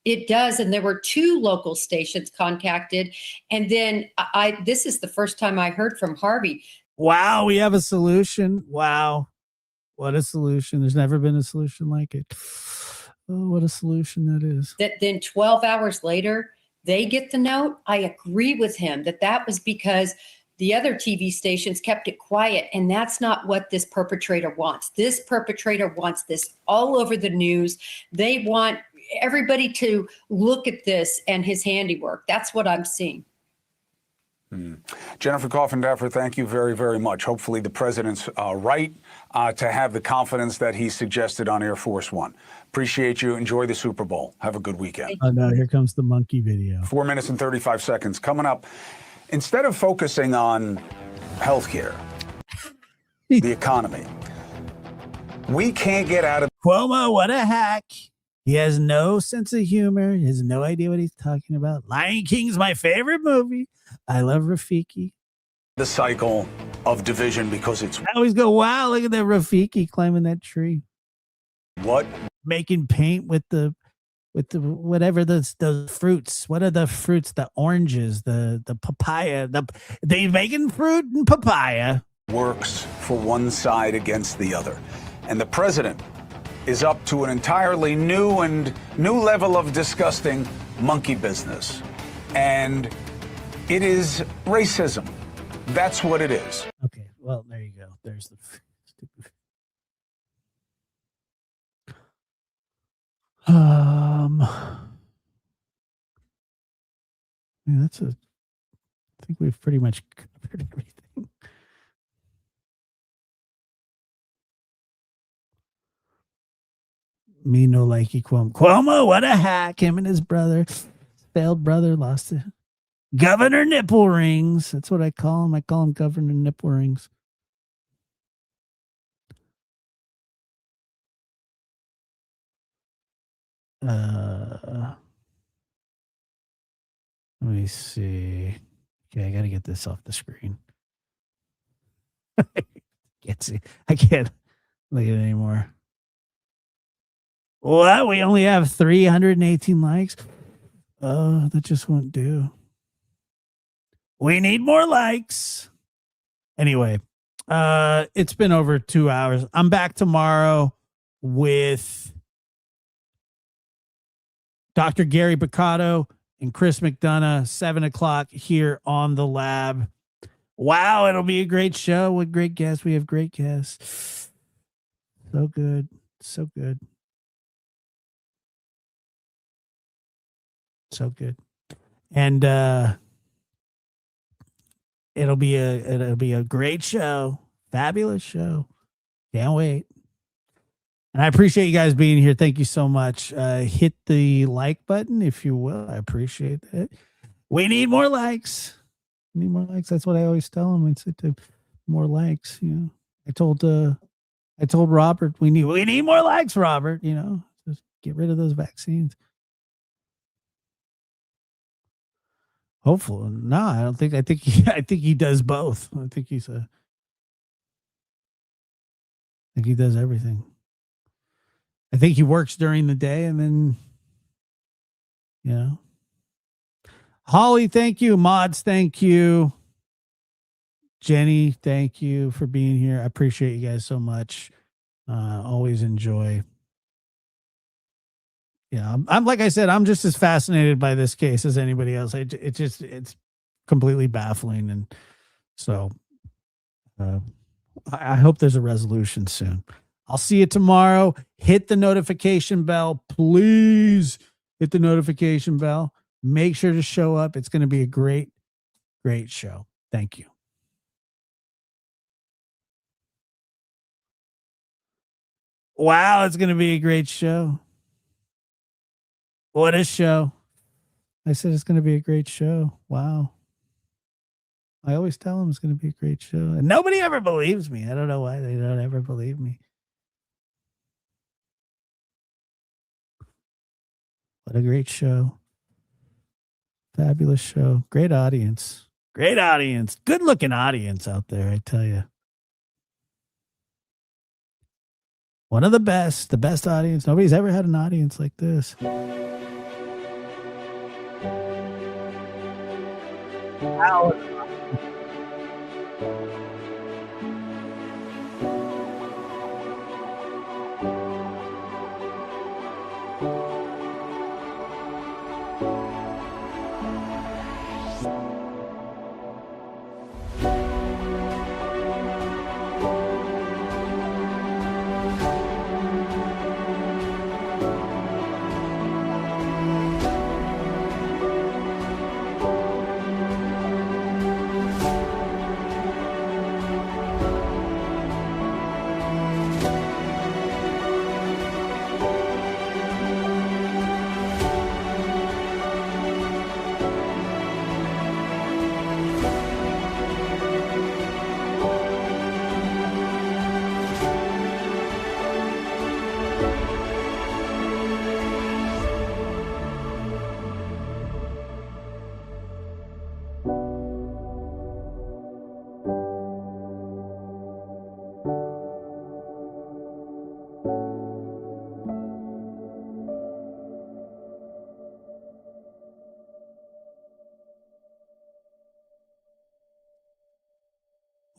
It does, and there were 2 local stations contacted, and then this is the first time I heard from Harvey. Wow, we have a solution. Wow, what a solution. There's never been a solution like it. Oh, what a solution that is. That then 12 hours later, they get the note. I agree with him that was because the other TV stations kept it quiet, and that's not what this perpetrator wants. This perpetrator wants this all over the news. They want everybody to look at this and his handiwork. That's what I'm seeing. Jennifer Coffindaffer, thank you very, very much. Hopefully the president's right to have the confidence that he suggested on Air Force One. Appreciate you. Enjoy the Super Bowl. Have a good weekend. Oh, no, here comes the monkey video. 4 minutes and 35 seconds. Coming up, instead of focusing on healthcare, the economy, we can't get out of... Cuomo, what a hack. He has no sense of humor. He has no idea what he's talking about. Lion King's my favorite movie. I love Rafiki. The cycle of division because it's... I always go, wow, look at that Rafiki climbing that tree. What? Making paint with the whatever those fruits. What are the fruits? The oranges, the papaya. They making fruit and papaya. Works for one side against the other. And the president is up to an entirely new level of disgusting monkey business. And it is racism. That's what it is. Okay, well, there you go. There's the stupid. Yeah, I think we've pretty much covered everything. Me no likey Cuomo. Cuomo, what a hack. Him and his brother, failed brother, lost it. Governor Nipple Rings. That's what I call him. I call him Governor Nipple Rings. Let me see. Okay, I got to get this off the screen. Can't see. I can't look at it anymore. What? We only have 318 likes. Oh, that just won't do. We need more likes. Anyway, it's been over 2 hours. I'm back tomorrow with Dr. Gary Picato and Chris McDonough, 7:00 here on the lab. Wow, it'll be a great show with great guests. We have great guests. So good. So good. So good. And it'll be a great show. Fabulous show. Can't wait. And I appreciate you guys being here. Thank you so much. Hit the like button if you will. I appreciate that. We need more likes. We need more likes. That's what I always tell them. I said to more likes. You know, I told Robert we need more likes. Robert, you know, just get rid of those vaccines. Hopefully, no. I don't think. I think he does both. I think he does everything. I think he works during the day and then You know, Holly, thank you. Mods, thank you. Jenny, thank you for being here. I appreciate you guys so much. Always enjoy. Yeah, I'm like I said, I'm just as fascinated by this case as anybody else. It's completely baffling, and so I hope there's a resolution soon. I'll see you tomorrow. Hit the notification bell, please. Hit the notification bell. Make sure to show up. It's going to be a great, great show. Thank you. Wow, it's going to be a great show. What a show. I said it's going to be a great show. Wow. I always tell them it's going to be a great show. And nobody ever believes me. I don't know why they don't ever believe me. What a great show. Fabulous show. Great audience. Great audience. Good looking audience out there, I tell you. One of the best audience. Nobody's ever had an audience like this. Wow.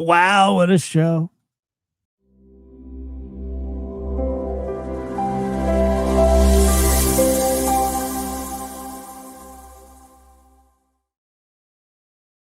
Wow, what a show.